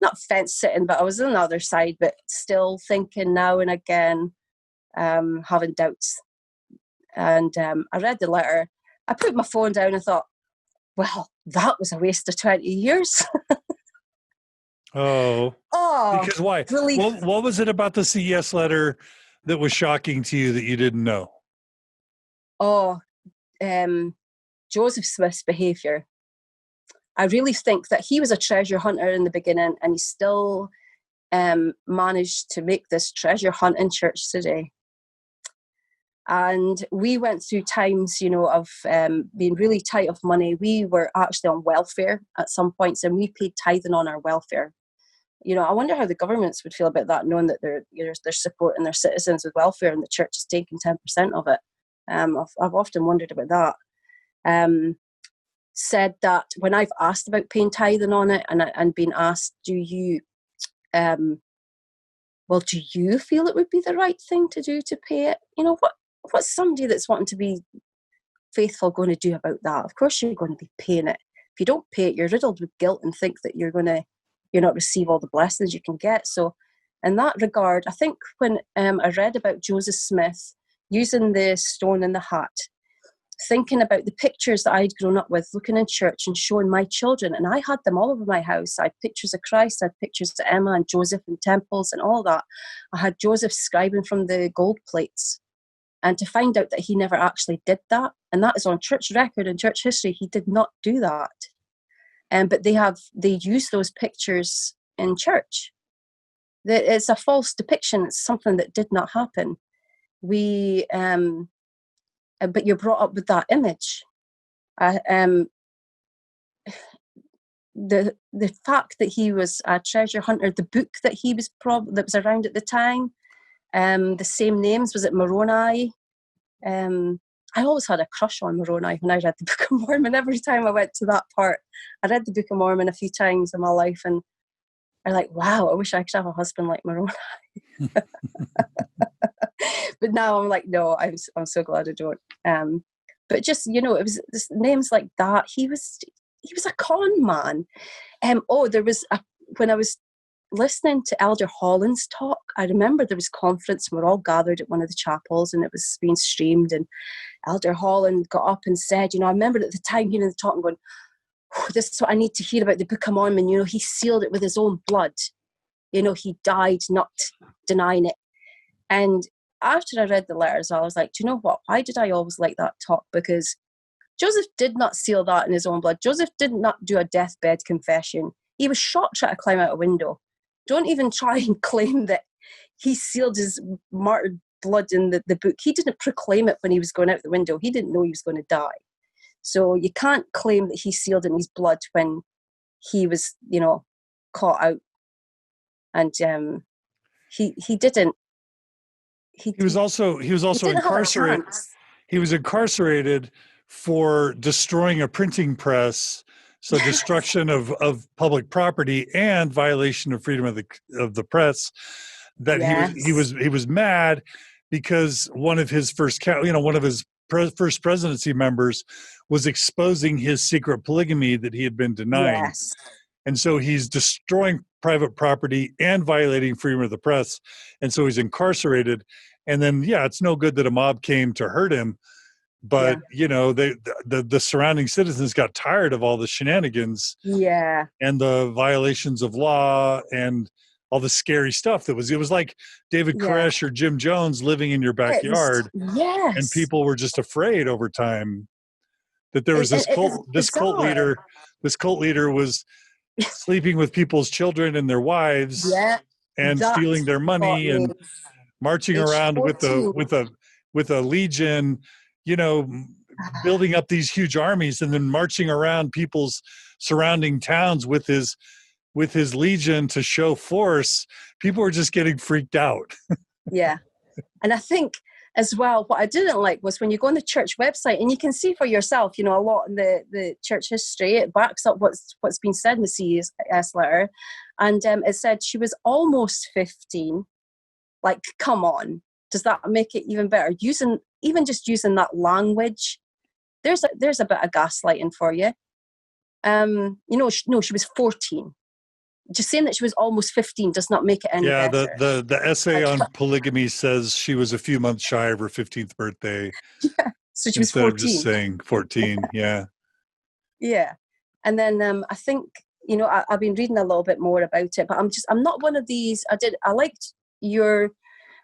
not fence sitting, but I was on the other side, but still thinking now and again, having doubts. And I read the letter. I put my phone down and thought, well, that was a waste of 20 years. Oh, because why? Really? What was it about the CES letter that was shocking to you that you didn't know? Joseph Smith's behaviour. I really think that he was a treasure hunter in the beginning, and he still managed to make this treasure hunt in church today. And we went through times, of being really tight of money. We were actually on welfare at some points, and we paid tithing on our welfare. I wonder how the governments would feel about that, knowing that they're supporting their citizens with welfare and the church is taking 10% of it. I've often wondered about that. Said that when I've asked about paying tithing on it and been asked, do you feel it would be the right thing to do to pay it? What's somebody that's wanting to be faithful going to do about that? Of course you're going to be paying it. If you don't pay it, you're riddled with guilt and think that you're not receive all the blessings you can get. So in that regard, I think when I read about Joseph Smith using the stone in the hat, thinking about the pictures that I'd grown up with, looking in church and showing my children, and I had them all over my house. I had pictures of Christ, I had pictures of Emma and Joseph in temples and all that. I had Joseph scribing from the gold plates. And to find out that he never actually did that, and that is on church record and church history, he did not do that. But they use those pictures in church. It's a false depiction. It's something that did not happen. But you're brought up with that image. The fact that he was a treasure hunter, the book that he was that was around at the time, the same names, was it Moroni? I always had a crush on Moroni when I read the Book of Mormon. Every time I went to that part, I read the Book of Mormon a few times in my life, and I'm like, wow, I wish I could have a husband like Moroni. But now I'm like, no, I'm so glad I don't. But just, it was names like that. He was a con man. There was when I was listening to Elder Holland's talk, I remember there was conference and we're all gathered at one of the chapels and it was being streamed, and Elder Holland got up and said, I remember at the time hearing the talk and going, this is what I need to hear about the Book of Mormon. He sealed it with his own blood. He died not denying it. And after I read the letters, I was like, do you know what? Why did I always like that talk? Because Joseph did not seal that in his own blood. Joseph did not do a deathbed confession. He was shot trying to climb out a window. Don't even try and claim that he sealed his martyred blood in the book. He didn't proclaim it when he was going out the window. He didn't know he was going to die. So you can't claim that he sealed in his blood when he was, caught out. And he didn't. He was also incarcerated. He was incarcerated for destroying a printing press, so destruction of public property and violation of freedom of the press. That he was mad because one of his first presidency members was exposing his secret polygamy that he had been denying. Yes. And so he's destroying private property and violating freedom of the press. And so he's incarcerated. And then, it's no good that a mob came to hurt him. But, the surrounding citizens got tired of all the shenanigans. Yeah. And the violations of law and all the scary stuff it was like David Koresh or Jim Jones living in your backyard. Yes. And people were just afraid over time that there was this cult leader. This cult leader was sleeping with people's children and their wives, and stealing their money and marching around with a legion, building up these huge armies and then marching around people's surrounding towns with his legion to show force. People were just getting freaked out. Yeah. And I think as well, what I didn't like was when you go on the church website and you can see for yourself, a lot in the church history, it backs up what's been said in the CES letter. And it said she was almost 15. Like, come on. Does that make it even better? Using that language, there's a bit of gaslighting for you. No, she was 14. Just saying that she was almost 15 does not make it any better. Yeah, the essay on polygamy says she was a few months shy of her 15th birthday. Yeah, so she was 14. Instead of just saying 14, yeah. Yeah. And then I think, I've been reading a little bit more about it, but I'm not one of these. I liked your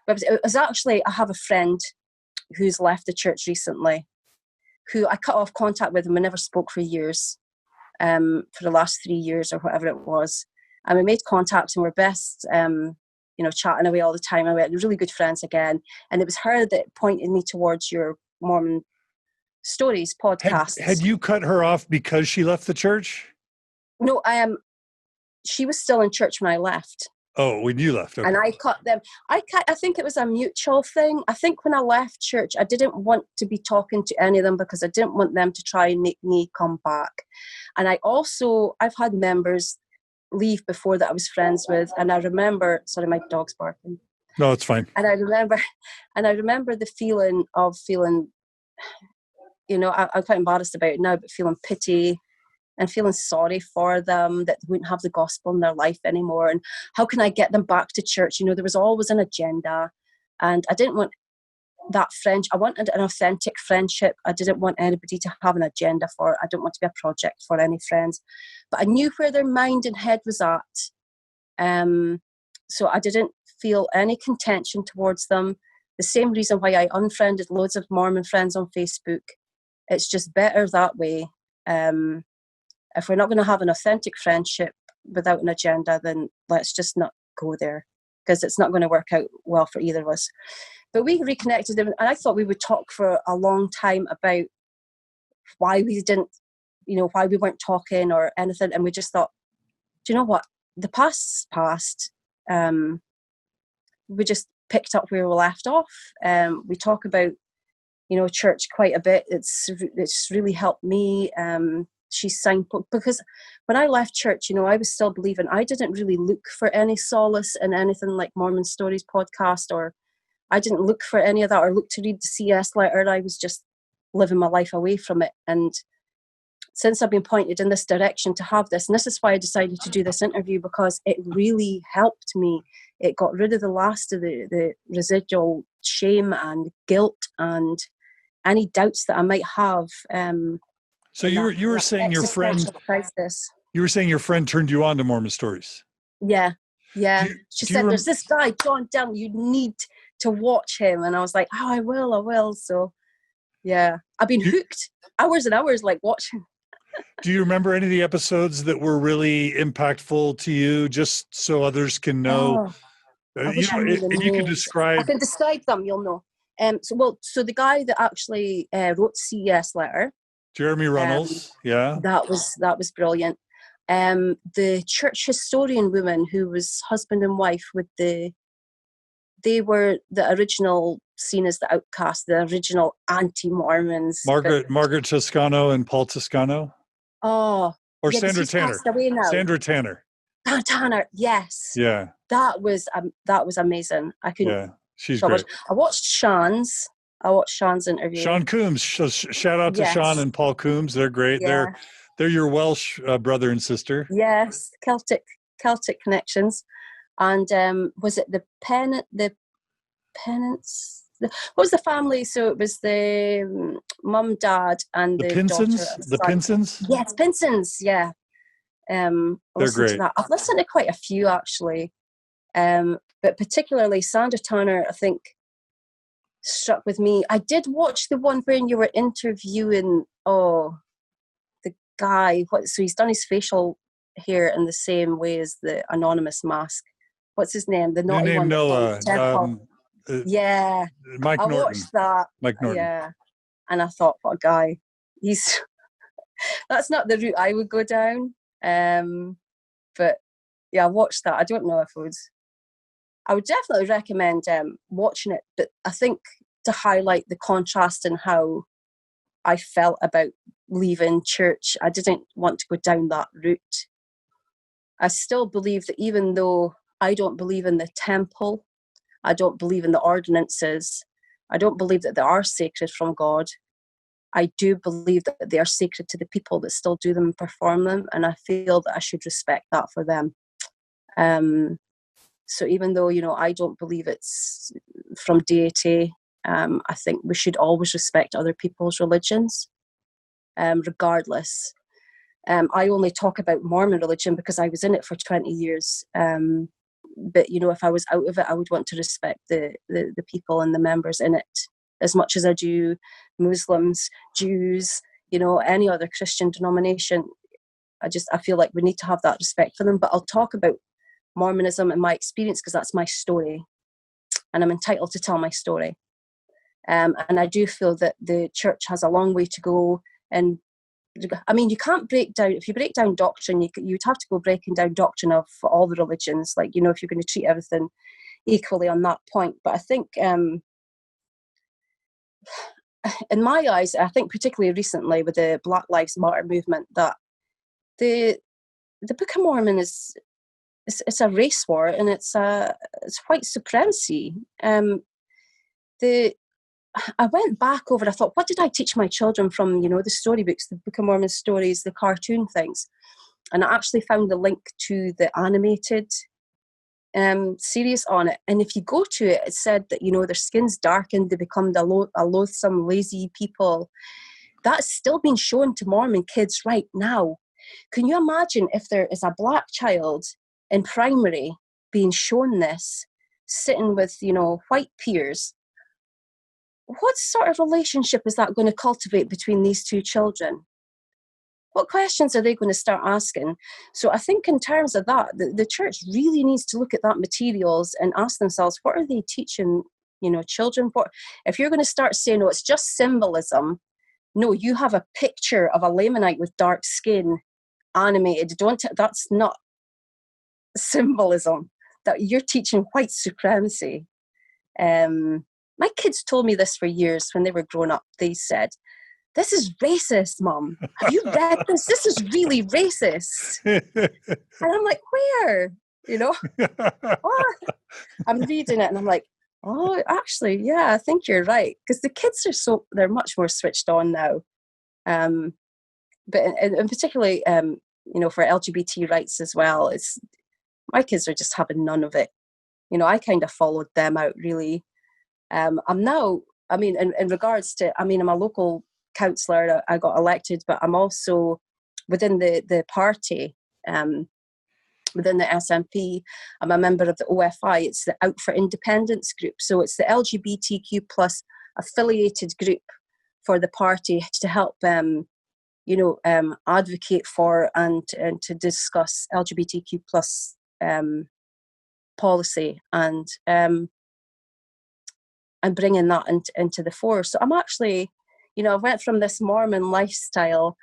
website. It was actually, I have a friend who's left the church recently, who I cut off contact with, and we never spoke for years, for the last 3 years or whatever it was. And we made contact and we're best, chatting away all the time. And we had really good friends again. And it was her that pointed me towards your Mormon Stories podcast. Had you cut her off because she left the church? No, she was still in church when I left. Oh, when you left. Okay. And I cut them. I think it was a mutual thing. I think when I left church, I didn't want to be talking to any of them because I didn't want them to try and make me come back. And I've had members leave before that I was friends with. And I remember, sorry, my dog's barking. No, it's fine. And I remember the feeling, I'm quite embarrassed about it now, but feeling pity and feeling sorry for them that they wouldn't have the gospel in their life anymore. And how can I get them back to church? There was always an agenda. And I didn't want that I wanted an authentic friendship. I didn't want anybody to have an agenda for it. I don't want to be a project for any friends. But I knew where their mind and head was at. So I didn't feel any contention towards them. The same reason why I unfriended loads of Mormon friends on Facebook. It's just better that way. If we're not going to have an authentic friendship without an agenda, then let's just not go there, because it's not going to work out well for either of us. But we reconnected, and I thought we would talk for a long time about why we weren't talking or anything. And we just thought, do you know what? The past's past. We just picked up where we left off. We talk about, church quite a bit. It's really helped me. She's signed, because when I left church, I was still believing. I didn't really look for any solace in anything like Mormon Stories podcast, or I didn't look for any of that or look to read the CS letter. I was just living my life away from it. And since I've been pointed in this direction to have this, and this is why I decided to do this interview, because it really helped me. It got rid of the last of the residual shame and guilt and any doubts that I might have. So you were saying your friend crisis. You were saying your friend turned you on to Mormon Stories. Yeah. She said, "There's this guy, John Dillon. You need to watch him." And I was like, "Oh, I will." So, yeah, I've been hooked hours and hours, like watching. Do you remember any of the episodes that were really impactful to you, just so others can know? You can describe. I can describe them. You'll know. So the guy that actually wrote CES letter, Jeremy Runnels, that was brilliant. The church historian woman who was husband and wife they were the original, seen as the outcast, the original anti-Mormons. Margaret Toscano and Paul Toscano. Oh, or Sandra Tanner. Sandra Tanner. Tanner, yes. Yeah. That was amazing. I couldn't. Yeah, she's great. I watched Sean's interview. Sean Coombs. Shout out to Sean and Paul Coombs. They're great. Yeah. They're your Welsh brother and sister. Yes, Celtic connections. And was it the Penance? What was the family? So it was the mum, dad, and the Pinsons. daughter. The Pinsons. Yes, Pinsons. Yeah. They're great. I've listened to quite a few actually, but particularly Sandra Tanner, I think, struck with me. I did watch the one where you were interviewing the guy. So he's done his facial hair in the same way as the anonymous mask. What's his name? The naughty one. Noah. Yeah. Mike Norton. I watched that. Mike Norton. Yeah. And I thought, what a guy. That's not the route I would go down. But yeah, I watched that. I don't know if I would definitely recommend watching it. But I think to highlight the contrast in how I felt about leaving church. I didn't want to go down that route. I still believe that even though I don't believe in the temple, I don't believe in the ordinances, I don't believe that they are sacred from God, I do believe that they are sacred to the people that still do them and perform them, and I feel that I should respect that for them. So even though, I don't believe it's from deity, I think we should always respect other people's religions, regardless. I only talk about Mormon religion because I was in it for 20 years. But, if I was out of it, I would want to respect the people and the members in it as much as I do Muslims, Jews, any other Christian denomination. I feel like we need to have that respect for them. But I'll talk about Mormonism and my experience because that's my story. And I'm entitled to tell my story. And I do feel that the church has a long way to go. And I mean, you can't break down, if you break down doctrine, you'd have to go breaking down doctrine of all the religions, like, if you're going to treat everything equally on that point. But I think, in my eyes, I think particularly recently with the Black Lives Matter movement, that the Book of Mormon it's a race war, and it's white supremacy. I went back over, I thought, what did I teach my children from, the storybooks, the Book of Mormon stories, the cartoon things? And I actually found the link to the animated series on it. And if you go to it, it said that, their skin's darkened, they become a loathsome, lazy people. That's still being shown to Mormon kids right now. Can you imagine if there is a black child in primary being shown this, sitting with, white peers? What sort of relationship is that going to cultivate between these two children? What questions are they going to start asking? So I think in terms of that, the church really needs to look at that materials and ask themselves, what are they teaching, children? If you're going to start saying, it's just symbolism, no, you have a picture of a Lamanite with dark skin animated. That's not symbolism. That you're teaching white supremacy. My kids told me this for years when they were growing up. They said, "This is racist, Mum. Have you read this? This is really racist." And I'm like, where? Oh, I'm reading it and I'm like, oh, actually, yeah, I think you're right. Because the kids they're much more switched on now. But in particularly, for LGBT rights as well, my kids are just having none of it. I kind of followed them out, really. I'm now, in regards to, I'm a local councillor, I got elected, but I'm also within the party, within the SNP, I'm a member of the OFI. It's the Out for Independence group. So it's the LGBTQ plus affiliated group for the party to help advocate for and to discuss LGBTQ plus policy and bringing that into the fore. So I'm actually, I went from this Mormon lifestyle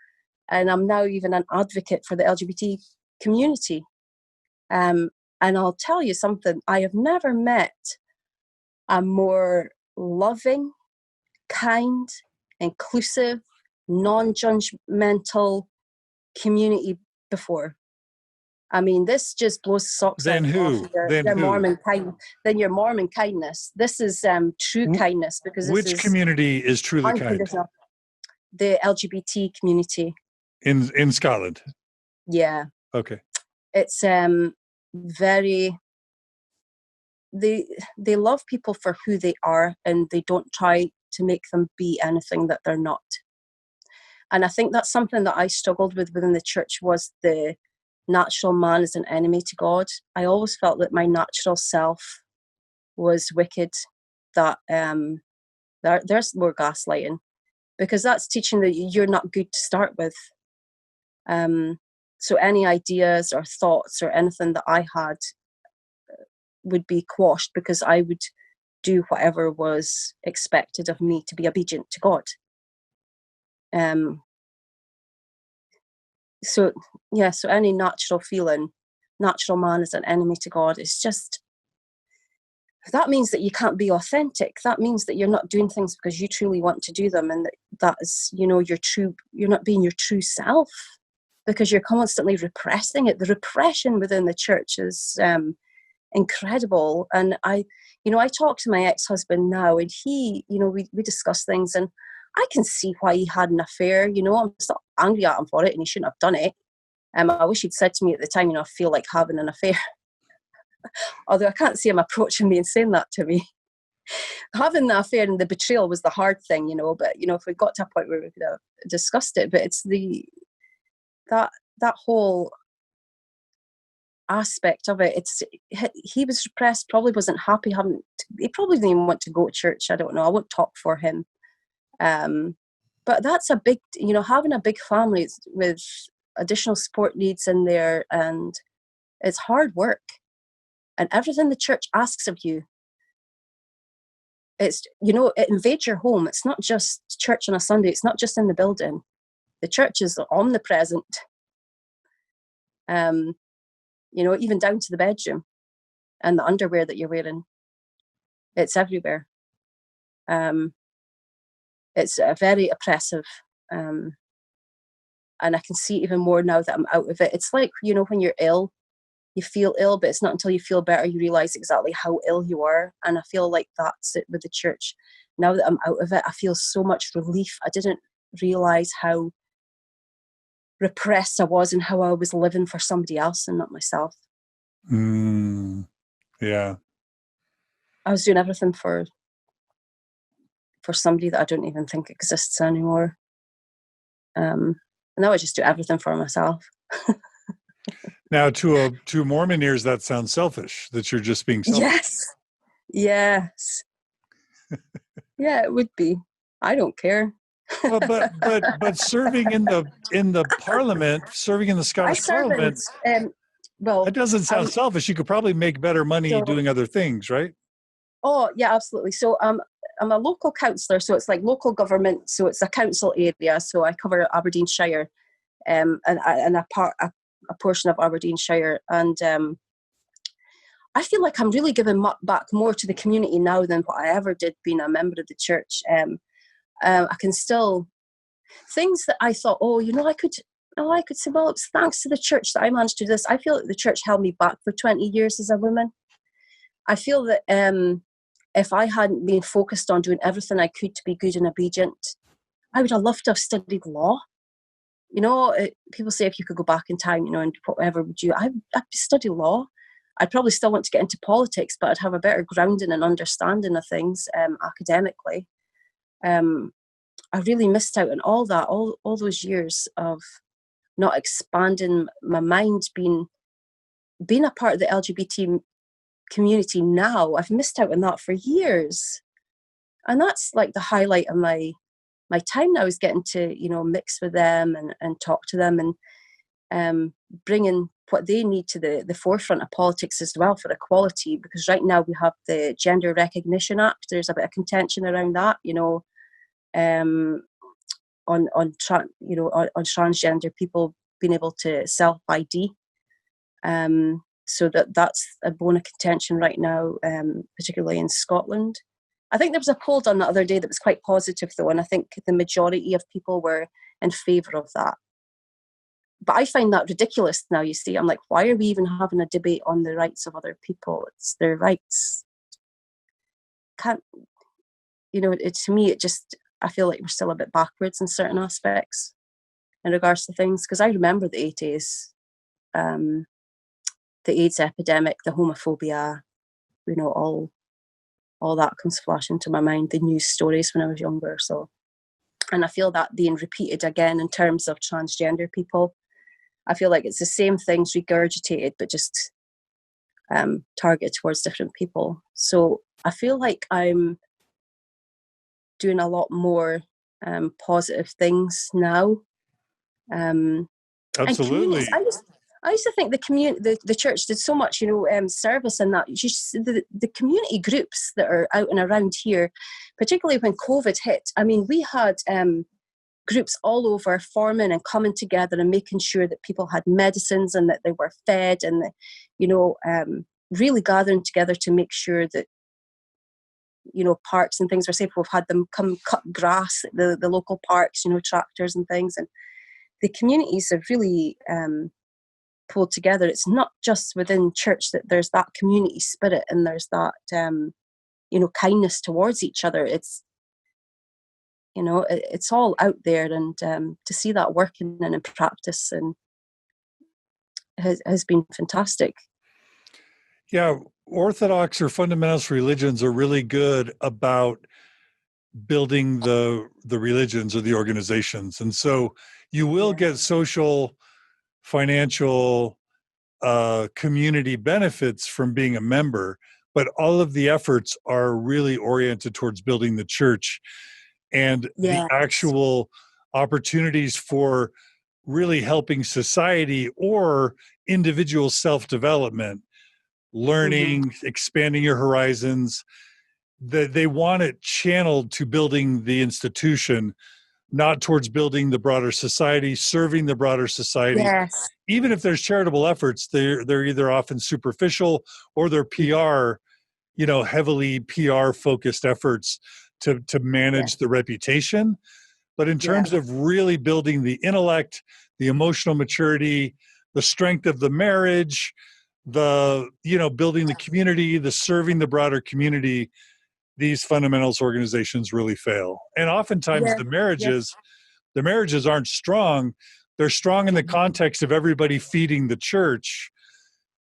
and I'm now even an advocate for the LGBT community. And I'll tell you something, I have never met a more loving, kind, inclusive, non-judgmental community before. This just blows the socks off your Mormon than your Mormon kindness. This is true kindness, because which community is truly kind? The LGBT community in Scotland. Yeah. Okay. It's very. They love people for who they are, and they don't try to make them be anything that they're not. And I think that's something that I struggled with within the church, was the natural man is an enemy to God. I always felt that my natural self was wicked, that there's more gaslighting, because that's teaching that you're not good to start with. So any ideas or thoughts or anything that I had would be quashed, because I would do whatever was expected of me to be obedient to God. So any natural feeling, natural man is an enemy to God. It's just, that means that you can't be authentic. That means that you're not doing things because you truly want to do them, and that is, you're not being your true self, because you're constantly repressing it. The repression within the church is incredible. And I talk to my ex-husband now, and he, we discuss things, and I can see why he had an affair. I'm not angry at him for it, and he shouldn't have done it. I wish he'd said to me at the time, I feel like having an affair. Although I can't see him approaching me and saying that to me. Having the affair and the betrayal was the hard thing, but, if we got to a point where we could have discussed it, but it's that whole aspect of it. He was repressed, probably wasn't happy he probably didn't even want to go to church. I don't know. I won't talk for him. But that's a big, having a big family with additional support needs in there, and it's hard work. And everything the church asks of you, it invades your home. It's not just church on a Sunday. It's not just in the building. The church is omnipresent. Even down to the bedroom and the underwear that you're wearing. It's everywhere. It's very oppressive. And I can see even more now that I'm out of it. It's like, when you're ill, you feel ill, but it's not until you feel better you realize exactly how ill you are. And I feel like that's it with the church. Now that I'm out of it, I feel so much relief. I didn't realize how repressed I was and how I was living for somebody else and not myself. Yeah. I was doing everything for somebody that I don't even think exists anymore. And now I just do everything for myself. Now, to Mormon ears, that sounds selfish, that you're just being selfish. Yes. Yeah, it would be. I don't care. Well, but serving in the Parliament, serving in the Scottish Parliament, that doesn't sound selfish. You could probably make better money doing other things, right? Oh, yeah, absolutely. So I'm a local councillor, so it's like local government, so it's a council area. So I cover Aberdeenshire, and a portion of Aberdeenshire, and I feel like I'm really giving back more to the community now than what I ever did being a member of the church. I can still, things that I thought, I could say, well, it's thanks to the church that I managed to do this. I feel that the church held me back for 20 years as a woman. I feel that if I hadn't been focused on doing everything I could to be good and obedient, I would have loved to have studied law. People say if you could go back in time, and whatever would you? I'd study law. I'd probably still want to get into politics, but I'd have a better grounding and understanding of things academically. I really missed out on all that, all those years of not expanding my mind, being a part of the LGBT community now. I've missed out on that for years. And that's like the highlight of my time now, is getting to, mix with them and talk to them, and bringing what they need to the forefront of politics as well for equality. Because right now we have the Gender Recognition Act. There's a bit of contention around that, on transgender people being able to self-ID. So that's a bone of contention right now, particularly in Scotland. I think there was a poll done the other day that was quite positive, though, and I think the majority of people were in favour of that. But I find that ridiculous now, you see. I'm like, why are we even having a debate on the rights of other people? It's their rights. To me, I feel like we're still a bit backwards in certain aspects in regards to things. Because I remember the 80s, the AIDS epidemic, the homophobia, all that comes flashing to my mind, the news stories when I was younger. So, and I feel that being repeated again in terms of transgender people. I feel like it's the same things regurgitated, but just targeted towards different people. So I feel like I'm doing a lot more positive things now. Absolutely. I used to think the church did so much, service in that. The community groups that are out and around here, particularly when COVID hit. I mean, we had groups all over forming and coming together and making sure that people had medicines and that they were fed, and really gathering together to make sure that parks and things. We've had them come cut grass at the local parks, tractors and things. And the communities have really pulled together. It's not just within church that there's that community spirit and there's that, kindness towards each other. It's, it's all out there, and to see that working and in practice and has been fantastic. Yeah, Orthodox or fundamentalist religions are really good about building the religions or the organizations. And so you will get social, financial, community benefits from being a member, but all of the efforts are really oriented towards building the church, and the actual opportunities for really helping society or individual self-development, learning, expanding your horizons, that they want it channeled to building the institution, not towards building the broader society, serving the broader society. Yes. Even if there's charitable efforts, they're either often superficial or they're PR, heavily PR focused efforts to manage the reputation. But in terms of really building the intellect, the emotional maturity, the strength of the marriage, building the community, the serving the broader community, these fundamentals organizations really fail. And oftentimes the marriages aren't strong. They're strong in the context of everybody feeding the church.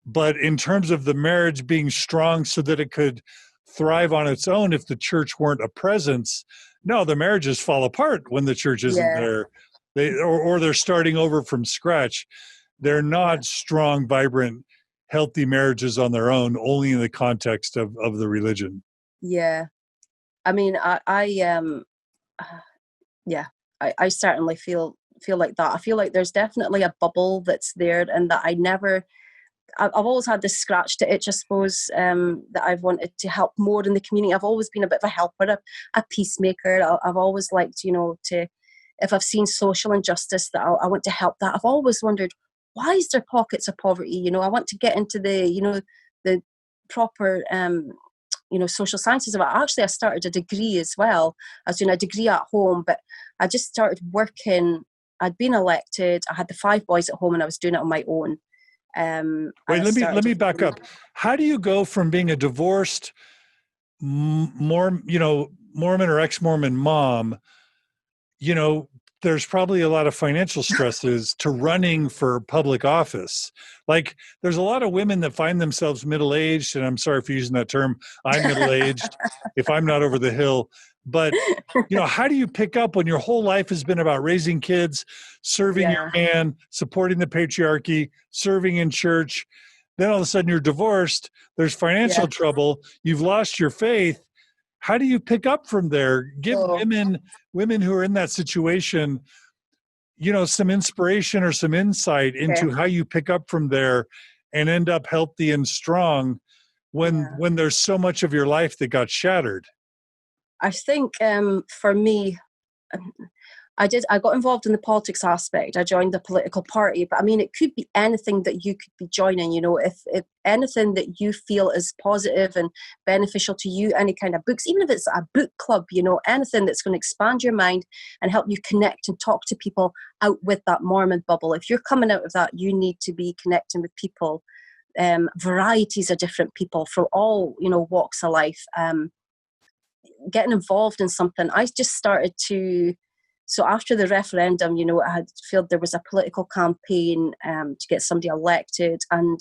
But in terms of the marriage being strong so that it could thrive on its own if the church weren't a presence, no, the marriages fall apart when the church isn't there. Or they're starting over from scratch. They're not strong, vibrant, healthy marriages on their own, only in the context of the religion. Yeah. I mean, I certainly feel like that. I feel like there's definitely a bubble that's there, and that I've always had this scratch to itch, I suppose, that I've wanted to help more in the community. I've always been a bit of a helper, a peacemaker. I've always liked, if I've seen social injustice, that I want to help that. I've always wondered, why is there pockets of poverty? I want to get into the proper, social sciences. I started a degree as well. I was doing a degree at home, but I just started working. I'd been elected. I had the 5 boys at home, and I was doing it on my own. Wait, let me back up. How do you go from being a divorced Mormon or ex-Mormon mom, there's probably a lot of financial stresses, to running for public office? Like, there's a lot of women that find themselves middle-aged, and I'm sorry for using that term. I'm middle-aged if I'm not over the hill. But, how do you pick up when your whole life has been about raising kids, serving your man, supporting the patriarchy, serving in church? Then all of a sudden you're divorced. There's financial trouble. You've lost your faith. How do you pick up from there? Give women who are in that situation, some inspiration or some insight into how you pick up from there and end up healthy and strong when there's so much of your life that got shattered. I think for me, I got involved in the politics aspect. I joined the political party, but I mean, it could be anything that you could be joining, if anything that you feel is positive and beneficial to you, any kind of books, even if it's a book club, anything that's going to expand your mind and help you connect and talk to people out with that Mormon bubble. If you're coming out of that, you need to be connecting with people, varieties of different people from all, walks of life, getting involved in something. I just started so after the referendum, I had felt there was a political campaign to get somebody elected, and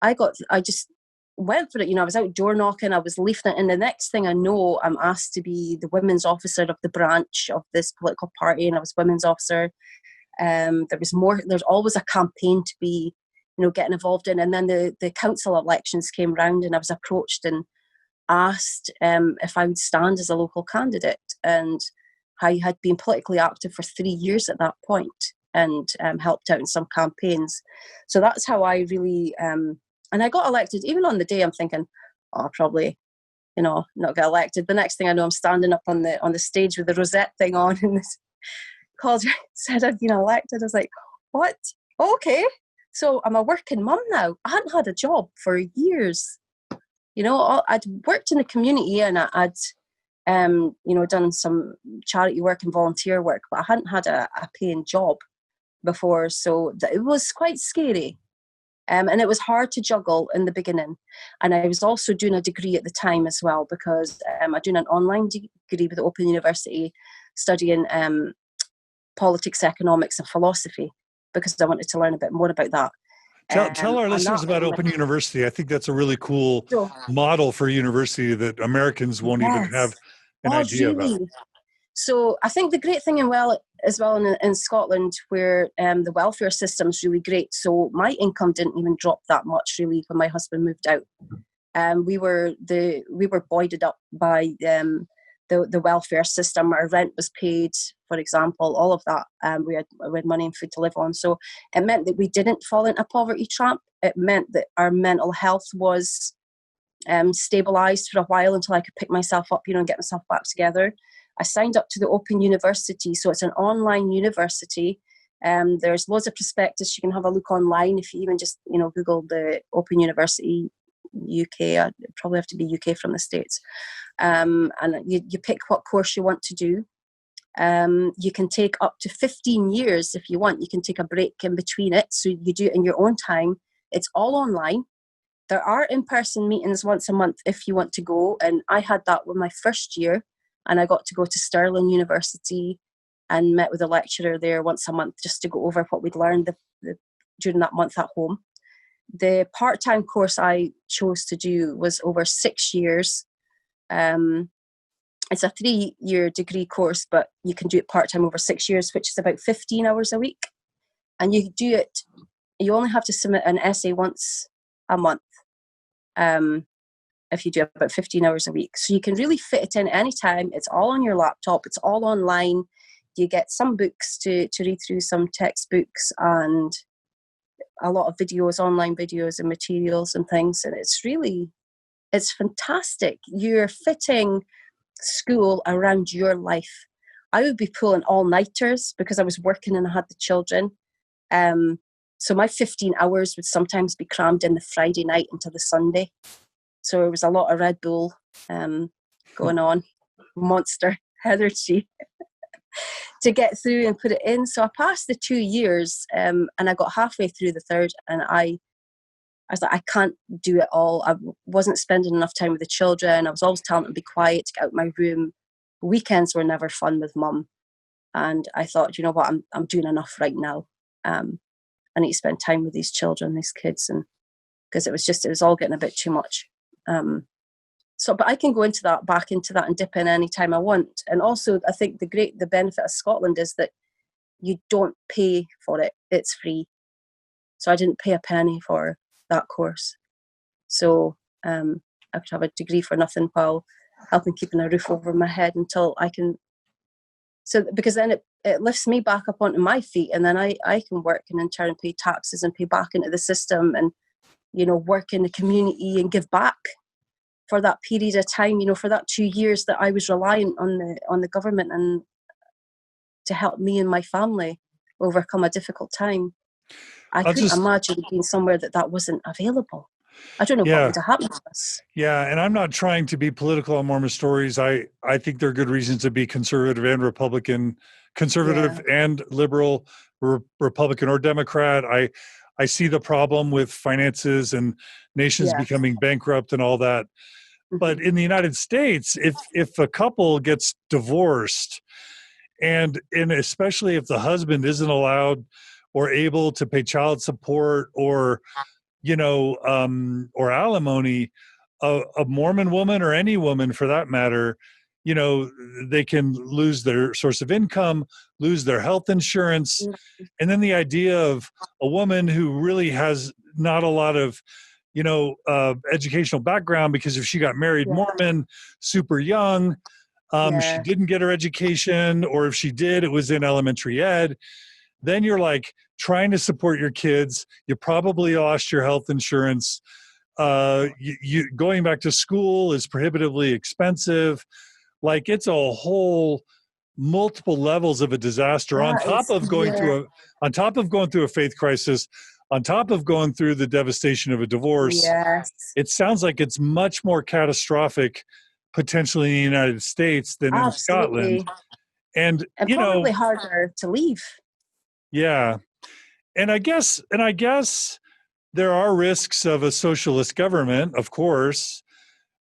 I just went for it. I was out door knocking, I was leafleting, and the next thing I know, I'm asked to be the women's officer of the branch of this political party, and I was women's officer. There's always a campaign to be, getting involved in. And then the council elections came round, and I was approached and asked if I would stand as a local candidate, and I had been politically active for 3 years at that point, and helped out in some campaigns. So that's how I really, and I got elected. Even on the day, I'm thinking, I'll probably, not get elected. The next thing I know, I'm standing up on the stage with the rosette thing on, and this caller said I'd been elected. I was like, what? Okay. So I'm a working mum now. I hadn't had a job for years. I'd worked in the community, and I'd done some charity work and volunteer work, but I hadn't had a paying job before, so it was quite scary. And it was hard to juggle in the beginning. And I was also doing a degree at the time as well, because I'm doing an online degree with Open University, studying politics, economics and philosophy, because I wanted to learn a bit more about that. Tell our listeners about Open University. I think that's a really cool model for a university that Americans won't even have an idea about. So I think the great thing in Scotland, where the welfare system is really great. So my income didn't even drop that much really when my husband moved out. We were buoyed up by the welfare system. Our rent was paid, for example, all of that. We had money and food to live on. So it meant that we didn't fall into a poverty trap. It meant that our mental health was stabilized for a while until I could pick myself up, and get myself back together. I signed up to the Open University, so it's an online university. There's loads of prospectus. You can have a look online if you even just, Google the Open University UK. I'd probably have to be UK from the States. And you pick what course you want to do. You can take up to 15 years if you want. You can take a break in between it, so you do it in your own time. It's all online. There are in-person meetings once a month if you want to go, and I had that with my first year. And I got to go to Stirling University and met with a lecturer there once a month just to go over what we'd learned during that month at home. The part-time course I chose to do was over 6 years. It's a 3-year degree course, but you can do it part-time over 6 years, which is about 15 hours a week. And you do it, you only have to submit an essay once a month. If you do about 15 hours a week. So you can really fit it in anytime. It's all on your laptop. It's all online. You get some books to read through, some textbooks, and a lot of videos, online videos and materials and things. And it's fantastic. You're fitting school around your life. I would be pulling all-nighters because I was working and I had the children. So my 15 hours would sometimes be crammed in the Friday night into the Sunday. So there was a lot of Red Bull going on, Monster, energy to get through and put it in. So I passed the 2 years and I got halfway through the third, and I was like, I can't do it all. I wasn't spending enough time with the children. I was always telling them to be quiet, to get out of my room. Weekends were never fun with mum. And I thought, you know what, I'm doing enough right now. I need to spend time with these children, these kids, and because it was all getting a bit too much. But I can go back into that and dip in any time I want. And also I think the benefit of Scotland is that you don't pay for it. It's free. So I didn't pay a penny for that course. So I could have a degree for nothing while helping keeping a roof over my head until I can. So because then it lifts me back up onto my feet, and then I can work and in turn pay taxes and pay back into the system and, work in the community and give back for that period of time, for that 2 years that I was reliant on the government and to help me and my family overcome a difficult time. I couldn't imagine being somewhere that wasn't available. I don't know what would have happened to us. Yeah, and I'm not trying to be political on Mormon Stories. I think there are good reasons to be conservative and Republican, and liberal, Republican or Democrat. I see the problem with finances and nations becoming bankrupt and all that. But in the United States, if a couple gets divorced, and especially if the husband isn't allowed or able to pay child support or or alimony, a Mormon woman or any woman for that matter, they can lose their source of income, lose their health insurance. And then the idea of a woman who really has not a lot of, educational background, because if she got married Mormon super young, she didn't get her education, or if she did, it was in elementary ed. Then you're like trying to support your kids. You probably lost your health insurance. You going back to school is prohibitively expensive. Like, it's a whole multiple levels of a disaster on top of going through a faith crisis, on top of going through the devastation of a divorce, Yes, it sounds like it's much more catastrophic potentially in the United States than in Scotland. absolutely. And, And you probably know, harder to leave. yeah. And I guess there are risks of a socialist government, of course,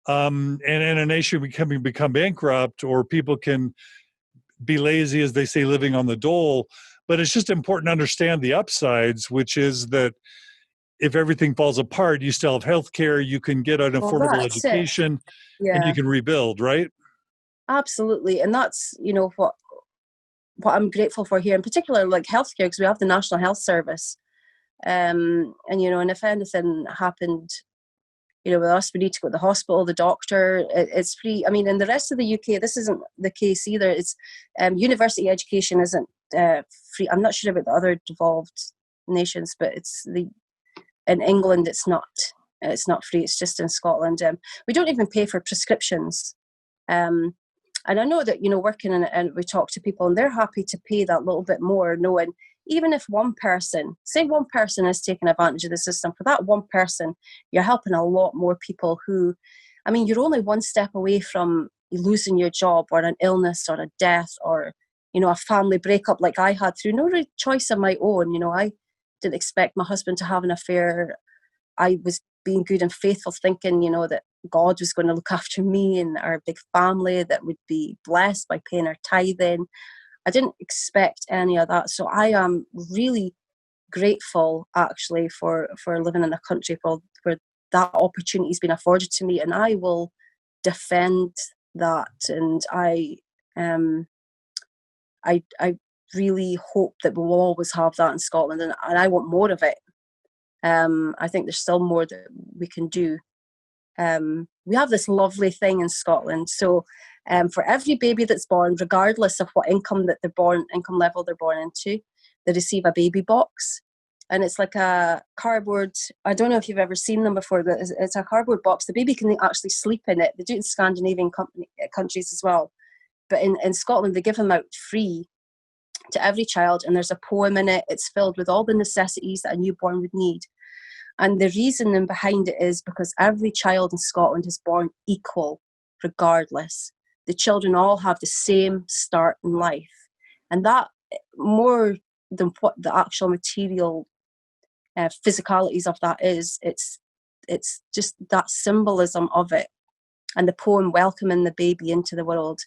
and a nation become bankrupt, or people can be lazy, as they say, living on the dole. But it's just important to understand the upsides, which is that if everything falls apart, you still have healthcare, you can get an Well, affordable that's it. education, and you Yeah, can rebuild, right? absolutely. And that's, what I'm grateful for here, in particular, like healthcare, because we have the National Health Service. And if anything happened, with us, we need to go to the hospital, the doctor, it's free. I mean, in the rest of the UK, this isn't the case either. It's university education isn't free. I'm not sure about the other devolved nations, but in England, it's not free. It's just in Scotland. We don't even pay for prescriptions. And I know that, working in it, and we talk to people and they're happy to pay that little bit more, knowing even if one person is taking advantage of the system, for that one person, you're helping a lot more people who, I mean, you're only one step away from losing your job or an illness or a death or, a family breakup like I had through no choice of my own. I didn't expect my husband to have an affair. I was being good and faithful, thinking, that God was going to look after me and our big family that would be blessed by paying our tithing. I didn't expect any of that. So I am really grateful, actually, for living in a country where that opportunity has been afforded to me. And I will defend that. And I really hope that we'll always have that in Scotland. And I want more of it. I think there's still more that we can do. We have this lovely thing in Scotland. So for every baby that's born, regardless of what income level they're born into, they receive a baby box. And it's like a cardboard, I don't know if you've ever seen them before, but it's a cardboard box. The baby can actually sleep in it. They do it in Scandinavian countries as well. But in Scotland, they give them out free to every child, and there's a poem in it. It's filled with all the necessities that a newborn would need. And the reasoning behind it is because every child in Scotland is born equal, regardless. The children all have the same start in life. And that, more than what the actual material physicalities of that is, it's just that symbolism of it. And the poem welcoming the baby into the world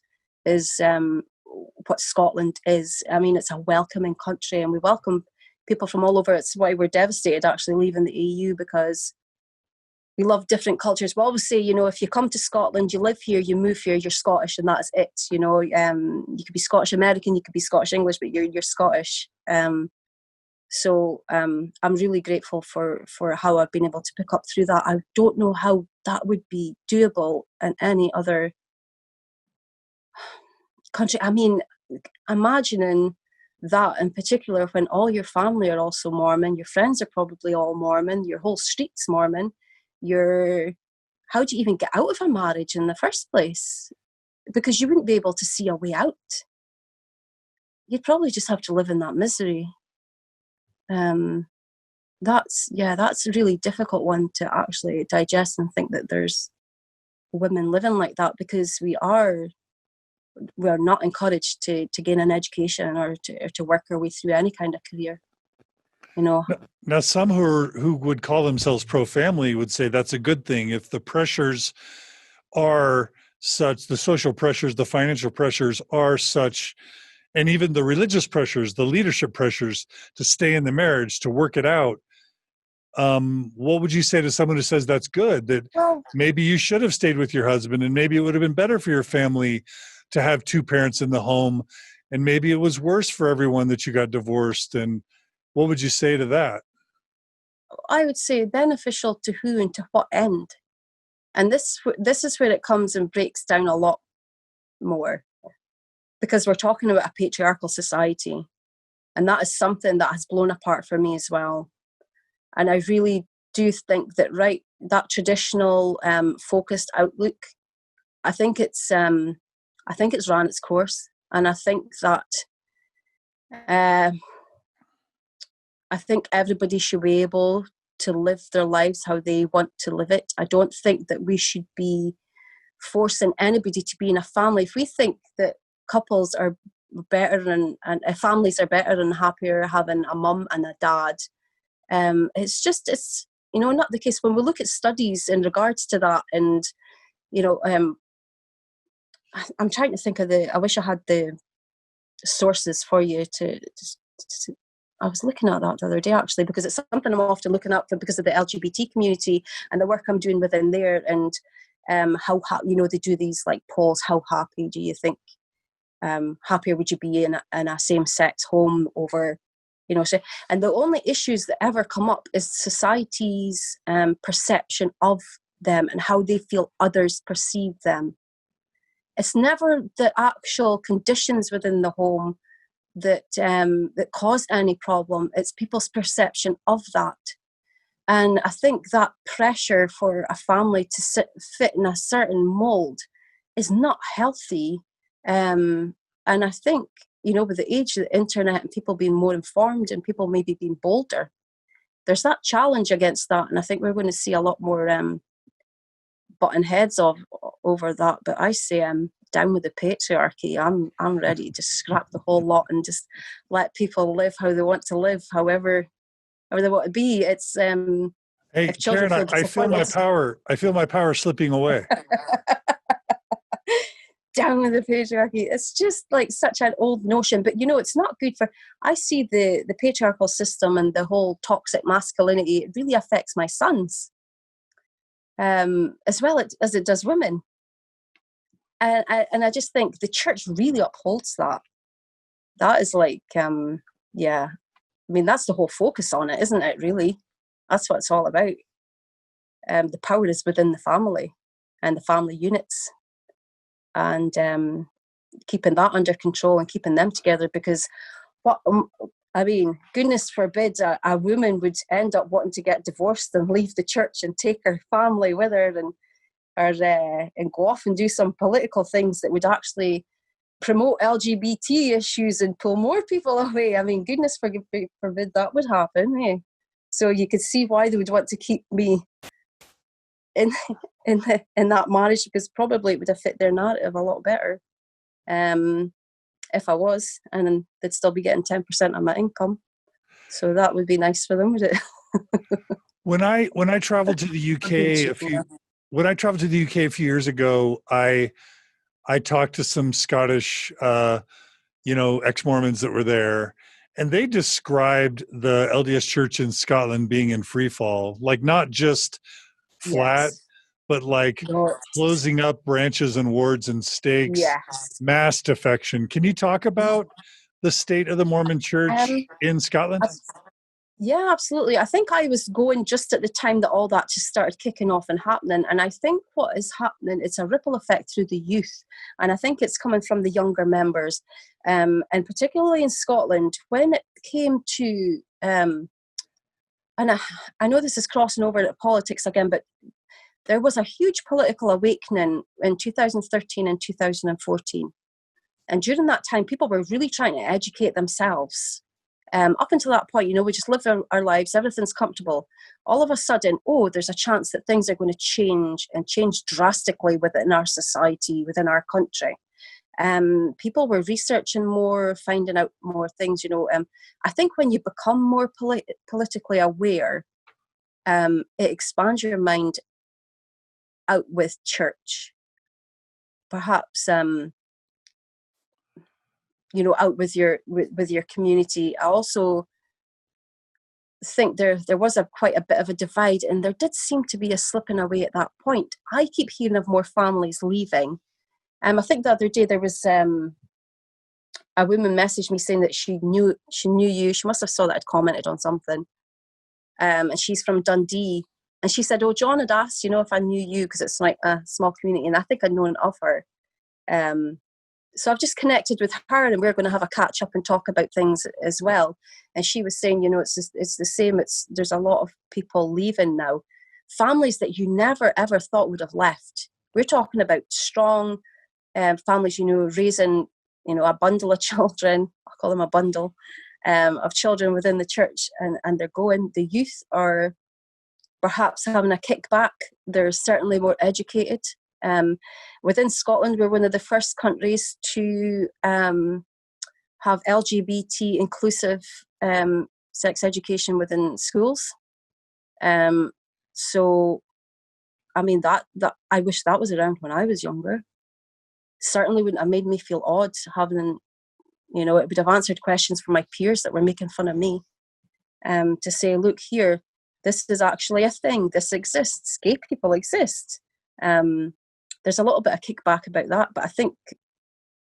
is what Scotland is. I mean, it's a welcoming country, and we welcome people from all over. It's why we're devastated actually leaving the EU, because we love different cultures. We always say, if you come to Scotland, you live here, you move here, you're Scottish, and that's it. You could be Scottish American, you could be Scottish English, but you're Scottish. So I'm really grateful for how I've been able to pick up through that. I don't know how that would be doable in any other country. I mean, imagining that in particular when all your family are also Mormon, your friends are probably all Mormon, your whole street's Mormon, how do you even get out of a marriage in the first place? Because you wouldn't be able to see a way out. You'd probably just have to live in that misery. That's a really difficult one to actually digest, and think that there's women living like that, because we are not encouraged to gain an education or to work our way through any kind of career. Now, some who would call themselves pro-family would say that's a good thing if the pressures are such, the social pressures, the financial pressures are such, and even the religious pressures, the leadership pressures to stay in the marriage, to work it out. What would you say to someone who says that's good, that maybe you should have stayed with your husband, and maybe it would have been better for your family to have two parents in the home, and maybe it was worse for everyone that you got divorced? And what would you say to that? I would say beneficial to who and to what end. And this is where it comes and breaks down a lot more, because we're talking about a patriarchal society, and that is something that has blown apart for me as well. And I really do think that that traditional focused outlook, I think it's ran its course, and I think that I think everybody should be able to live their lives how they want to live it. I don't think that we should be forcing anybody to be in a family. If we think that couples are better and families are better and happier having a mum and a dad, it's not the case. When we look at studies in regards to that, and I'm trying to think of I wish I had the sources for you to I was looking at that the other day, actually, because it's something I'm often looking up for because of the LGBT community and the work I'm doing within there, and how they do these like polls. How happy do you think? Happier would you be in a same-sex home over, and the only issues that ever come up is society's perception of them and how they feel others perceive them. It's never the actual conditions within the home that cause any problem. It's people's perception of that. And I think that pressure for a family to fit in a certain mold is not healthy. And I think, with the age of the internet and people being more informed and people maybe being bolder, there's that challenge against that. And I think we're going to see a lot more button heads over that. But I say down with the patriarchy. I'm ready to scrap the whole lot and just let people live how they want to live, however they want to be. It's hey, Karen, I feel my power. I feel my power slipping away. Down with the patriarchy. It's just like such an old notion, but it's not good for. I see the patriarchal system and the whole toxic masculinity. It really affects my sons, as well as it does women. And I just think the church really upholds that. That is like, yeah. I mean, that's the whole focus on it, isn't it, really? That's what it's all about. The power is within the family and the family units. And keeping that under control and keeping them together, because goodness forbid a woman would end up wanting to get divorced and leave the church and take her family with her and go off and do some political things that would actually promote LGBT issues and pull more people away. I mean, goodness forbid that would happen. Eh? So you could see why they would want to keep me in that marriage, because probably it would have fit their narrative a lot better if I was, and then they'd still be getting 10% of my income. So that would be nice for them, would it? When I traveled to the UK a few years ago, I talked to some Scottish ex-Mormons that were there, and they described the LDS Church in Scotland being in free fall, like not just flat, yes, but like closing up branches and wards and stakes, yes, mass defection. Can you talk about the state of the Mormon Church in Scotland? Yeah, absolutely. I think I was going just at the time that all that just started kicking off and happening. And I think what is happening, it's a ripple effect through the youth. And I think it's coming from the younger members. And particularly in Scotland, when it came to, and I know this is crossing over to politics again, but there was a huge political awakening in 2013 and 2014. And during that time, people were really trying to educate themselves. Up until that point, we just live our lives, everything's comfortable. All of a sudden, there's a chance that things are going to change, and change drastically within our society, within our country. People were researching more, finding out more things. I think when you become more politically aware, it expands your mind out with church. Perhaps out with your community. I also think there was quite a bit of a divide, and there did seem to be a slipping away at that point. I keep hearing of more families leaving. I think the other day there was a woman messaged me saying that she knew you. She must have saw that I'd commented on something. And she's from Dundee. And she said, John had asked, if I knew you, because it's like a small community, and I think I'd known of her. So I've just connected with her, and we're going to have a catch up and talk about things as well. And she was saying, it's the same. There's a lot of people leaving now, families that you never ever thought would have left. We're talking about strong families, raising, a bundle of children. I'll call them a bundle, of children within the church, and the youth are perhaps having a kickback. They're certainly more educated. Within Scotland, we're one of the first countries to have LGBT inclusive sex education within schools. So, I mean, that I wish that was around when I was younger. Certainly wouldn't have made me feel odd having, it would have answered questions from my peers that were making fun of me. To say, look here, this is actually a thing. This exists. Gay people exist. There's a little bit of kickback about that, but I think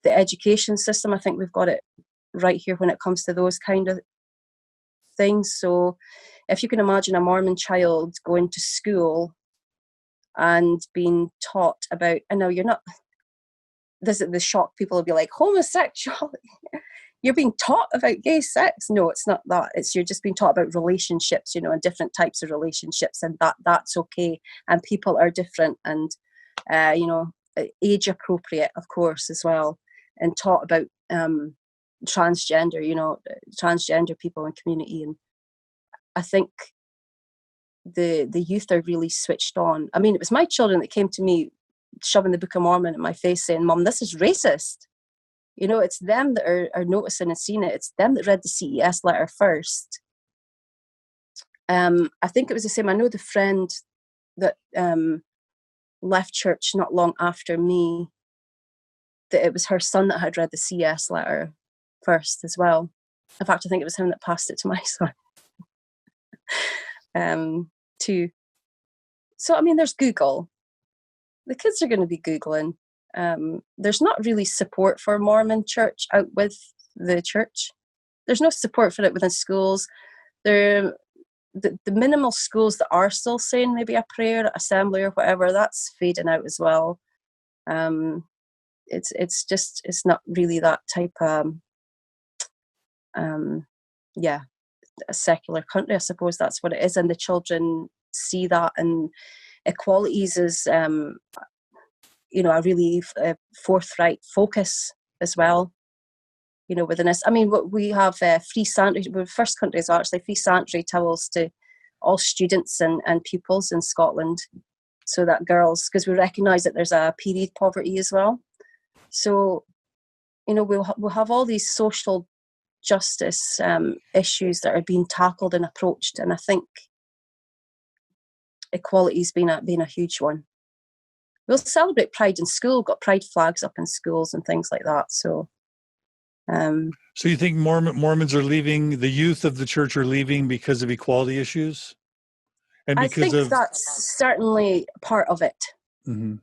the education system, I think we've got it right here when it comes to those kind of things. So if you can imagine a Mormon child going to school and being taught about, I know you're not, this is the shock, people will be like, homosexuality. You're being taught about gay sex. No, it's not that. You're just being taught about relationships, and different types of relationships, and that's okay. And people are different, and age appropriate, of course, as well. And taught about transgender, transgender people in community. And I think the youth are really switched on. I mean, it was my children that came to me shoving the Book of Mormon in my face saying, Mum, this is racist. It's them that are noticing and seeing it. It's them that read the CES letter first. I think it was the same. I know the friend that left church not long after me, that it was her son that had read the CES letter first as well. In fact, I think it was him that passed it to my son too. So, I mean, there's Google. The kids are going to be Googling. There's not really support for Mormon church out with the church. There's no support for it within schools. The minimal schools that are still saying maybe a prayer, assembly or whatever, that's fading out as well. It's not really that type of a secular country. I suppose that's what it is, and the children see that, and equalities is a really forthright focus as well, within this. I mean, we have free sanitary, we're the first country as well, actually, free sanitary towels to all students and pupils in Scotland, so that girls, because we recognise that there's a period poverty as well. So, we'll have all these social justice issues that are being tackled and approached, and I think equality's been a huge one. We'll celebrate Pride in school, got Pride flags up in schools and things like that. So you think Mormons are leaving, the youth of the church are leaving because of equality issues? And because I think that's certainly part of it. Mm-hmm.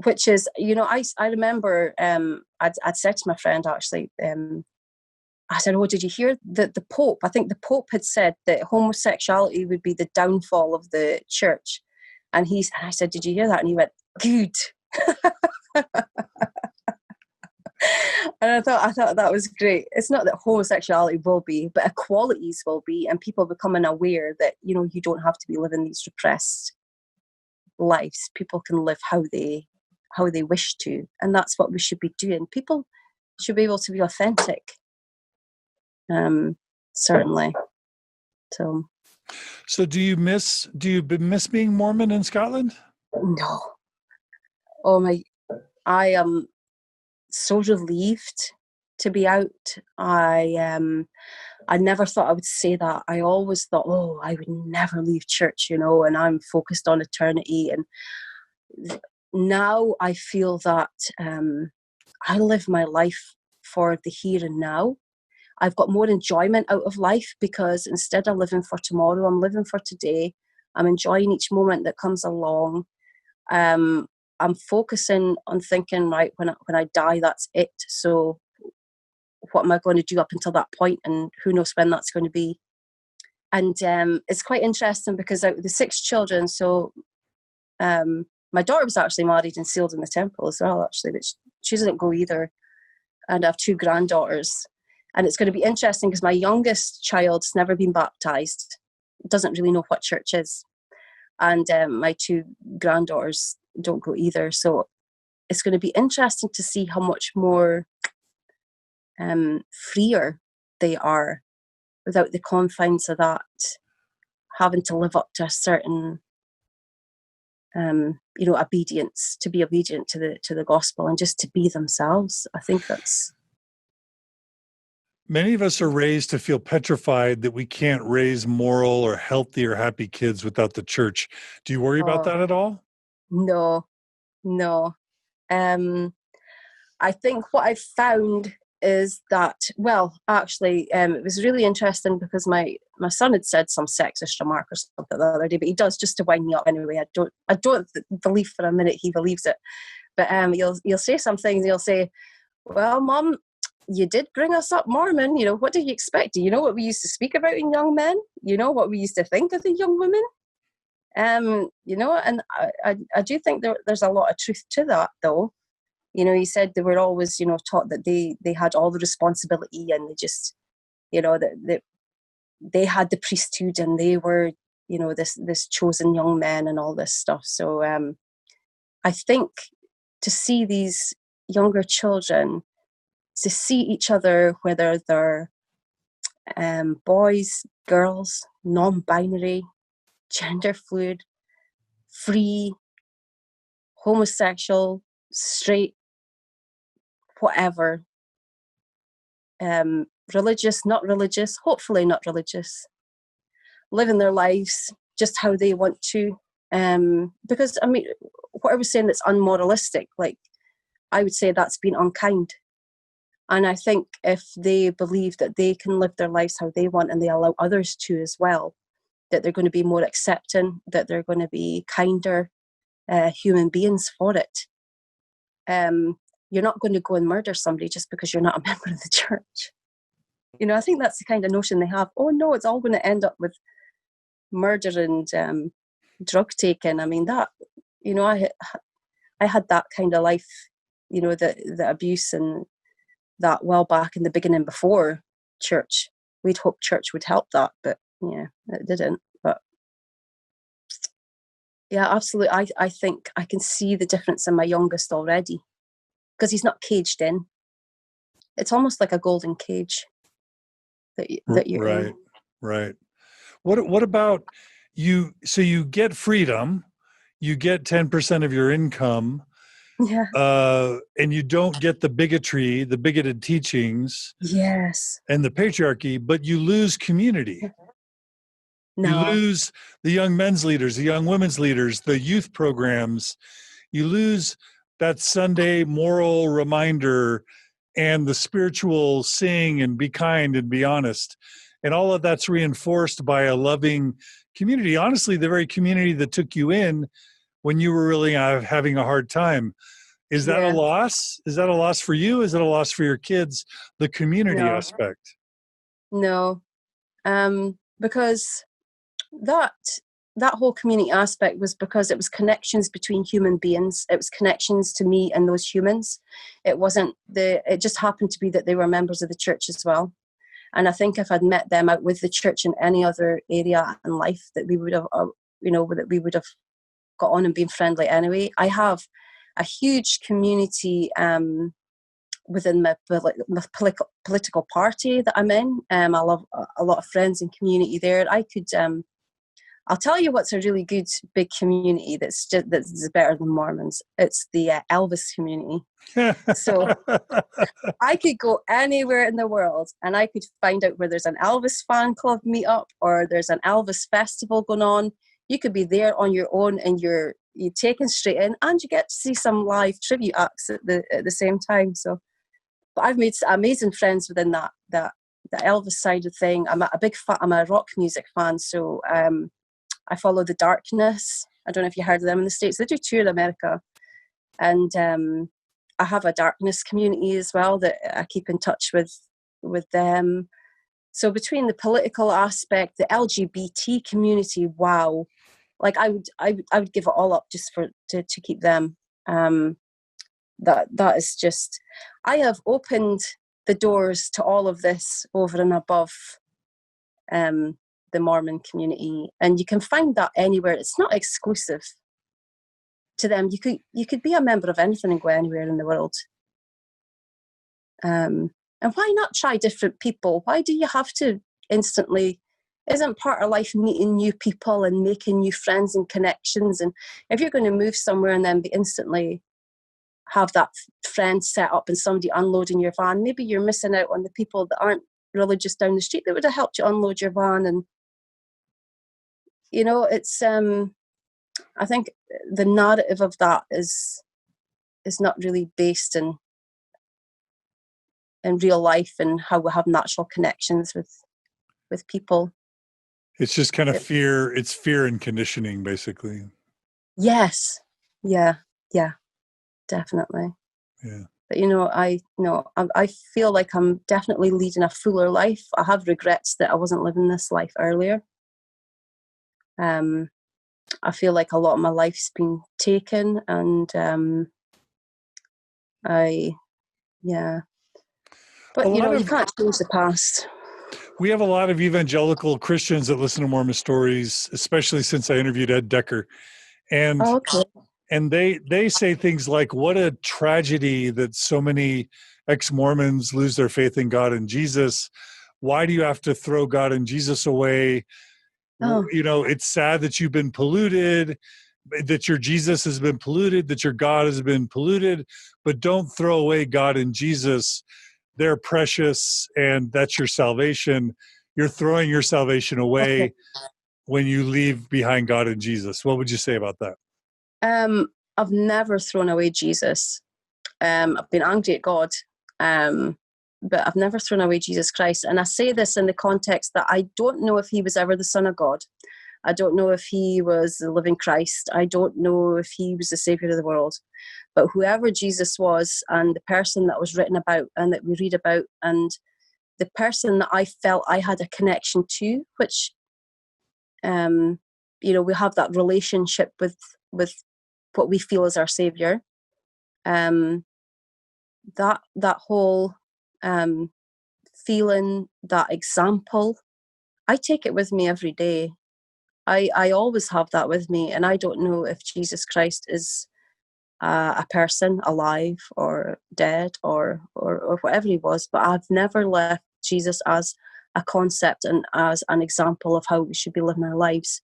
Which is, I remember I'd said to my friend, actually, I said, oh, did you hear that the Pope, I think the Pope had said that homosexuality would be the downfall of the church. And I said, did you hear that? And he went, good. And I thought that was great. It's not that homosexuality will be, but equalities will be, and people becoming aware that, you don't have to be living these repressed lives. People can live how they wish to. And that's what we should be doing. People should be able to be authentic. Certainly. So do you miss being Mormon in Scotland? No. Oh my, I am so relieved to be out. I never thought I would say that. I always thought, I would never leave church, and I'm focused on eternity. And now I feel that I live my life for the here and now. I've got more enjoyment out of life, because instead of living for tomorrow, I'm living for today. I'm enjoying each moment that comes along. I'm focusing on thinking, right, when I die, that's it. So what am I going to do up until that point? And who knows when that's going to be. And it's quite interesting, because out of the 6 children, so my daughter was actually married and sealed in the temple as well, actually, but she doesn't go either. And I have 2 granddaughters. And it's going to be interesting, because my youngest child's never been baptized, doesn't really know what church is. And my 2 granddaughters don't go either. So it's going to be interesting to see how much more freer they are, without the confines of that, having to live up to a certain, obedience, to be obedient to the gospel and just to be themselves. I think that's... Many of us are raised to feel petrified that we can't raise moral or healthy or happy kids without the church. Do you worry about that at all? No. I think what I've found is that, well, actually, it was really interesting because my son had said some sexist remark or something the other day, but he does just to wind me up anyway. I don't believe for a minute he believes it, but he'll say some things. He'll say, "Well, Mum, you did bring us up Mormon. What did you expect? Do you know what we used to speak about in young men? You know what we used to think of the young women?" And I do think there's a lot of truth to that, though. He said they were always, taught that they had all the responsibility, and they just, that they had the priesthood, and they were, this chosen young men and all this stuff. So I think to see these younger children, to see each other, whether they're boys, girls, non-binary, gender fluid, free, homosexual, straight, whatever, religious, not religious, hopefully not religious, living their lives just how they want to. Because, what I was saying that's unmoralistic, like, I would say that's been unkind. And I think if they believe that they can live their lives how they want, and they allow others to as well, that they're going to be more accepting, that they're going to be kinder human beings for it. You're not going to go and murder somebody just because you're not a member of the church. I think that's the kind of notion they have. Oh no, it's all going to end up with murder and drug taking. That, I had that kind of life, the abuse and that well back in the beginning before church. We'd hoped church would help that, but yeah, it didn't. But yeah, absolutely. I think I can see the difference in my youngest already, because he's not caged in. It's almost like a golden cage that you're in. Right. What about you? So you get freedom, you get 10% of your income, Yeah. and you don't get the bigotry, the bigoted teachings, yes, and the patriarchy, but you lose community. no, You lose the young men's leaders, the young women's leaders, the youth programs. You lose that Sunday moral reminder and the spiritual sing and be kind and be honest. And all of that's reinforced by a loving community. Honestly, the very community that took you in when you were really having a hard time. Is that a loss? Is that a loss for you? Is it a loss for your kids? The community aspect? No, because that whole community aspect was because it was connections between human beings. It was connections to me and those humans. It just happened to be that they were members of the church as well. And I think if I'd met them out with the church in any other area in life, that we would have, that we would have got on and been friendly anyway. I have a huge community within my political party that I'm in. I love a lot of friends and community there. I'll tell you what's a really good big community that's better than Mormons. It's the Elvis community. So I could go anywhere in the world and I could find out where there's an Elvis fan club meetup or there's an Elvis festival going on. You could be there on your own and you're taken straight in, and you get to see some live tribute acts at the same time. So, but I've made amazing friends within that the Elvis side of thing. I'm a rock music fan, so I follow the Darkness. I don't know if you heard of them in the States. They do tour in America, and I have a Darkness community as well that I keep in touch with them. So between the political aspect, the LGBT community, wow. Like I would give it all up just to keep them. That is just, I have opened the doors to all of this over and above the Mormon community, and you can find that anywhere. It's not exclusive to them. You could be a member of anything and go anywhere in the world. And why not try different people? Why do you have to instantly? Isn't part of life meeting new people and making new friends and connections? And if you're going to move somewhere and then be instantly have that friend set up and somebody unloading your van, maybe you're missing out on the people that aren't religious down the street that would have helped you unload your van. And it's I think the narrative of that is not really based in real life and how we have natural connections with people. It's just kind of fear. It's fear and conditioning, basically. Yes. Yeah, definitely. Yeah. But I feel like I'm definitely leading a fuller life. I have regrets that I wasn't living this life earlier. I feel like a lot of my life's been taken, and But you can't change the past. We have a lot of evangelical Christians that listen to Mormon Stories, especially since I interviewed Ed Decker. And and they say things like, what a tragedy that so many ex-Mormons lose their faith in God and Jesus. Why do you have to throw God and Jesus away? It's sad that you've been polluted, that your Jesus has been polluted, that your God has been polluted, but don't throw away God and Jesus. They're precious, and that's your salvation. You're throwing your salvation away when you leave behind God and Jesus. What would you say about that? I've never thrown away Jesus. I've been angry at God, but I've never thrown away Jesus Christ. And I say this in the context that I don't know if he was ever the Son of God. I don't know if he was the living Christ. I don't know if he was the Savior of the world. But whoever Jesus was, and the person that was written about and that we read about, and the person that I felt I had a connection to, which, we have that relationship with what we feel is our Savior. That whole feeling, that example, I take it with me every day. I always have that with me, and I don't know if Jesus Christ is a person alive or dead or whatever he was, but I've never left Jesus as a concept and as an example of how we should be living our lives.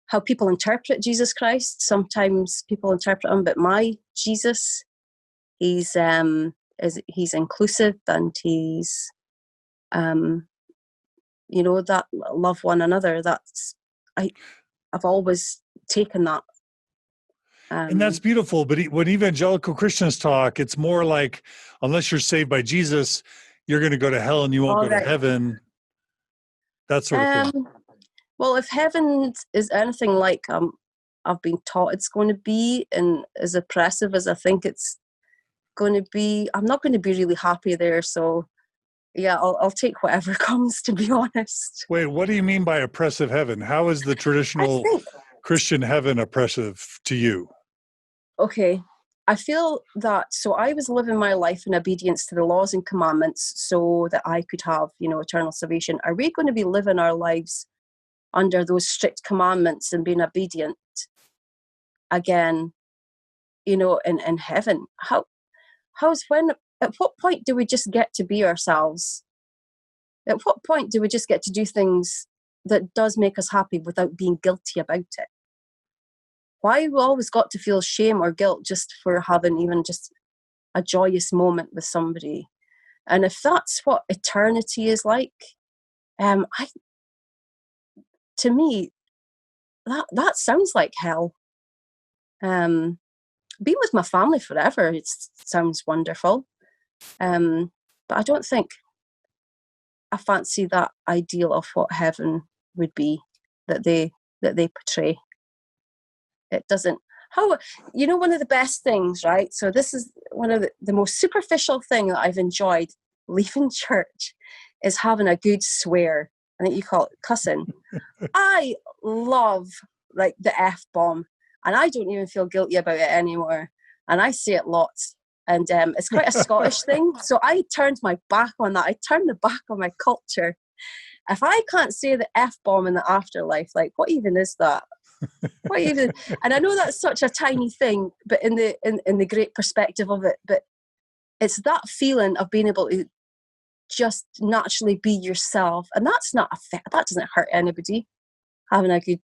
How people interpret Jesus Christ, sometimes people interpret him, but my Jesus, he's inclusive, and he's that love one another. I've always taken that. And that's beautiful. But when evangelical Christians talk, it's more like, unless you're saved by Jesus, you're going to go to hell and you won't go to heaven. That sort of thing. Well, if heaven is anything like I've been taught it's going to be, and as oppressive as I think it's going to be, I'm not going to be really happy there. So, yeah, I'll take whatever comes, to be honest. Wait, what do you mean by oppressive heaven? How is the traditional Christian heaven oppressive to you? Okay, I feel that, so I was living my life in obedience to the laws and commandments so that I could have, eternal salvation. Are we going to be living our lives under those strict commandments and being obedient again, in heaven? At what point do we just get to be ourselves? At what point do we just get to do things that does make us happy without being guilty about it? Why we always got to feel shame or guilt just for having even just a joyous moment with somebody? And if that's what eternity is like, to me, that sounds like hell. Being with my family forever, it sounds wonderful. But I don't think I fancy that ideal of what heaven would be that they portray. It doesn't. One of the best things, right? So this is one of the most superficial thing that I've enjoyed leaving church is having a good swear. I think you call it cussing. I love like the F-bomb, and I don't even feel guilty about it anymore. And I say it lots. And it's quite a Scottish thing. So I turned my back on that. I turned the back on my culture. If I can't say the F-bomb in the afterlife, like, what even is that? What even? And I know that's such a tiny thing, but in the great perspective of it, but it's that feeling of being able to just naturally be yourself. And that's not that doesn't hurt anybody, having a good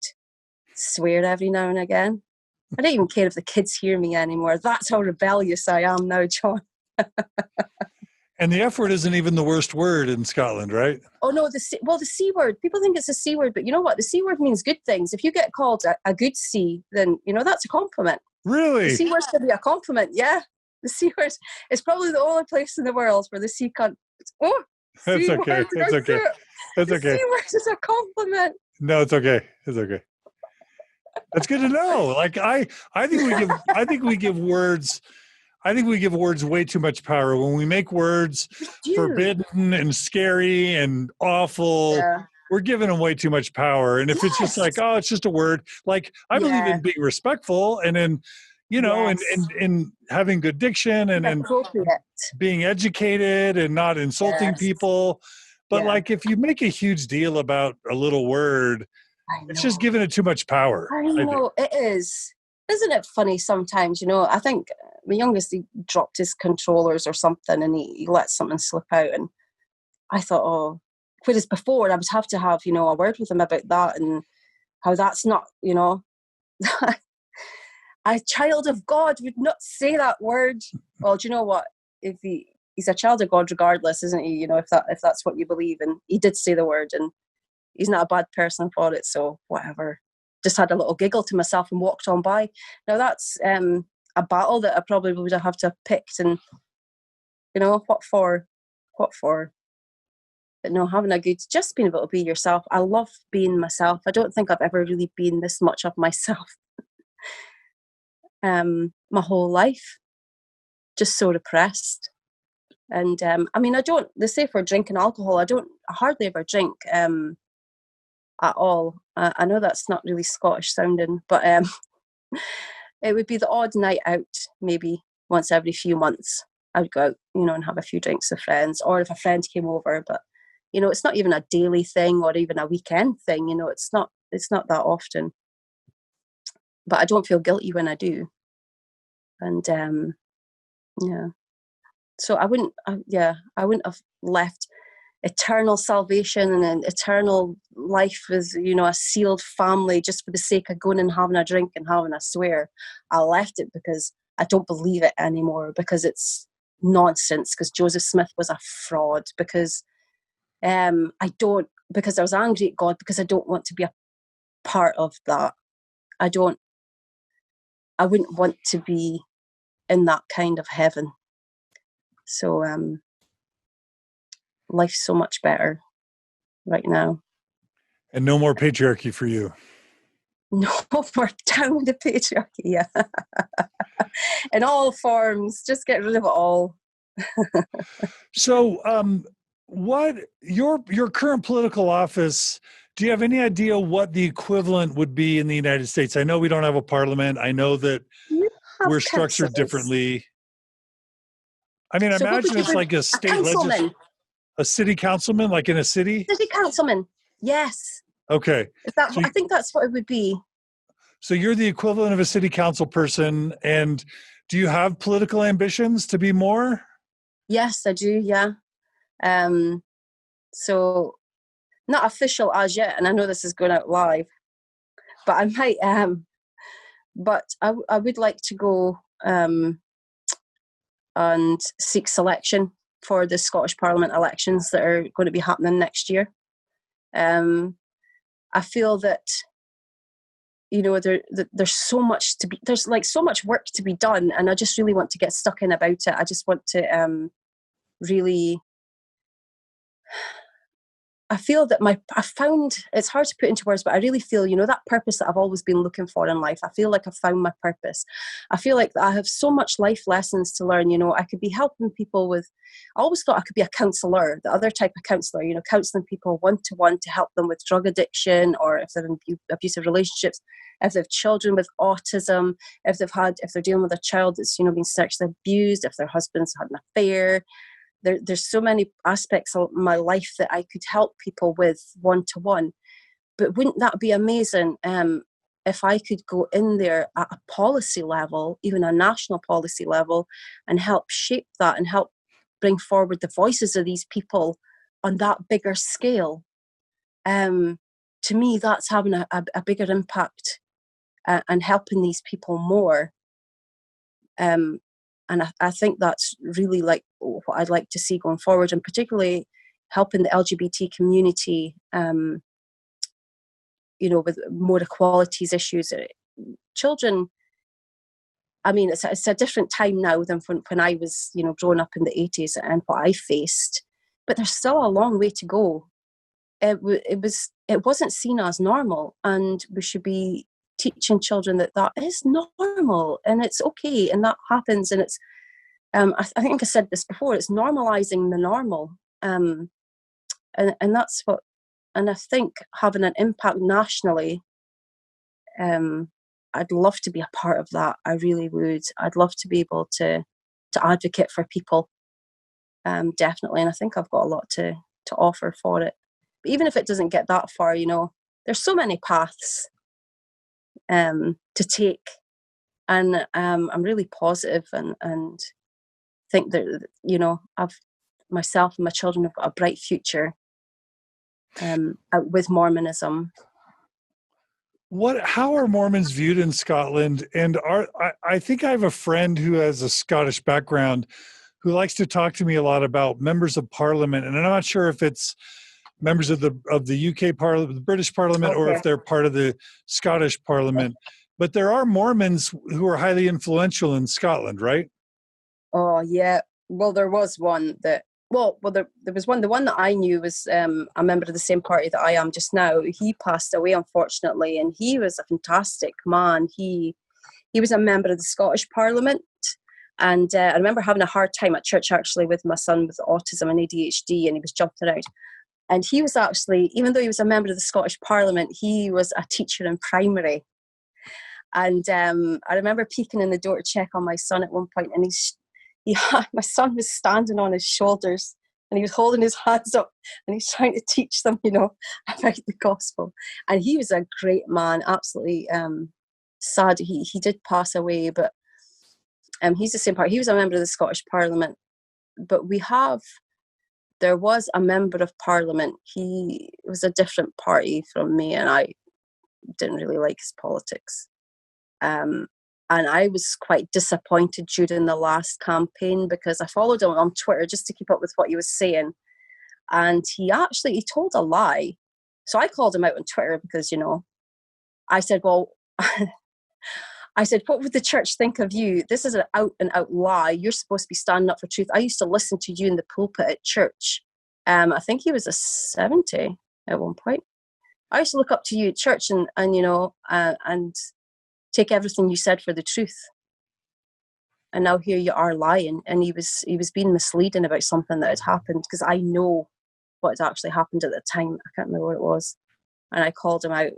swear every now and again. I don't even care if the kids hear me anymore. That's how rebellious I am now, John. And the F word isn't even the worst word in Scotland, right? Oh no, the C word. People think it's a C word, but you know what? The C word means good things. If you get called a good C, then that's a compliment. Really? The C word should be a compliment. Yeah, the C word is probably the only place in the world where the C can't. Oh, that's okay. It's okay. That's okay. The C word is a compliment. No, it's okay. It's okay. That's good to know. Like I think we give words way too much power. When we make words forbidden and scary and awful, we're giving them way too much power. And if it's just like, oh, it's just a word, like I believe in being respectful and in, and having good diction and being educated and not insulting people. But like if you make a huge deal about a little word, it's just giving it too much power. I know, it is. Isn't it funny sometimes, I think my youngest, he dropped his controllers or something and he let something slip out. And I thought, oh, whereas before I would have to have, a word with him about that and how that's not, a child of God would not say that word. Well, do you know what? If he's a child of God regardless, isn't he? If that's what you believe. And he did say the word and he's not a bad person for it. So whatever. Just had a little giggle to myself and walked on by. Now that's a battle that I probably would have to have picked and, what for? But no, having just being able to be yourself. I love being myself. I don't think I've ever really been this much of myself. My whole life. Just so repressed. And they say for drinking alcohol, I hardly ever drink at all. I know that's not really Scottish sounding, but it would be the odd night out, maybe once every few months. I would go out, and have a few drinks with friends, or if a friend came over. But it's not even a daily thing or even a weekend thing. It's not that often. But I don't feel guilty when I do. And so I wouldn't have left eternal salvation and an eternal life with a sealed family just for the sake of going and having a drink and having a swear. I left it because I don't believe it anymore, because it's nonsense, because Joseph Smith was a fraud, because because I was angry at God, because I don't want to be a part of that. I wouldn't want to be in that kind of heaven. So life's so much better right now. And no more patriarchy for you. No more down the patriarchy, yeah. In all forms, just get rid of it all. So what your current political office, do you have any idea what the equivalent would be in the United States? I know we don't have a parliament. I know that we're structured differently. I mean, I imagine it's like a state legislature. A city councilman, like in a city? City councilman, yes. Okay. I think that's what it would be. So you're the equivalent of a city council person, and do you have political ambitions to be more? Yes, I do, yeah. So not official as yet, and I know this is going out live, but I might, but I would like to go and seek selection for the Scottish Parliament elections that are going to be happening next year. I feel that, there's so much to be, there's like so much work to be done, and I just really want to get stuck in about it. I just want to really, I feel that I found, it's hard to put into words, but I really feel, that purpose that I've always been looking for in life. I feel like I've found my purpose. I feel like I have so much life lessons to learn. I could be helping people with, I always thought I could be a counsellor, the other type of counsellor, counselling people one-to-one to help them with drug addiction, or if they're in abusive relationships, if they have children with autism, if they're dealing with a child that's, been sexually abused, if their husband's had an affair. There's so many aspects of my life that I could help people with one-to-one. But wouldn't that be amazing if I could go in there at a policy level, even a national policy level, and help shape that and help bring forward the voices of these people on that bigger scale, to me, that's having a bigger impact and helping these people more. And I think that's really like what I'd like to see going forward, and particularly helping the LGBT community, with more equalities issues. Children, I mean, it's a different time now than when I was, growing up in the 80s and what I faced, but there's still a long way to go. It wasn't seen as normal, and we should be teaching children that is normal and it's okay and that happens, and it's I think I said this before, it's normalizing the normal, and that's what, and I think having an impact nationally, I'd love to be a part of that. I really would. I'd love to be able to advocate for people, definitely, and I think I've got a lot to offer for it. But even if it doesn't get that far, there's so many paths to take, and I'm really positive and think that myself and my children have got a bright future with Mormonism. How are Mormons viewed in Scotland? And I think I have a friend who has a Scottish background who likes to talk to me a lot about members of Parliament, and I'm not sure if it's members of the UK Parliament, the British Parliament, or if they're part of the Scottish Parliament. But there are Mormons who are highly influential in Scotland, right? Oh yeah. Well, there was one that. There was one. The one that I knew was a member of the same party that I am just now. He passed away, unfortunately, and he was a fantastic man. He was a member of the Scottish Parliament, and I remember having a hard time at church actually with my son with autism and ADHD, and he was jumping out. And he was actually, even though he was a member of the Scottish Parliament, he was a teacher in primary. And I remember peeking in the door to check on my son at one point, and my son was standing on his shoulders and he was holding his hands up and he's trying to teach them, about the gospel. And he was a great man, absolutely sad. He did pass away, but he's the same part. He was a member of the Scottish Parliament, but there was a member of Parliament. He was a different party from me, and I didn't really like his politics. And I was quite disappointed during the last campaign because I followed him on Twitter just to keep up with what he was saying. And he told a lie. So I called him out on Twitter because, I said, well, what would the church think of you? This is an out and out lie. You're supposed to be standing up for truth. I used to listen to you in the pulpit at church. I think he was a 70 at one point. I used to look up to you at church and take everything you said for the truth. And now here you are lying. And he was being misleading about something that had happened, because I know what had actually happened at the time. I can't remember what it was. And I called him out.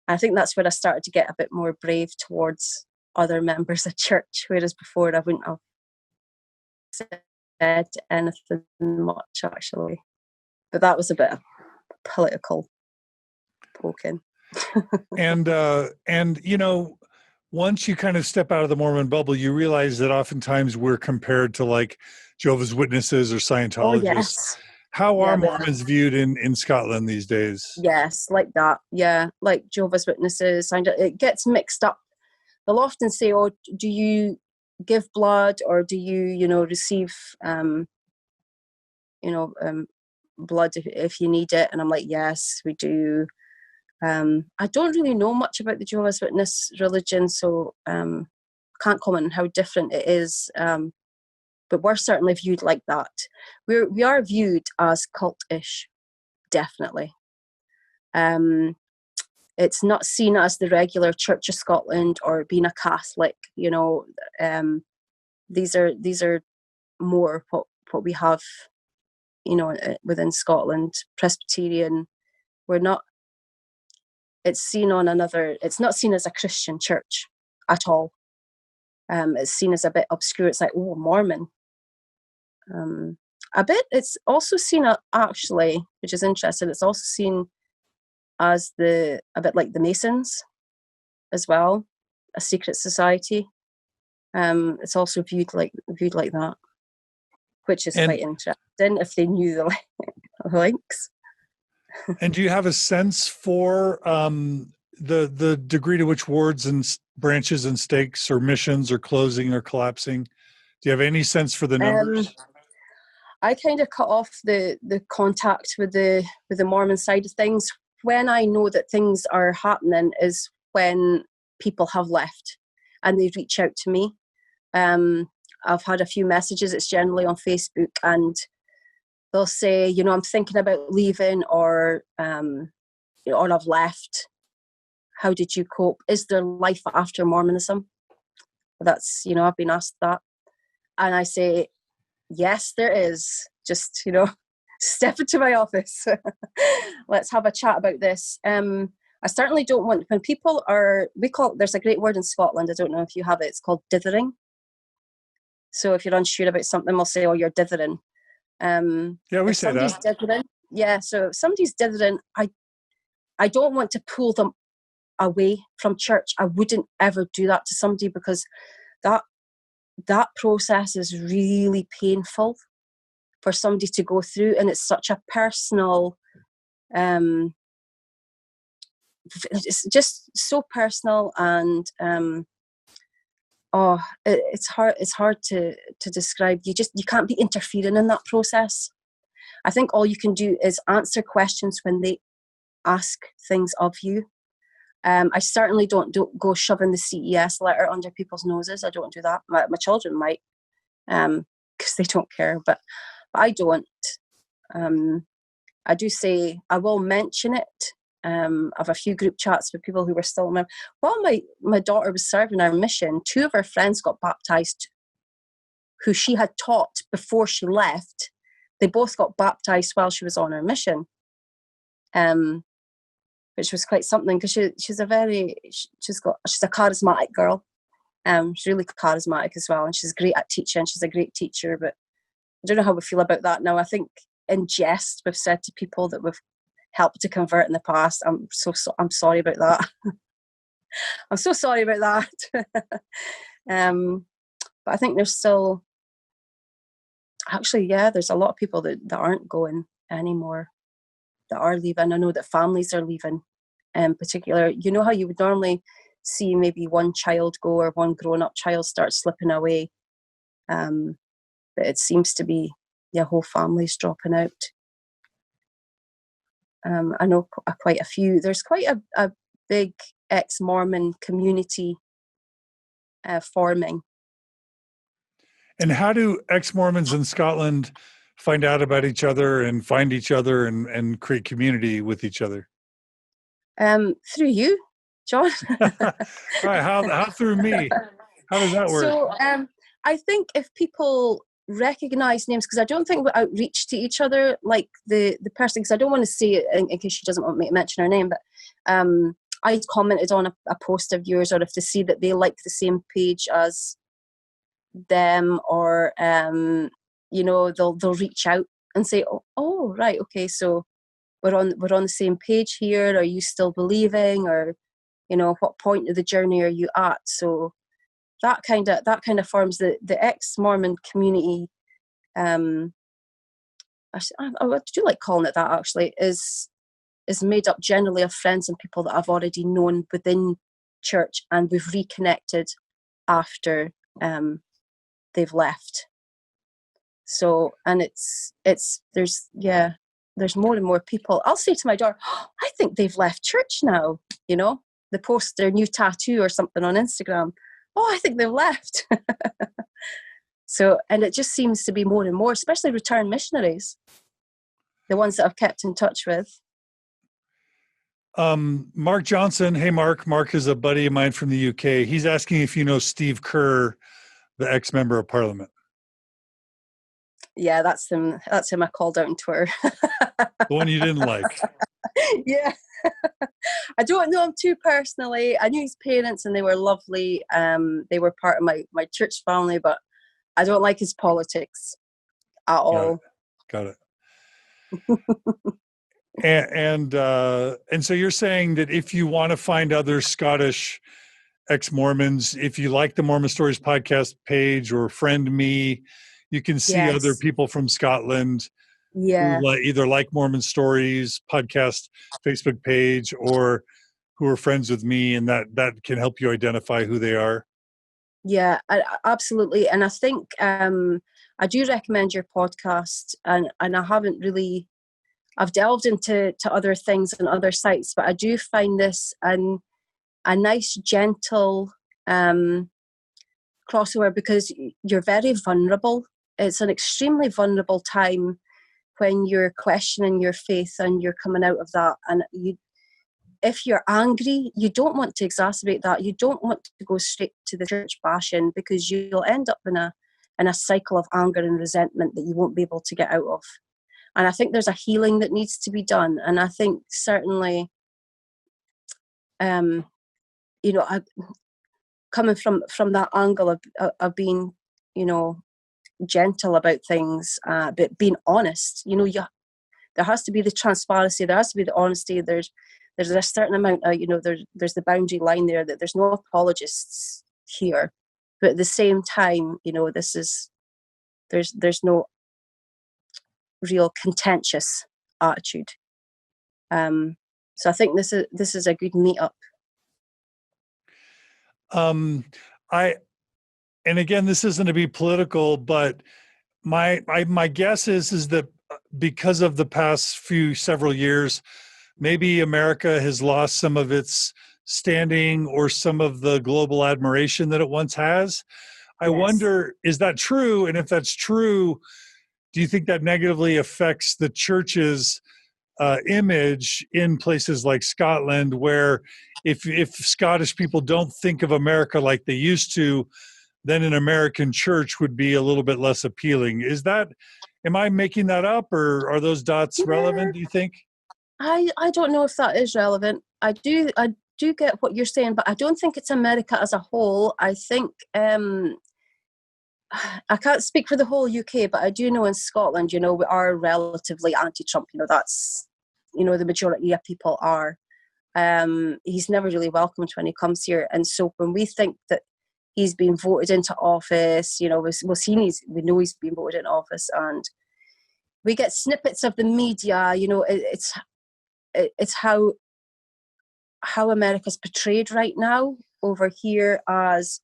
I think that's where I started to get a bit more brave towards other members of church, whereas before I wouldn't have said anything much, actually. But that was a bit of political poking. And once you kind of step out of the Mormon bubble, you realize that oftentimes we're compared to like Jehovah's Witnesses or Scientologists. Oh, yes. How are Mormons viewed in Scotland these days? Yes, like that. Yeah, like Jehovah's Witnesses. It gets mixed up. They'll often say, oh, do you give blood, or do you, receive, blood if you need it? And I'm like, yes, we do. I don't really know much about the Jehovah's Witness religion, so can't comment on how different it is. But we're certainly viewed like that. We are viewed as cultish, definitely. It's not seen as the regular Church of Scotland or being a Catholic. These are more what we have, within Scotland. Presbyterian. We're not. It's not seen as a Christian church at all. It's seen as a bit obscure. It's like, oh, Mormon. A bit. It's also seen actually, which is interesting. It's also seen as a bit like the Masons. as well, a secret society. It's also viewed like that, which is quite interesting if they knew the links. And do you have a sense for the degree to which wards and branches and stakes or missions are closing or collapsing? Do you have any sense for the numbers? I kind of cut off the contact with the Mormon side of things. When I know that things are happening is when people have left and they reach out to me. I've had a few messages. It's generally on Facebook, and they'll say, I'm thinking about leaving, or or I've left. How did you cope? Is there life after Mormonism? That's, I've been asked that. And I say, yes, there is. Just, step into my office. Let's have a chat about this. I certainly don't want, when people there's a great word in Scotland, I don't know if you have it, it's called dithering. So if you're unsure about something, we'll say, oh, you're dithering. Yeah, we say that. Dithering, yeah, so if somebody's dithering, I don't want to pull them away from church. I wouldn't ever do that to somebody, because that process is really painful for somebody to go through, and it's such a personal, it's just so personal, and it's hard to describe. You can't be interfering in that process. I think all you can do is answer questions when they ask things of you. I certainly don't go shoving the CES letter under people's noses. I don't do that. My children might, because they don't care, but I don't. I do say I will mention it. I have a few group chats with people who were still members. While my daughter was serving our mission, 2 of her friends got baptized, who she had taught before she left. They both got baptized while she was on her mission, which was quite something, because she's a charismatic girl. She's really charismatic as well, and she's great at teaching. She's a great teacher, but I don't know how we feel about that now. I think in jest we've said to people that we've helped to convert in the past, I'm sorry about that. I'm so sorry about that. But I think there's still, actually, there's a lot of people that aren't going anymore, that are leaving. I know that families are leaving, in particular. You know how you would normally see maybe one child go, or one grown-up child start slipping away, but it seems to be the whole family's dropping out. I know quite a few. There's quite a big ex-Mormon community forming. And how do ex-Mormons in Scotland find out about each other and find each other and create community with each other? Through you, John. Right, how through me? How does that work? So I think if people recognize names, because I don't think we outreach to each other like the person, because I don't want to say it in case she doesn't want me to mention her name, but I commented on a post of yours, or if they see that they like the same page as them, or they'll reach out and say, oh right, okay, so we're on the same page here. Are you still believing, or what point of the journey are you at? So that kind of forms the ex-Mormon community. I do like calling it that, actually, is made up generally of friends and people that I've already known within church, and we've reconnected after they've left. So, and there's more and more people. I'll say to my daughter, I think they've left church now. They post their new tattoo or something on Instagram. Oh, I think they've left. So, and it just seems to be more and more, especially returned missionaries, the ones that I've kept in touch with. Mark Johnson. Hey, Mark. Mark is a buddy of mine from the UK. He's asking if you know Steve Kerr, the ex-member of Parliament. Yeah, that's him. That's him I called out on Twitter. The one you didn't like. Yeah. I don't know him too personally. I knew his parents and they were lovely. They were part of my church family, but I don't like his politics at all. Got it. And so you're saying that if you want to find other Scottish ex-Mormons, if you like the Mormon Stories podcast page or friend me, you can see other Yes. people from Scotland Yeah. who either like Mormon Stories podcast Facebook page or who are friends with me, and that can help you identify who they are. Yeah, absolutely. And I think I do recommend your podcast, and I haven't really, I've delved into other things and other sites, but I do find this a nice, gentle crossover, because you're very vulnerable. It's an extremely vulnerable time when you're questioning your faith and you're coming out of that. And if you're angry, you don't want to exacerbate that. You don't want to go straight to the church bashing, because you'll end up in a cycle of anger and resentment that you won't be able to get out of. And I think there's a healing that needs to be done. And I think certainly, coming from that angle of being, gentle about things, but being honest, there has to be the transparency, there has to be the honesty. There's a certain amount of, there's the boundary line there, that there's no apologists here, but at the same time, there's no real contentious attitude. So I think this is a good meetup. And again, this isn't to be political, but my guess is that because of the past several years, maybe America has lost some of its standing or some of the global admiration that it once has. I wonder, is that true? And if that's true, do you think that negatively affects the church's image in places like Scotland, where if Scottish people don't think of America like they used to, then an American church would be a little bit less appealing? Am I making that up, or are those dots relevant, do you think? I don't know if that is relevant. I do get what you're saying, but I don't think it's America as a whole. I think I can't speak for the whole UK, but I do know in Scotland, we are relatively anti-Trump. That's, the majority of people are. He's never really welcomed when he comes here. And so when we think that he's been voted into office, we know he's been voted in office, and we get snippets of the media, it's how America's portrayed right now over here, as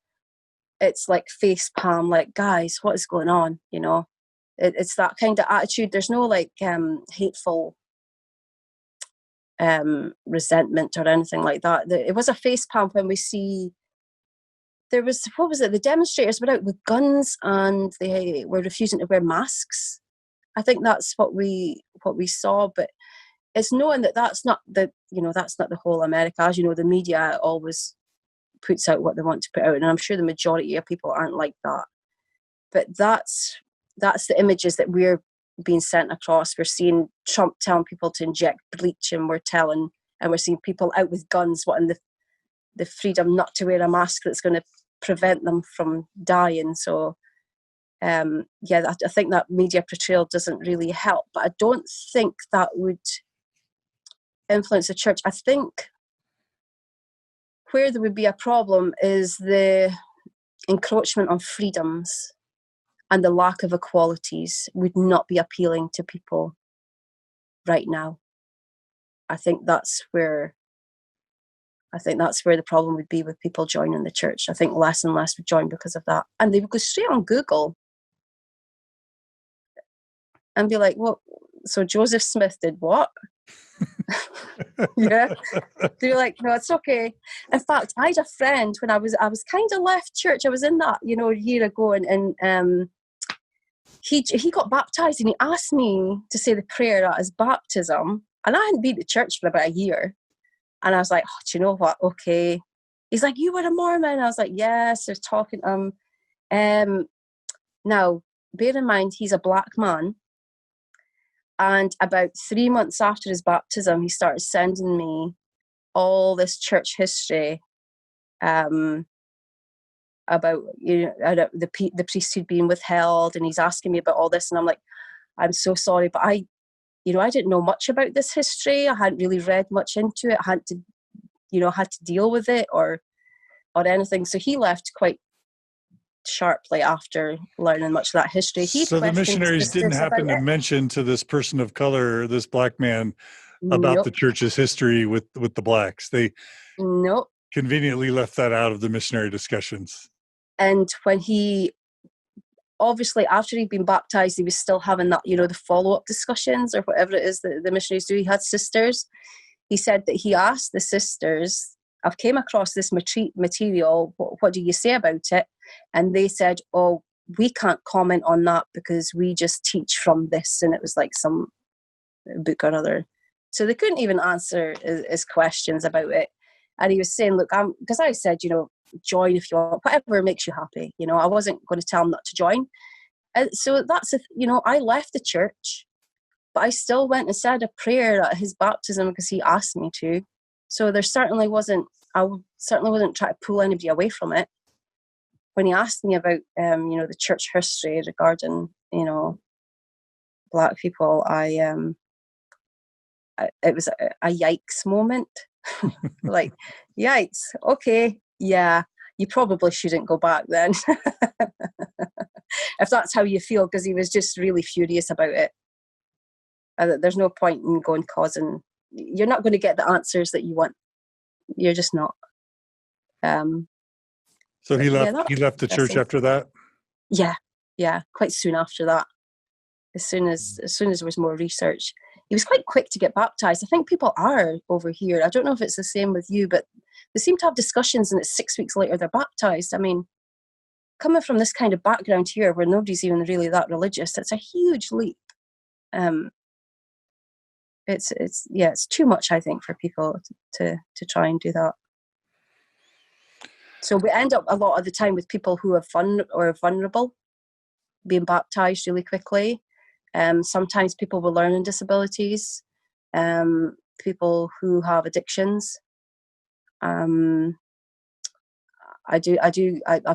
it's like face palm, like, guys, what is going on? It's that kind of attitude. There's no hateful resentment or anything like that. It was a face palm when we see there was, what was it? The demonstrators were out with guns and they were refusing to wear masks. I think that's what we saw, but it's knowing that that's not the whole America. As you know, the media always puts out what they want to put out, and I'm sure the majority of people aren't like that. But that's the images that we're being sent across. We're seeing Trump telling people to inject bleach, and we're seeing people out with guns wanting the freedom not to wear a mask that's going to prevent them from dying. So I think that media portrayal doesn't really help, but I don't think that would influence the church. I think where there would be a problem is the encroachment on freedoms, and the lack of equalities would not be appealing to people right now. I think that's where the problem would be with people joining the church. I think less and less would join because of that. And they would go straight on Google and be like, "Well, so Joseph Smith did what?" Yeah. They're like, "No, it's okay." In fact, I had a friend when I was kind of left church. I was in that, a year ago, and he got baptized, and he asked me to say the prayer at his baptism. And I hadn't been to church for about a year. And I was like, "Oh, do you know what? Okay." He's like, "You were a Mormon?" I was like, "Yes." They're talking to him. Now, bear in mind, he's a black man. And about 3 months after his baptism, he started sending me all this church history about the priesthood being withheld. And he's asking me about all this. And I'm like, "I'm so sorry, but I didn't know much about this history. I hadn't really read much into it. I had to deal with it or anything. So he left quite sharply after learning much of that history. He So the questioned missionaries didn't sisters happen about to it. mention to this person of color, this black man, about the Nope. church's history with the blacks. They Nope. conveniently left that out of the missionary discussions. And when obviously after he'd been baptized, he was still having that, the follow-up discussions or whatever it is that the missionaries do. He had sisters. He said that he asked the sisters, I've came across this material, what do you say about it? And they said, oh, we can't comment on that because we just teach from this. And it was like some book or other. So they couldn't even answer his questions about it. And he was saying, look, because I said, join if you want, whatever makes you happy. I wasn't going to tell him not to join. And so that's, I left the church, but I still went and said a prayer at his baptism because he asked me to. So I certainly wasn't trying to pull anybody away from it. When he asked me about, the church history regarding, black people, it was a yikes moment. Like, yikes, okay, yeah, you probably shouldn't go back then. If that's how you feel, because he was just really furious about it. There's no point in you're not going to get the answers that you want. You're just not. So he left the church after that? Yeah, quite soon after that. As soon as there was more research. He was quite quick to get baptized. I think people are over here. I don't know if it's the same with you, but they seem to have discussions and it's 6 weeks later they're baptized. I mean, coming from this kind of background here where nobody's even really that religious, it's a huge leap. It's too much, I think, for people to try and do that. So we end up a lot of the time with people who are vulnerable being baptized really quickly. Sometimes people with learning disabilities, people who have addictions. I've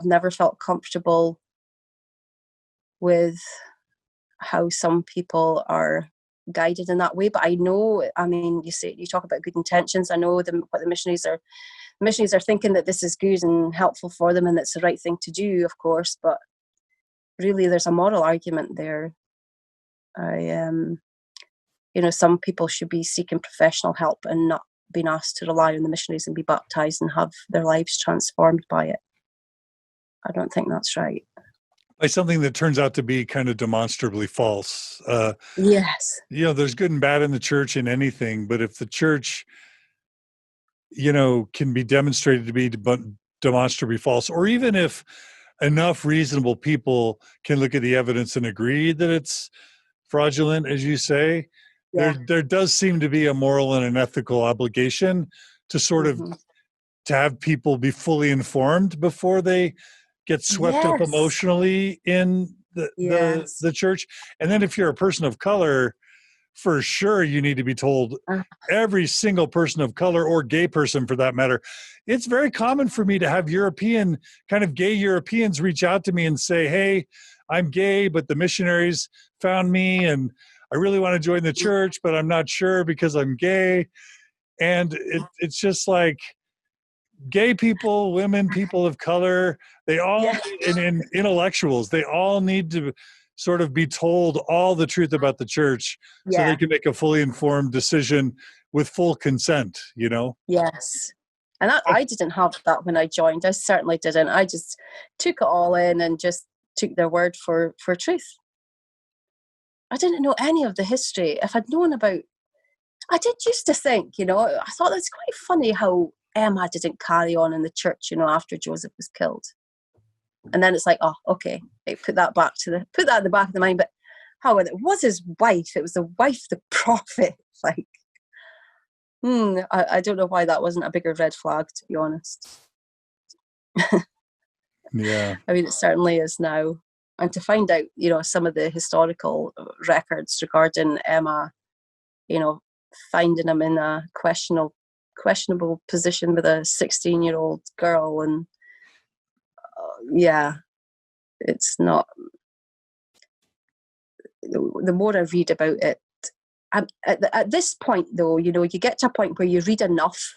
never felt comfortable with how some people are guided in that way, but I know, you talk about good intentions. I know what the missionaries are thinking, that this is good and helpful for them and it's the right thing to do, of course, but really there's a moral argument there. Some people should be seeking professional help and not being asked to rely on the missionaries and be baptized and have their lives transformed by it. I don't think that's right. By something that turns out to be kind of demonstrably false. Yes. There's good and bad in the church in anything, but if the church, can be demonstrated to be demonstrably false, or even if enough reasonable people can look at the evidence and agree that it's fraudulent, as you say, yeah. there does seem to be a moral and an ethical obligation to sort of to have people be fully informed before they get swept up emotionally in the church. And then if you're a person of color, for sure you need to be told. Every single person of color, or gay person for that matter, it's very common for me to have gay Europeans reach out to me and say, hey, I'm gay, but the missionaries found me and I really want to join the church, but I'm not sure because I'm gay. And it's just like, gay people, women, people of color, they all, and intellectuals, they all need to sort of be told all the truth about the church so they can make a fully informed decision with full consent, Yes. And I didn't have that when I joined. I certainly didn't. I just took it all in and just took their word for truth. I didn't know any of the history. If I'd known about, I did used to think, I thought it's quite funny how Emma didn't carry on in the church, after Joseph was killed. And then it's like, oh, okay, put that in the back of the mind. But how it was his wife? It was the wife, the prophet. Like, I don't know why that wasn't a bigger red flag, to be honest. Yeah. I mean, it certainly is now. And to find out, some of the historical records regarding Emma, finding him in a questionable position with a 16-year-old girl, and it's not. The more I read about it, At this point, though, you get to a point where you read enough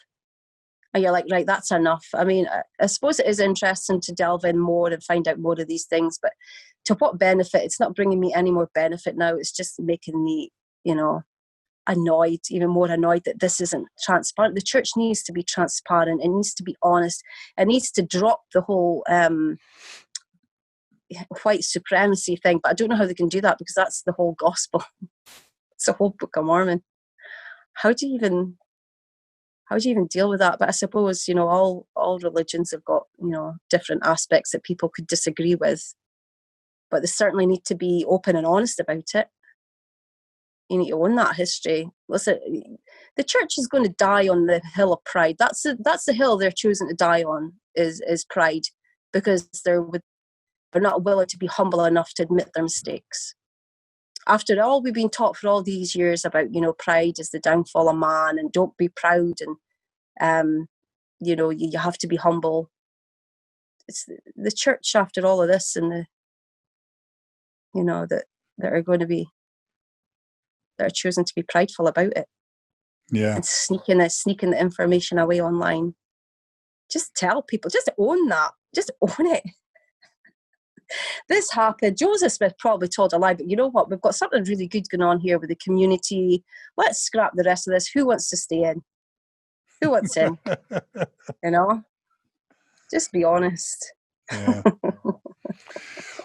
and you're like, right, that's enough. I mean, I suppose it is interesting to delve in more and find out more of these things, but to what benefit? It's not bringing me any more benefit now. It's just making me, annoyed, even more annoyed that this isn't transparent. The church needs to be transparent. It needs to be honest. It needs to drop the whole white supremacy thing. But I don't know how they can do that, because that's the whole gospel. It's the whole Book of Mormon. How do you even deal with that? But I suppose, all religions have got, different aspects that people could disagree with, but they certainly need to be open and honest about it. You need to own that history. Listen, the church is going to die on the hill of pride. That's the hill they're choosing to die on, is pride, because they're not willing to be humble enough to admit their mistakes. After all we've been taught for all these years about, pride is the downfall of man, and don't be proud, and you have to be humble. It's the church, after all of this, and that are going to be, that are choosing to be prideful about it. Yeah. And sneaking the information away online. Just tell people, just own that. Just own it. This happened. Joseph Smith probably told a lie, but you know what? We've got something really good going on here with the community. Let's scrap the rest of this. Who wants to stay in? Who wants in? Just be honest. Yeah.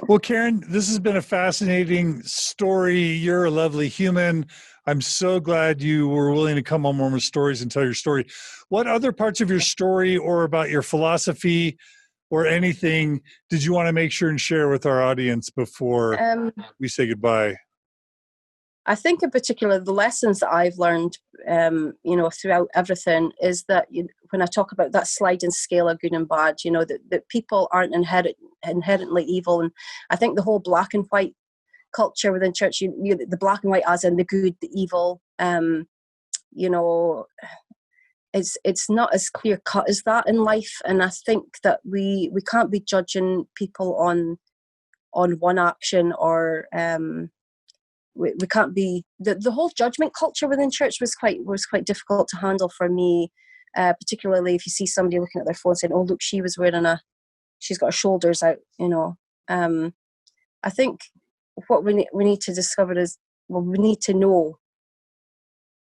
Well, Karen, this has been a fascinating story. You're a lovely human. I'm so glad you were willing to come on Mormon Stories and tell your story. What other parts of your story or about your philosophy or anything did you want to make sure and share with our audience before we say goodbye? I think in particular, the lessons that I've learned, throughout everything, is that when I talk about that sliding scale of good and bad, that people aren't inherently evil. And I think the whole black and white culture within church, the black and white as in the good, the evil, it's not as clear cut as that in life. And I think that we can't be judging people on one action, or we can't be, the whole judgment culture within church was quite difficult to handle for me, particularly if you see somebody looking at their phone saying, oh look, she's got her shoulders out. I think what we need to discover is, we need to know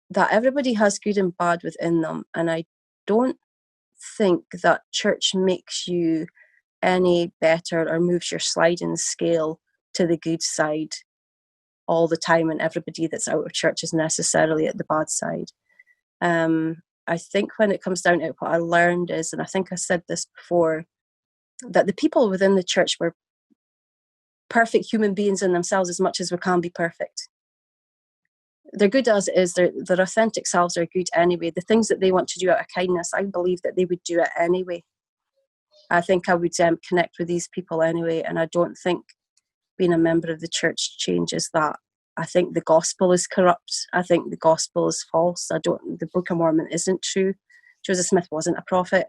that everybody has good and bad within them. And I don't think that church makes you any better or moves your sliding scale to the good side all the time, and everybody that's out of church is necessarily at the bad side. I think when it comes down to it, what I learned is, and I think I said this before, that the people within the church were perfect human beings in themselves as much as we can be perfect. They're good as it is. Their authentic selves are good anyway. The things that they want to do out of kindness, I believe that they would do it anyway. I think I would connect with these people anyway, and I don't think being a member of the church changes that. I think the gospel is corrupt. I think the gospel is false. The Book of Mormon isn't true. Joseph Smith wasn't a prophet.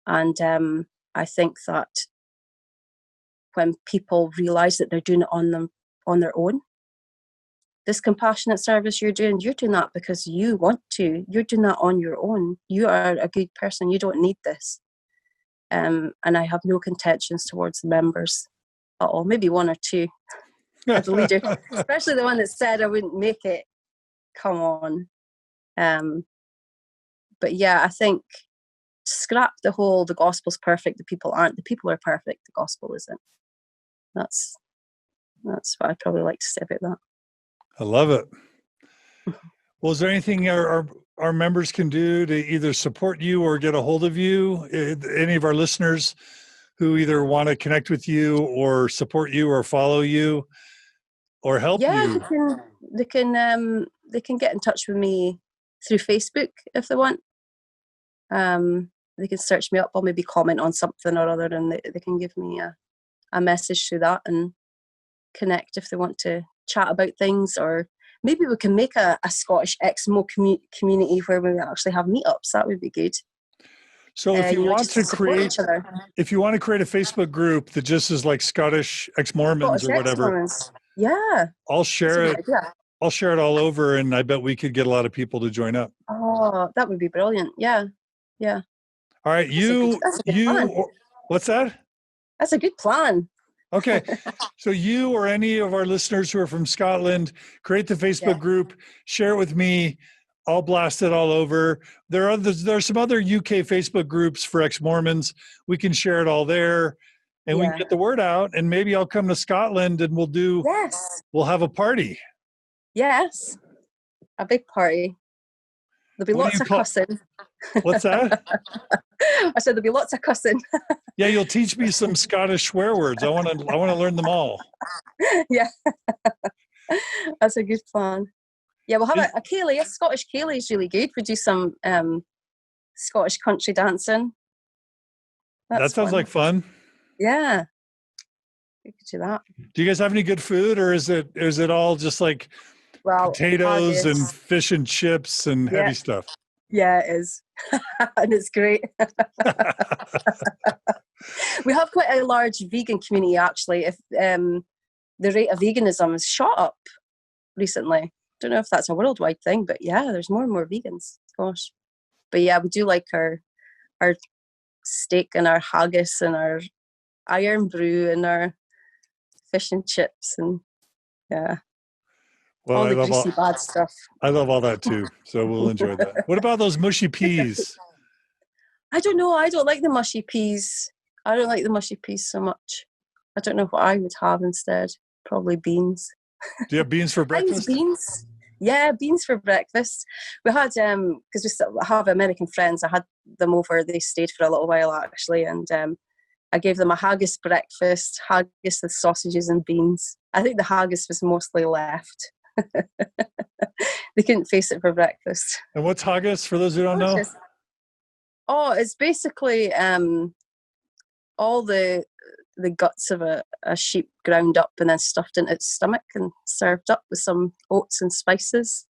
And I think that when people realize that they're doing it on their own, this compassionate service you're doing that because you want to. You're doing that on your own. You are a good person. You don't need this. And I have no contentions towards the members at all. Maybe one or two as a leader, especially the one that said I wouldn't make it. Come on. But yeah, I think scrap the gospel's perfect. The people aren't. The people are perfect. The gospel isn't. That's what I'd probably like to say about that. I love it. Well, is there anything our members can do to either support you or get a hold of you? Any of our listeners who either want to connect with you or support you or follow you or help you? They can get in touch with me through Facebook if they want. They can search me up or maybe comment on something or other, and they can give me a message through that and connect if they want to chat about things. Or maybe we can make a Scottish ex-Mo community where we actually have meetups. That would be good. So if you want to create a Facebook group that just is like Scottish ex-Mormons or whatever, yeah, I'll share it. I'll share it all over, and I bet we could get a lot of people to join up. Oh, that would be brilliant. Yeah. Yeah. All right. That's a good plan. What's that? That's a good plan. Okay. So you or any of our listeners who are from Scotland, create the Facebook group, share it with me. I'll blast it all over. There are some other UK Facebook groups for ex-Mormons. We can share it all there, and we can get the word out, and maybe I'll come to Scotland and we'll have a party. Yes. A big party. There'll be lots of cussing. What's that? I said there'll be lots of cussing. Yeah, you'll teach me some Scottish swear words. I want to learn them all. Yeah. That's a good plan. Yeah, we'll have a ceilidh. A Scottish ceilidh is really good. We do some Scottish country dancing. That sounds like fun. Yeah. We could do that. Do you guys have any good food, or is it all just like potatoes and fish and chips and heavy stuff? Yeah, it is. And it's great. We have quite a large vegan community, actually. If the rate of veganism has shot up recently. Don't know if that's a worldwide thing, but yeah, there's more and more vegans. Gosh. But yeah, we do like our steak and our haggis and our iron brew and our fish and chips and all the greasy bad stuff. I love all that too, so we'll enjoy that. What about those mushy peas? I don't know. I don't like the mushy peas. I don't like the mushy peas so much. I don't know what I would have instead. Probably beans. Do you have beans for breakfast? Beans. Yeah, beans for breakfast. We had, because we still have American friends, I had them over. They stayed for a little while, actually, and I gave them a haggis breakfast, haggis with sausages and beans. I think the haggis was mostly left. They couldn't face it for breakfast. And what's haggis, for those who don't know? It's basically all the guts of a sheep ground up and then stuffed into its stomach and served up with some oats and spices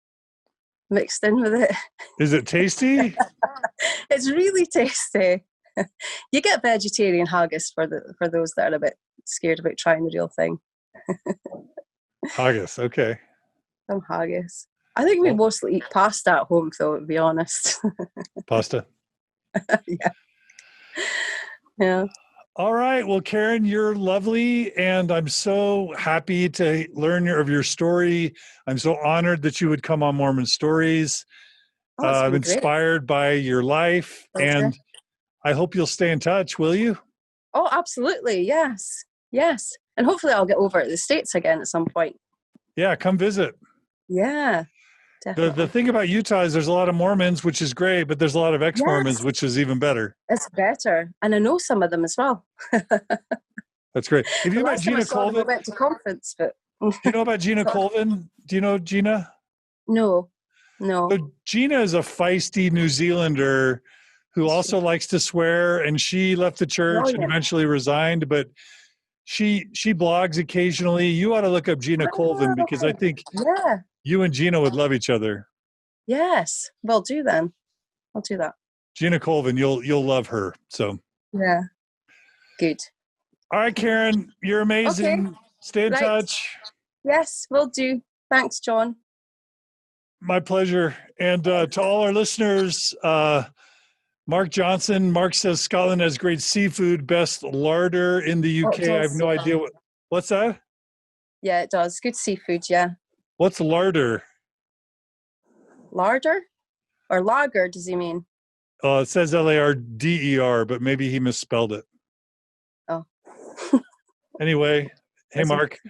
mixed in with it. Is it tasty? It's really tasty. You get vegetarian haggis for those that are a bit scared about trying the real thing. Haggis, okay. Some haggis. I think we mostly eat pasta at home, though, to be honest. Pasta? Yeah. All right. Well, Karen, you're lovely, and I'm so happy to learn of your story. I'm so honored that you would come on Mormon Stories. I'm inspired by your life, and I hope you'll stay in touch, will you? Oh, absolutely. Yes. Yes. And hopefully I'll get over to the States again at some point. Yeah, come visit. Yeah, definitely. The thing about Utah is there's a lot of Mormons, which is great, but there's a lot of ex-Mormons, which is even better. It's better. And I know some of them as well. That's great. Have you met Gina Colvin? I went to conference, but... Do you know about Gina Colvin? Do you know Gina? No. So Gina is a feisty New Zealander who also likes to swear, and she left the church and eventually resigned, but she blogs occasionally. You ought to look up Gina Colvin, because I think you and Gina would love each other. Yes. Well, do then. I'll do that. Gina Colvin, you'll love her. So yeah. Good. All right, Karen, you're amazing. Okay. Stay in touch. Yes, will do. Thanks, John. My pleasure. And to all our listeners, Mark Johnson. Mark says Scotland has great seafood, best larder in the UK. I have no idea what's that? Yeah, it does. Good seafood, yeah. What's larder? Larder? Or lager, does he mean? It says Larder, but maybe he misspelled it. Oh. Anyway, hey, Mark.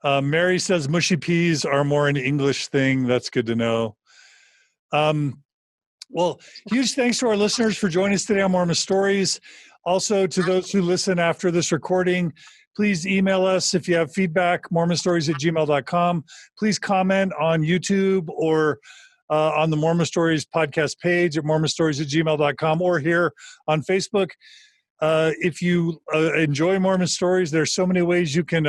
Mary says mushy peas are more an English thing. That's good to know. Well, huge thanks to our listeners for joining us today on Mormon Stories. Also, to those who listen after this recording, please email us if you have feedback, mormonstories@gmail.com. Please comment on YouTube or on the Mormon Stories podcast page at mormonstories@gmail.com or here on Facebook. If you enjoy Mormon Stories, there's so many ways you can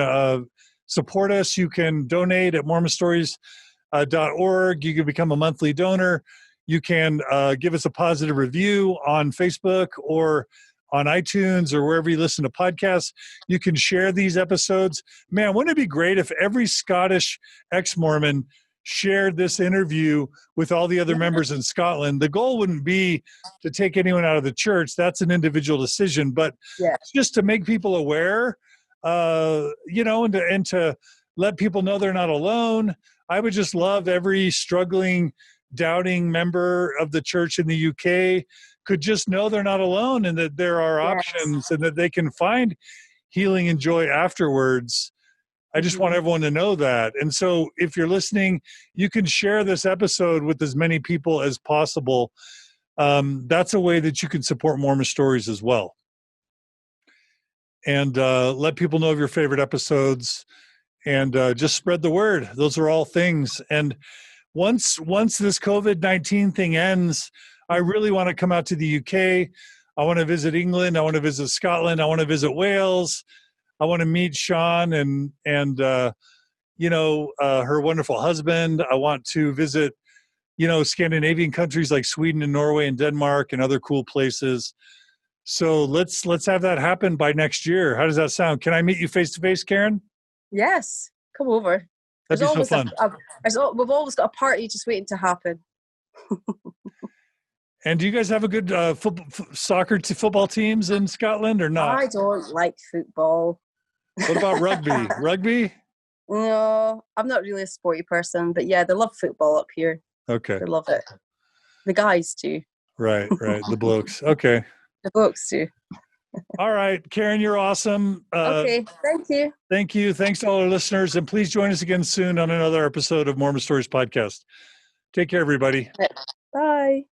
support us. You can donate at mormonstories.org. You can become a monthly donor. You can give us a positive review on Facebook or on iTunes or wherever you listen to podcasts. You can share these episodes. Man, wouldn't it be great if every Scottish ex-Mormon shared this interview with all the other members in Scotland. The goal wouldn't be to take anyone out of the church. That's an individual decision, but just to make people aware, and to let people know they're not alone. I would just love every struggling, doubting member of the church in the UK could just know they're not alone and that there are options and that they can find healing and joy afterwards. I just want everyone to know that. And so if you're listening, you can share this episode with as many people as possible. That's a way that you can support Mormon Stories as well. And let people know of your favorite episodes and just spread the word. Those are all things. And once this COVID-19 thing ends, I really want to come out to the UK. I want to visit England. I want to visit Scotland. I want to visit Wales. I want to meet Sean and her wonderful husband. I want to visit, Scandinavian countries like Sweden and Norway and Denmark and other cool places. So let's have that happen by next year. How does that sound? Can I meet you face to face, Karen? Yes, come over. That'd be so fun. We've always got a party just waiting to happen. And do you guys have a good football teams in Scotland or not? I don't like football. What about rugby? Rugby? No, I'm not really a sporty person, but yeah, they love football up here. Okay. They love it. The guys too. Right. The blokes. Okay. The blokes too. All right, Karen, you're awesome. Okay, thank you. Thank you. Thanks to all our listeners. And please join us again soon on another episode of Mormon Stories Podcast. Take care, everybody. Bye.